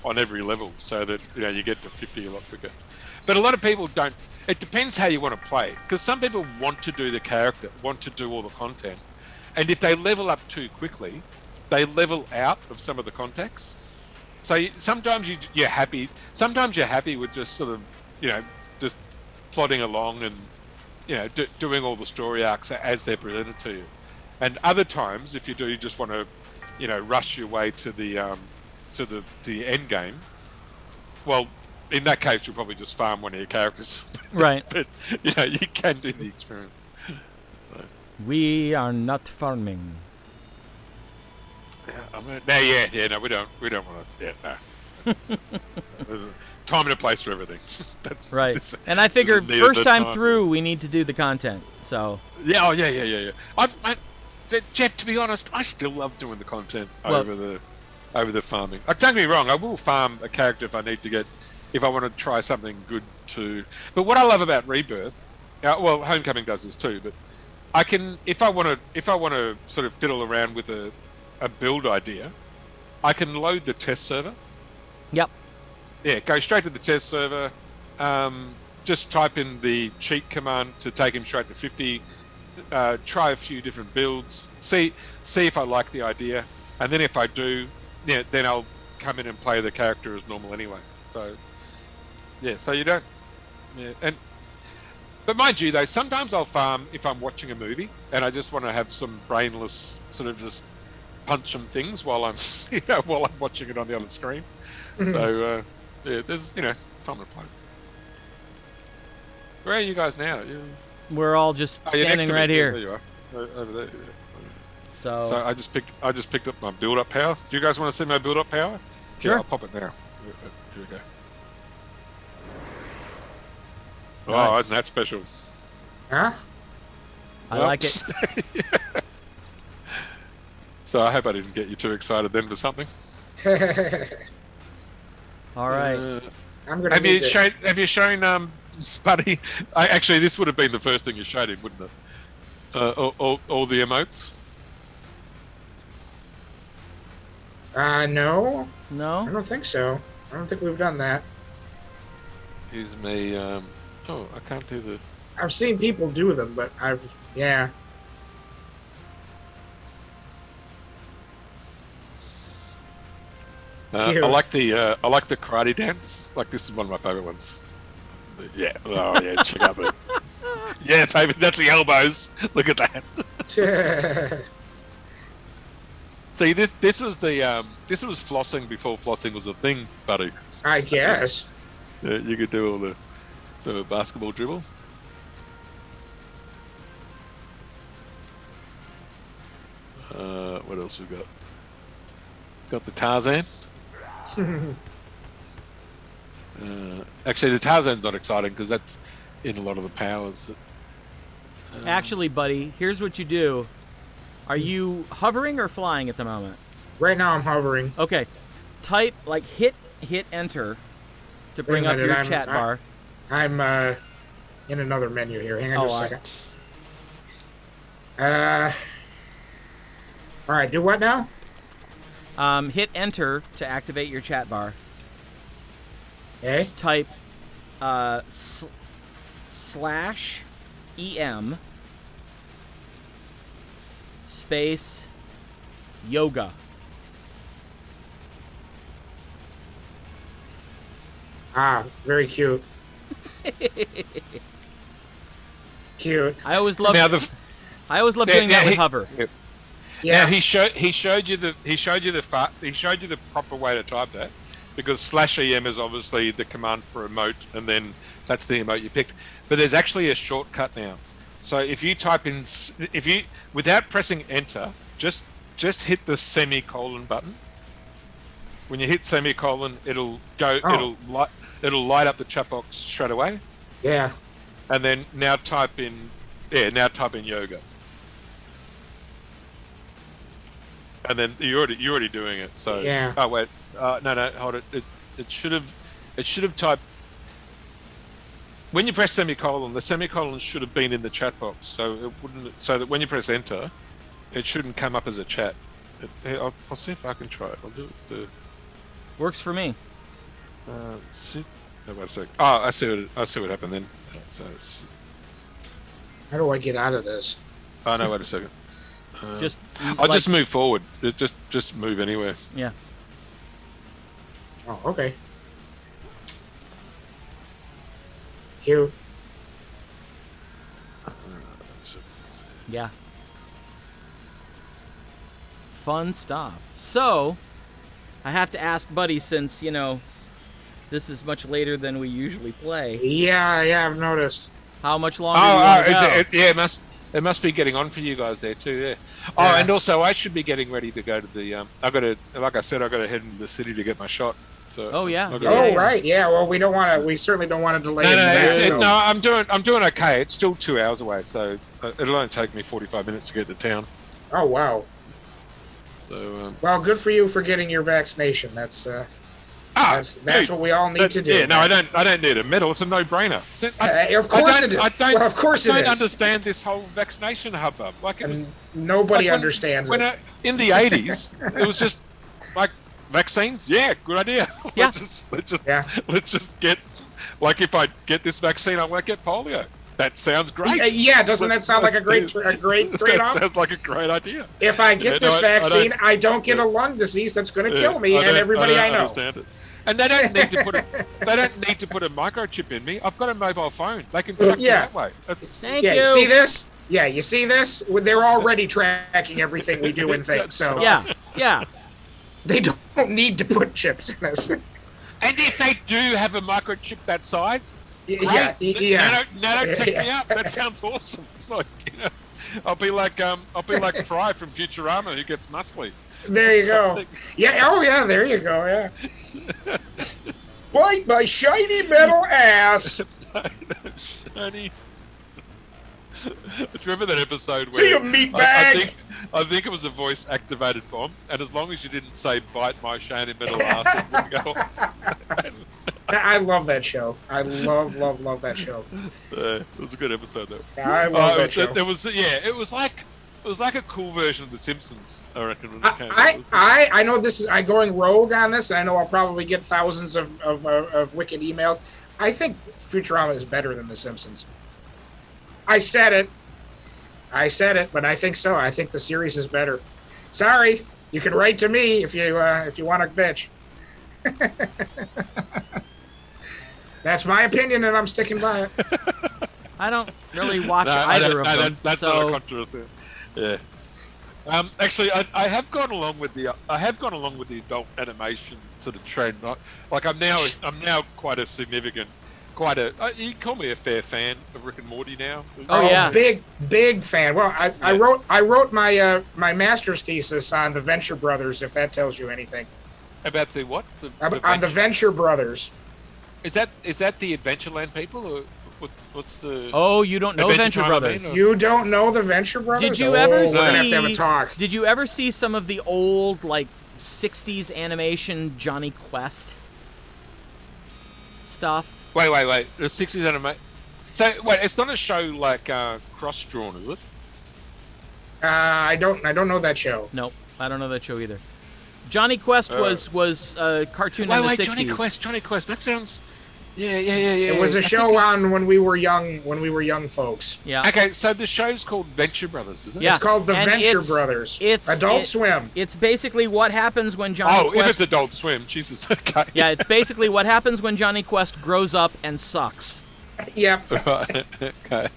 on every level, so that you get to 50 a lot quicker. But a lot of people don't. It depends how you want to play, because some people want to do the character, want to do all the content, and if they level up too quickly, they level out of some of the contacts. So sometimes you're happy. Sometimes you're happy with just sort of, just plodding along and, doing all the story arcs as they're presented to you. And other times, if you just want to, rush your way to the end game. Well, in that case, you'll probably just farm one of your characters. Right. But you can do the experiment. So. We are not farming. No, we don't want to. Yeah, no. There's a time and a place for everything. Right. And I figured first time through, we need to do the content. So. Yeah. Jeff, to be honest, I still love doing the content over the farming. Don't get me wrong, I will farm a character if I want to try something good too. But what I love about Rebirth, Homecoming does this too. But I can, if I want to sort of fiddle around with a build idea, I can load the test server. Yep. Yeah, go straight to the test server. Just type in the cheat command to take him straight to 50. try a few different builds, see if I like the idea, and then if I do, yeah, then I'll come in and play the character as normal anyway. So yeah, so you don't, yeah, but mind you though, sometimes I'll farm if I'm watching a movie and I just want to have some brainless sort of just punch some things while I'm while I'm watching it on the other screen. So yeah, there's time and place. Where are you guys now? We're all just you're standing next to me. right here. There you are. Over there. Yeah. So I just picked up my build-up power. Do you guys want to see my build-up power? Sure. Yeah, I'll pop it now. Here we go. Nice. Oh, isn't that special? Huh? I like it. So I hope I didn't get you too excited then for something. All right. I'm gonna. Have you shown Buddy? Actually, this would have been the first thing you showed him, wouldn't it? All the emotes. No. No. I don't think so. I don't think we've done that. Here's me. Oh, I can't do the. I've seen people do them, but yeah. I like the karate dance. Like, this is one of my favorite ones. Yeah. Oh yeah. Check out the. Yeah, baby. That's the elbows. Look at that. See, this was flossing before flossing was a thing, buddy. I guess. Yeah, you could do all the basketball dribble. What else we got? Got the Tarzan. Actually, the Tarzan's not exciting because that's in a lot of the powers. Actually, buddy, here's what you do. Are you hovering or flying at the moment? Right now I'm hovering. Okay. Type, like, hit enter to bring up your chat bar. I'm in another menu here. Hang on just a second. All right, do what now? Hit enter to activate your chat bar. Okay. Type /EM space yoga. Ah, very cute. Cute. I always love doing that with hover. Yeah, he showed you the proper way to type that, because /EM is obviously the command for emote, and then that's the emote you picked. But there's actually a shortcut now. So if you type in, without pressing enter, just hit the semicolon button. When you hit semicolon, it'll light up the chat box straight away. Yeah. And then now type in yoga. And then you're already doing it. So yeah. Oh wait, no, hold it. It should have typed. When you press semicolon, the semicolon should have been in the chat box, so it wouldn't. So that when you press enter, it shouldn't come up as a chat. I'll see if I can try it. I'll do it. Works for me. See. No, wait a sec. Oh, I see what happened then. So how do I get out of this? Oh no, wait a second. I'll just move forward. Just move anywhere. Yeah. Oh, okay. Cute. Yeah. Fun stuff. So, I have to ask Buddy, since, this is much later than we usually play. Yeah, I've noticed. How much longer do you want to go? It must be getting on for you guys there too, yeah. Oh, and also I should be getting ready to go to the. Like I said, I got to head into the city to get my shot. So. Oh yeah. Right. Yeah. Well, we certainly don't want to delay. No, I'm doing okay. It's still 2 hours away, so it'll only take me 45 minutes to get to town. Oh wow. So. Well, good for you for getting your vaccination. That's what we all need to do. Yeah, no, I don't need a medal. It's a no-brainer. Of course it is. I don't is. understand this whole vaccination hubbub. Nobody understands it. In the 80s, it was just like vaccines. Yeah, good idea. Yeah. Let's just get, like, if I get this vaccine, I won't get polio. That sounds great. Yeah, doesn't that sound like a great trade-off? That sounds like a great idea. If I get this vaccine, I don't get a lung disease that's going to kill me and everybody I know. Understand it. And they don't need to put a microchip in me. I've got a mobile phone. They can track me that way. Thank you. You see this? Yeah, you see this? They're already tracking everything we do and think. So yeah. They don't need to put chips in us. And if they do have a microchip that size, yeah. Nano check me out. That sounds awesome. Like, I'll be like Fry from Futurama who gets muscly. There you go. Yeah. Oh yeah. There you go. Yeah. Bite my shiny metal ass. Shiny. Do you remember that episode where see you meatbag? I think it was a voice-activated bomb, and as long as you didn't say "bite my shiny metal ass," it wouldn't go off. I love that show. I love that show. It was a good episode, though. I love that show. It was like a cool version of The Simpsons, I reckon. When it came I know this is I'm going rogue on this, and I know I'll probably get thousands of wicked emails. I think Futurama is better than The Simpsons. I said it, but I think so. I think the series is better. Sorry, you can write to me if you want to bitch. That's my opinion, and I'm sticking by it. I don't really watch either of them. That's not a controversy. Yeah. Actually, I have gone along with the adult animation sort of trend. Like I'm now quite a significant. You call me a fair fan of Rick and Morty now. Oh yeah, big fan. Well, I wrote my my master's thesis on the Venture Brothers. If that tells you anything. About the what? On the Venture Brothers. Is that the Adventureland people, or what's the? Oh, you don't know Venture Brothers. You don't know the Venture Brothers? Did you ever see? We're gonna have to have a talk. Did you ever see some of the old '60s animation Johnny Quest stuff? Wait. The 60s anime. So, wait, it's not a show like cross-drawn, is it? I don't know that show. No, I don't know that show either. Johnny Quest was a cartoon in the 60s. Johnny Quest. That sounds... Yeah. It was a show on when we were young folks. Yeah. Okay, so the show's called Venture Brothers, isn't it? Yeah. It's called The And Venture Brothers. It's Adult Swim. It's basically what happens when Johnny Quest... if it's Adult Swim, Jesus, okay. Yeah, it's basically what happens when Johnny Quest grows up and sucks. Yep. Okay.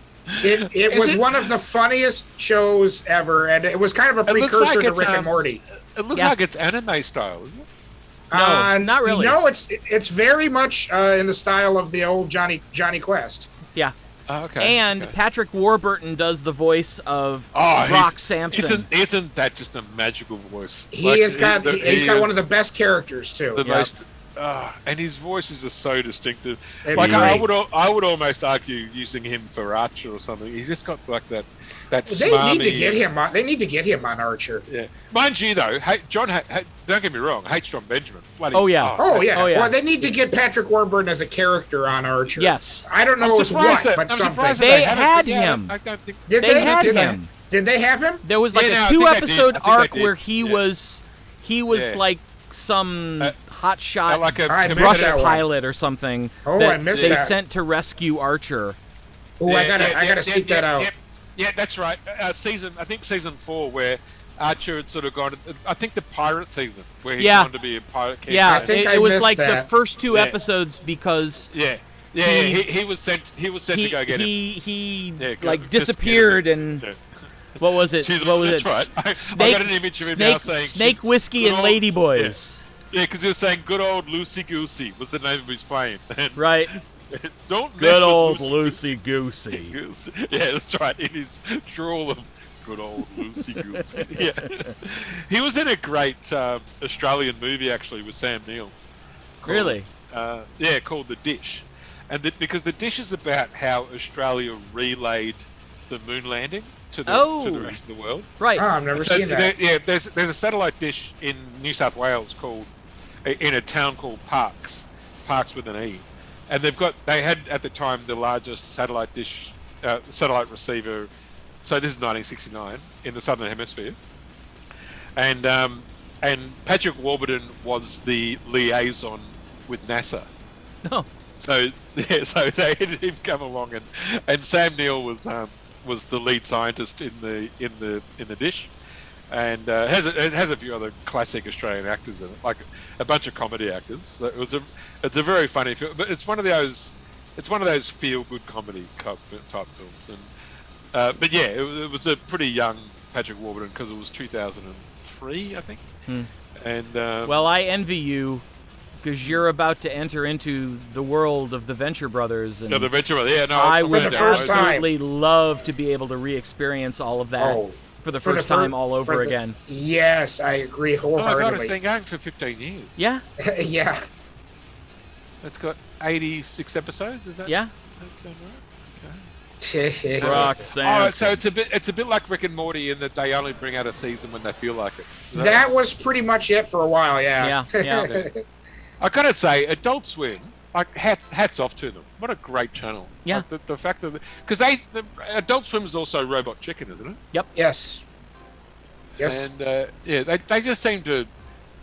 It was one of the funniest shows ever, and it was kind of a precursor to Rick and Morty. It looks like it's anime style, isn't it? No, not really. No, it's very much in the style of the old Johnny Quest. Yeah. Okay. And Patrick Warburton does the voice of Rock Sampson. Isn't that just a magical voice? He's got one of the best characters too. And his voices are so distinctive. It's like great. I would almost argue using him for Archer or something. He's just got like that. They need to get him on. They need to get him on Archer. Yeah, mind you though, don't get me wrong. Hates John Benjamin. Oh yeah. Well, they need to get Patrick Warburton as a character on Archer. Yes. I don't know but something. They had him. Did they had him? Did they have him? There was like a 2-episode arc where he was like some hotshot brush pilot or something. Oh, I missed that. They sent to rescue Archer. Oh, I gotta seek that out. Yeah, that's right. I think season 4 where Archer had sort of gone. I think the pirate season where he wanted to be a pirate. Yeah, I think it was like that. the first 2 episodes because he was sent to go get him. He disappeared and. What was it? That's right. I got an image of him now saying Snake Whiskey and Ladyboys. Yeah, because he was saying "Good old Lucy Goosey" was the name of his plane. Right. Don't mess good old with Lucy Goosey. Yeah, that's right. In his drawl of good old Lucy Goosey. Yeah. He was in a great Australian movie actually with Sam Neill. Really? Called The Dish, and because The Dish is about how Australia relayed the moon landing to the rest of the world. Right. Oh, I've never seen that. There's a satellite dish in New South Wales in a town called Parkes with an E. And they had at the time the largest satellite receiver. So this is 1969 in the Southern Hemisphere, and Patrick Warburton was the liaison with NASA. Oh. So Yeah, so they had him come along, and Sam Neill was the lead scientist in the dish, and it has a few other classic Australian actors in it, like a bunch of comedy actors. So it's a very funny film, but it's one of those feel good comedy type films, and but yeah, it was a pretty young Patrick Warburton because it was 2003, I think. And well, I envy you, because you're about to enter into the world of the Venture Brothers. And the Venture Brothers, yeah, no. I would the first absolutely love to be able to re-experience all of that for the first time all over again. Yes, I agree wholeheartedly. Oh my God, it's been going for 15 years. Yeah. Yeah. It's got 86 episodes, is that? Yeah. That sound right? Roxanne. Oh, so it's a bit like Rick and Morty in that they only bring out a season when they feel like it. That was pretty much it for a while, yeah. Yeah. I gotta say, Adult Swim, like hats off to them. What a great channel. Yeah. Like the fact that because Adult Swim is also Robot Chicken, isn't it? Yep. Yes. Yes. And yeah, they just seem to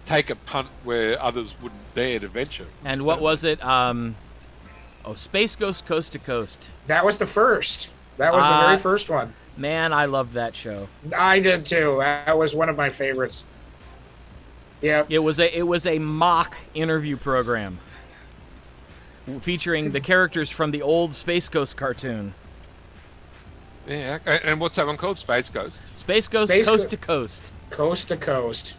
take a punt where others wouldn't dare to venture. And what was it? Space Ghost Coast to Coast. That was the first. That was the very first one. Man, I loved that show. I did too. That was one of my favorites. Yeah. It was a mock interview program featuring the characters from the old Space Ghost cartoon. Yeah, and what's that one called? Space Ghost? Space Ghost Coast to Coast. Coast to Coast.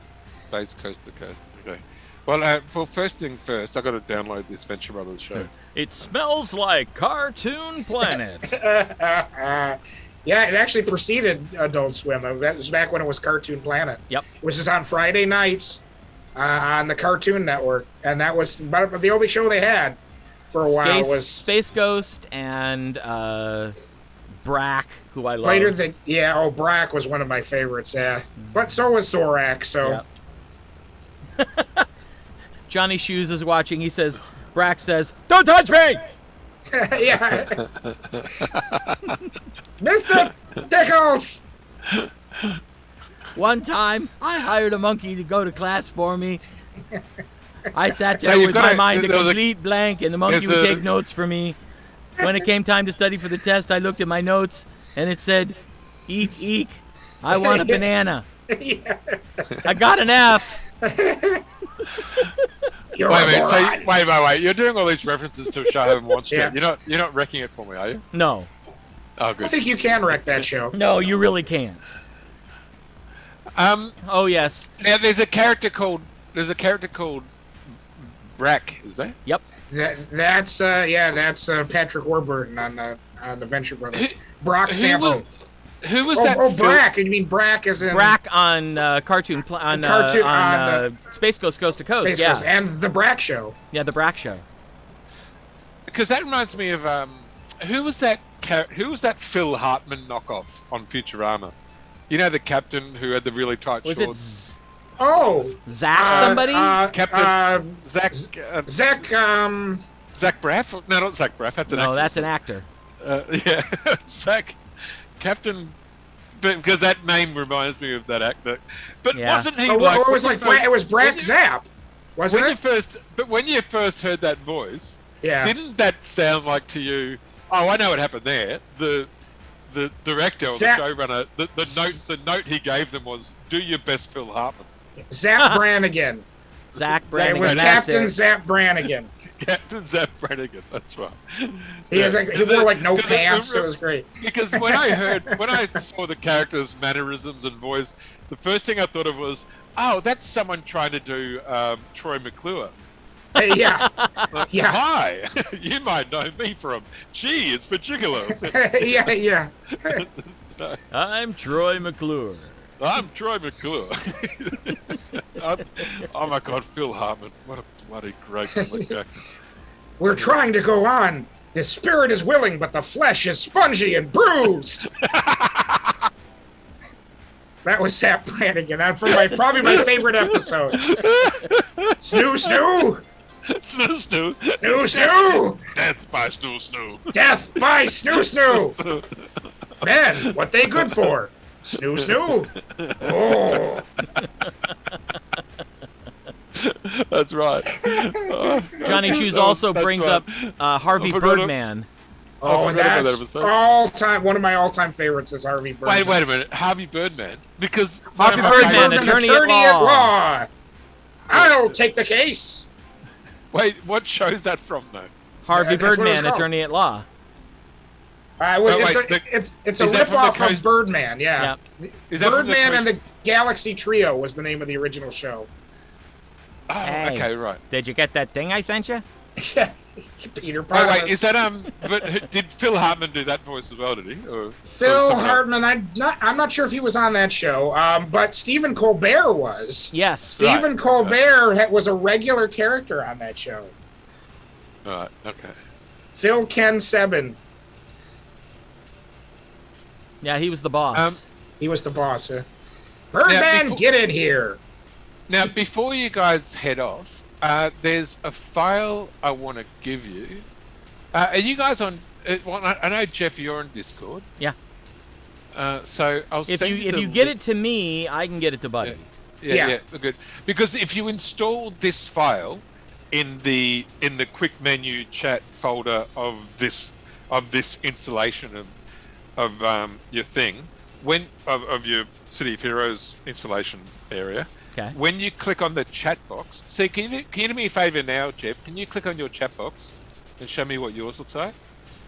Space Coast to Coast. Okay. Well, first thing first, I got to download this Venture Brothers show. It smells like Cartoon Planet. Yeah, it actually preceded Adult Swim. That was back when it was Cartoon Planet. Yep. It was just on Friday nights on the Cartoon Network, and that was about the only show they had for a while. Was Space Ghost and Brack, who I love. Later, Brack was one of my favorites. Yeah, but so was Zorak. So. Yep. Johnny Shoes is watching. He says, Brack says, "Don't touch me!" Yeah. Mr. Pickles! One time, I hired a monkey to go to class for me. I sat there with my mind a complete blank, and the monkey would take notes for me. When it came time to study for the test, I looked at my notes, and it said, "Eek, eek, I want a banana." Yeah. I got an F. Wait. You're doing all these references to a show I haven't watched yet. You're not wrecking it for me, are you? No. Oh, good. I think you can wreck that show. No, you really can't. Oh yes. Now there's a character called Brack, is there? Yep. That's Patrick Warburton on the Venture Brothers. Brock Sampson. Who was that? Oh, Brack. You mean Brack as in Brack on Space Ghost Coast to Coast? Space Coast, and the Brack Show. Yeah, the Brack Show. Because that reminds me of who was that Phil Hartman knockoff on Futurama? You know, the captain who had the really tight shorts. Was it Zach somebody? Captain Zach. Zach Braff? No, not Zach Braff. That's an actor. No, that's an actor. Yeah, Zach. Captain, because that name reminds me of that actor. But wasn't he it was Brack Zapp, wasn't it? When you first heard that voice, didn't that sound like to you? Oh, I know what happened there. The director or the showrunner, the note he gave them was, "Do your best, Phil Hartman." Zapp Brannigan. Zach Brannigan. It was Captain Zapp Brannigan. Captain Zapp Brannigan, that's right. He wore no pants, so it was great. Because when I saw the character's mannerisms and voice, the first thing I thought of was, oh, that's someone trying to do Troy McClure. Yeah. Yeah. Hi, you might know me from It's Particular. Yeah. I'm Troy McClure. I'm Troy McClure. Oh my God, Phil Hartman. What a bloody great character. We're trying to go on. The spirit is willing, but the flesh is spongy and bruised. That was Zapp Brannigan. Probably my favorite episode. Snoo, snoo. Snoo, snoo. Snoo, snoo. Death by snoo, snoo. Death by snoo, snoo. Man, what they good for? Snoo, snoo. Oh. That's right. Johnny Shoes also That's brings right. up Harvey I forgot Birdman. Oh, and forgot about that that's episode. all-time. One of my all-time favorites is Harvey Birdman. Wait a minute, Harvey Birdman, because Harvey one of my Birdman, favourite- attorney at law. I'll take the case. Wait, what show is that from though? Harvey That's what it's Birdman, called. attorney at law. It's a is that from the rip-off Coast- of Birdman, yeah. Is that from the Birdman and Coast- the Galaxy Trio was the name of the original show. Oh, Hey. okay, right. Did you get that thing I sent you? Peter Oh Pan. wait, is that But did Phil Hartman do that voice as well? Did he? Or Phil someone else? Hartman? I'm not sure if he was on that show, but Stephen Colbert was. Yes. Stephen Colbert was a regular character on that show. Right. Okay. Phil Ken Sebin. Yeah, he was the boss. He was the boss. Birdman, before- get in here. Now, before you guys head off, there's a file I want to give you. Are you guys on? Well, I know Jeff, you're on Discord. Yeah. So I'll if send you the get link. it to me, I can get it to Buddy. Yeah, good. Because if you install this file in the quick menu chat folder of this installation of your thing, of your City of Heroes installation area. Okay. When you click on the chat box, see, can you do me a favor now, Jeff? Can you click on your chat box and show me what yours looks like?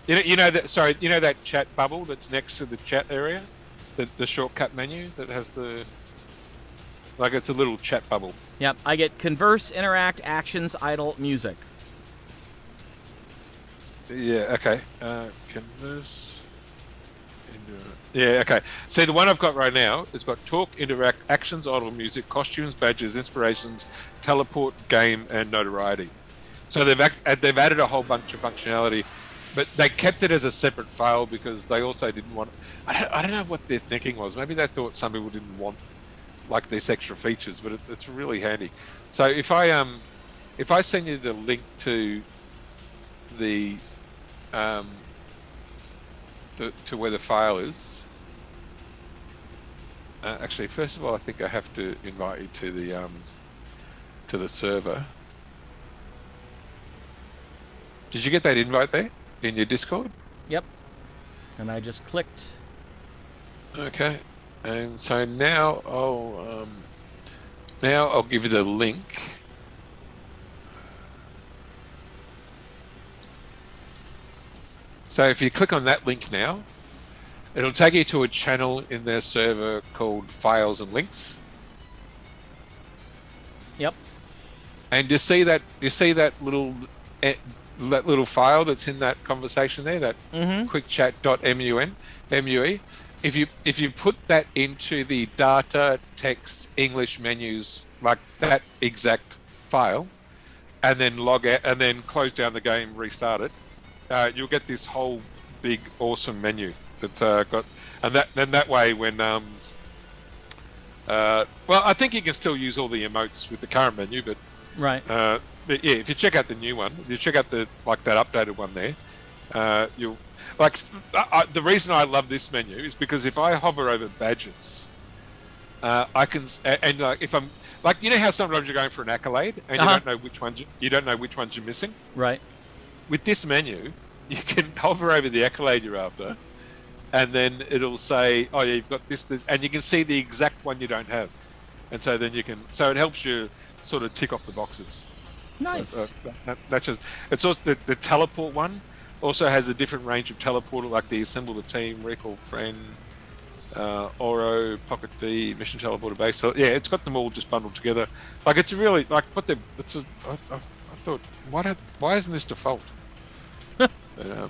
You know that chat bubble that's next to the chat area, the shortcut menu that has it's a little chat bubble. Yep. I get converse, interact, actions, idle, music. Yeah. Okay. Converse. Yeah, okay. See, the one I've got right now, it's got talk, interact, actions, idle, music, costumes, badges, inspirations, teleport, game, and notoriety. So they've added a whole bunch of functionality, but they kept it as a separate file because they also didn't want. I don't know what their thinking was. Maybe they thought some people didn't want like these extra features, but it's really handy. So if I send you the link to the to where the file is. Actually, first of all, I think I have to invite you to the server. Did you get that invite there in your Discord? Yep. And I just clicked. Okay. And so now I'll give you the link. So if you click on that link now, it'll take you to a channel in their server called Files and Links. Yep. And you see that little file that's in that conversation there, that quickchat.mue. If you put that into the data, text, English menus, like that exact file, and then log out and then close down the game, restart it, you'll get this whole big awesome menu that's got, and that way when well, I think you can still use all the emotes with the current menu, but right. But yeah, if you check out the new one, if you check out that updated one there, you'll like. The reason I love this menu is because if I hover over badges, I can if I'm like, you know how sometimes you're going for an accolade and you don't know which ones you're missing. Right. With this menu, you can hover over the accolade you're after, and then it'll say, "Oh yeah, you've got this," and you can see the exact one you don't have, and so then you can. So it helps you sort of tick off the boxes. Nice. So, that's just. It's also the teleport one. Also has a different range of teleport, like the assemble the team, recall friend, Oro, Pocket D, mission teleporter base. So yeah, it's got them all just bundled together. Like it's really like what they. I thought, why isn't this default? Yeah.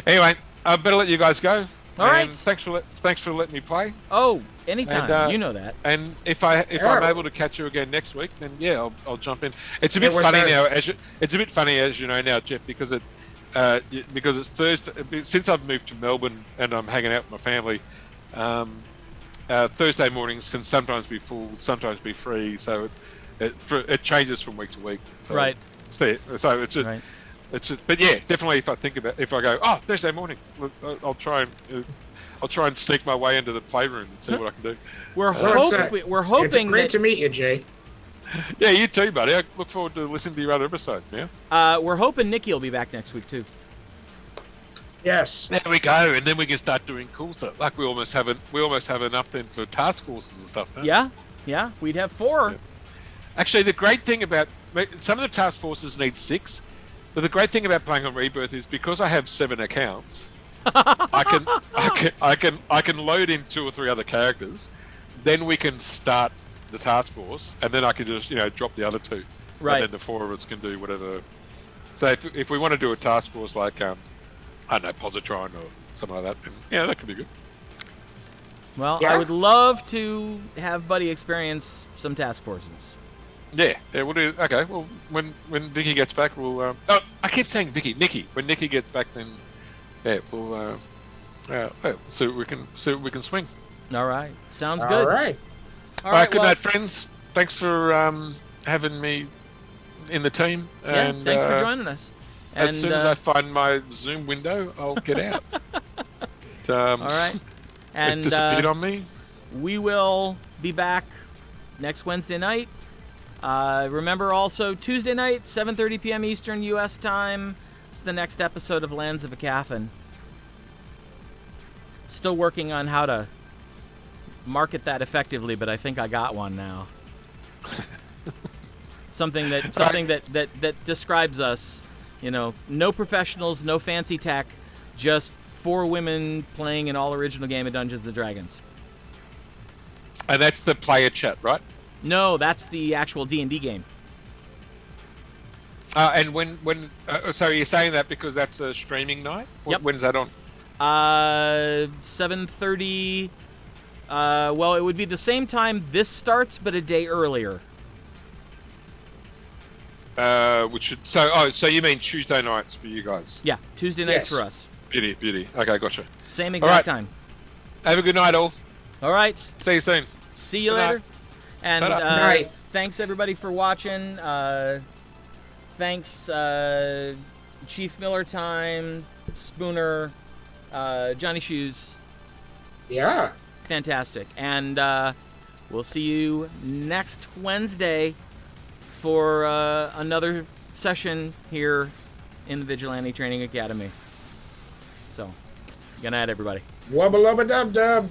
Anyway, I better let you guys go. All right. Thanks for letting me play. Oh, anytime. And, you know that. And if I'm able to catch you again next week, then yeah, I'll jump in. It's a bit was funny that- now. It's a bit funny as you know now, Jeff, because it's Thursday. Since I've moved to Melbourne and I'm hanging out with my family, Thursday mornings can sometimes be full, sometimes be free. So it changes from week to week. So, Right. So it's just. Right. But yeah, definitely. If I go, Thursday morning, I'll try and sneak my way into the playroom and see what I can do. We're Well, hoping it's great to meet you, Jay. Yeah, you too, buddy. I look forward to listening to your other episodes. Yeah. We're hoping Nikki will be back next week too. Yes. There we go, and then we can start doing cool stuff. Like we almost have enough then for task forces and stuff. Huh? Yeah, we'd have 4. Yeah. Actually, the great thing about some of the task forces need 6, but the great thing about playing on Rebirth is because I have 7 accounts, I can load in 2 or 3 other characters. Then we can start the task force, and then I can just drop the other 2. Right. And then the 4 of us can do whatever. So if we want to do a task force like I don't know, Positron or something like that, then yeah, that could be good. Well, Yeah. I would love to have Buddy experience some task forces. Yeah, we'll do. Okay, well, when Vicky gets back, we'll. Oh, I keep saying Nikki. When Nikki gets back, then yeah, we'll. So we can swing. All right, sounds good. All right. All All right, good well, night, friends. Thanks for having me in the team. Yeah, And thanks for joining us. And, as soon as I find my Zoom window, I'll get out. all right, and it disappeared on me. we will be back next Wednesday night. Remember also Tuesday night, 7:30 p.m. Eastern U.S. time. It's the next episode of Lands of Acathan. Still working on how to market that effectively, but I think I got one now. something that describes us. No professionals, no fancy tech, just 4 women playing an all-original game of Dungeons & Dragons. And that's the player chat, right? No, that's the actual D&D game. And so you're saying that because that's a streaming night? Yep. When's that on? 7:30. Well, it would be the same time this starts, but a day earlier. So you mean Tuesday nights for you guys? Yeah, Tuesday nights Yes. for us. Beauty. Okay, gotcha. Same All exact right. time. Have a good night, all. All right. See you soon. See you Good night. later. And Ta-da. Night. thanks everybody for watching. Thanks Chief Miller Time, Spooner, Johnny Shoes. Yeah. Fantastic. And we'll see you next Wednesday for another session here in the Vigilante Training Academy. So, good night, everybody. Wubba lubba dub dub.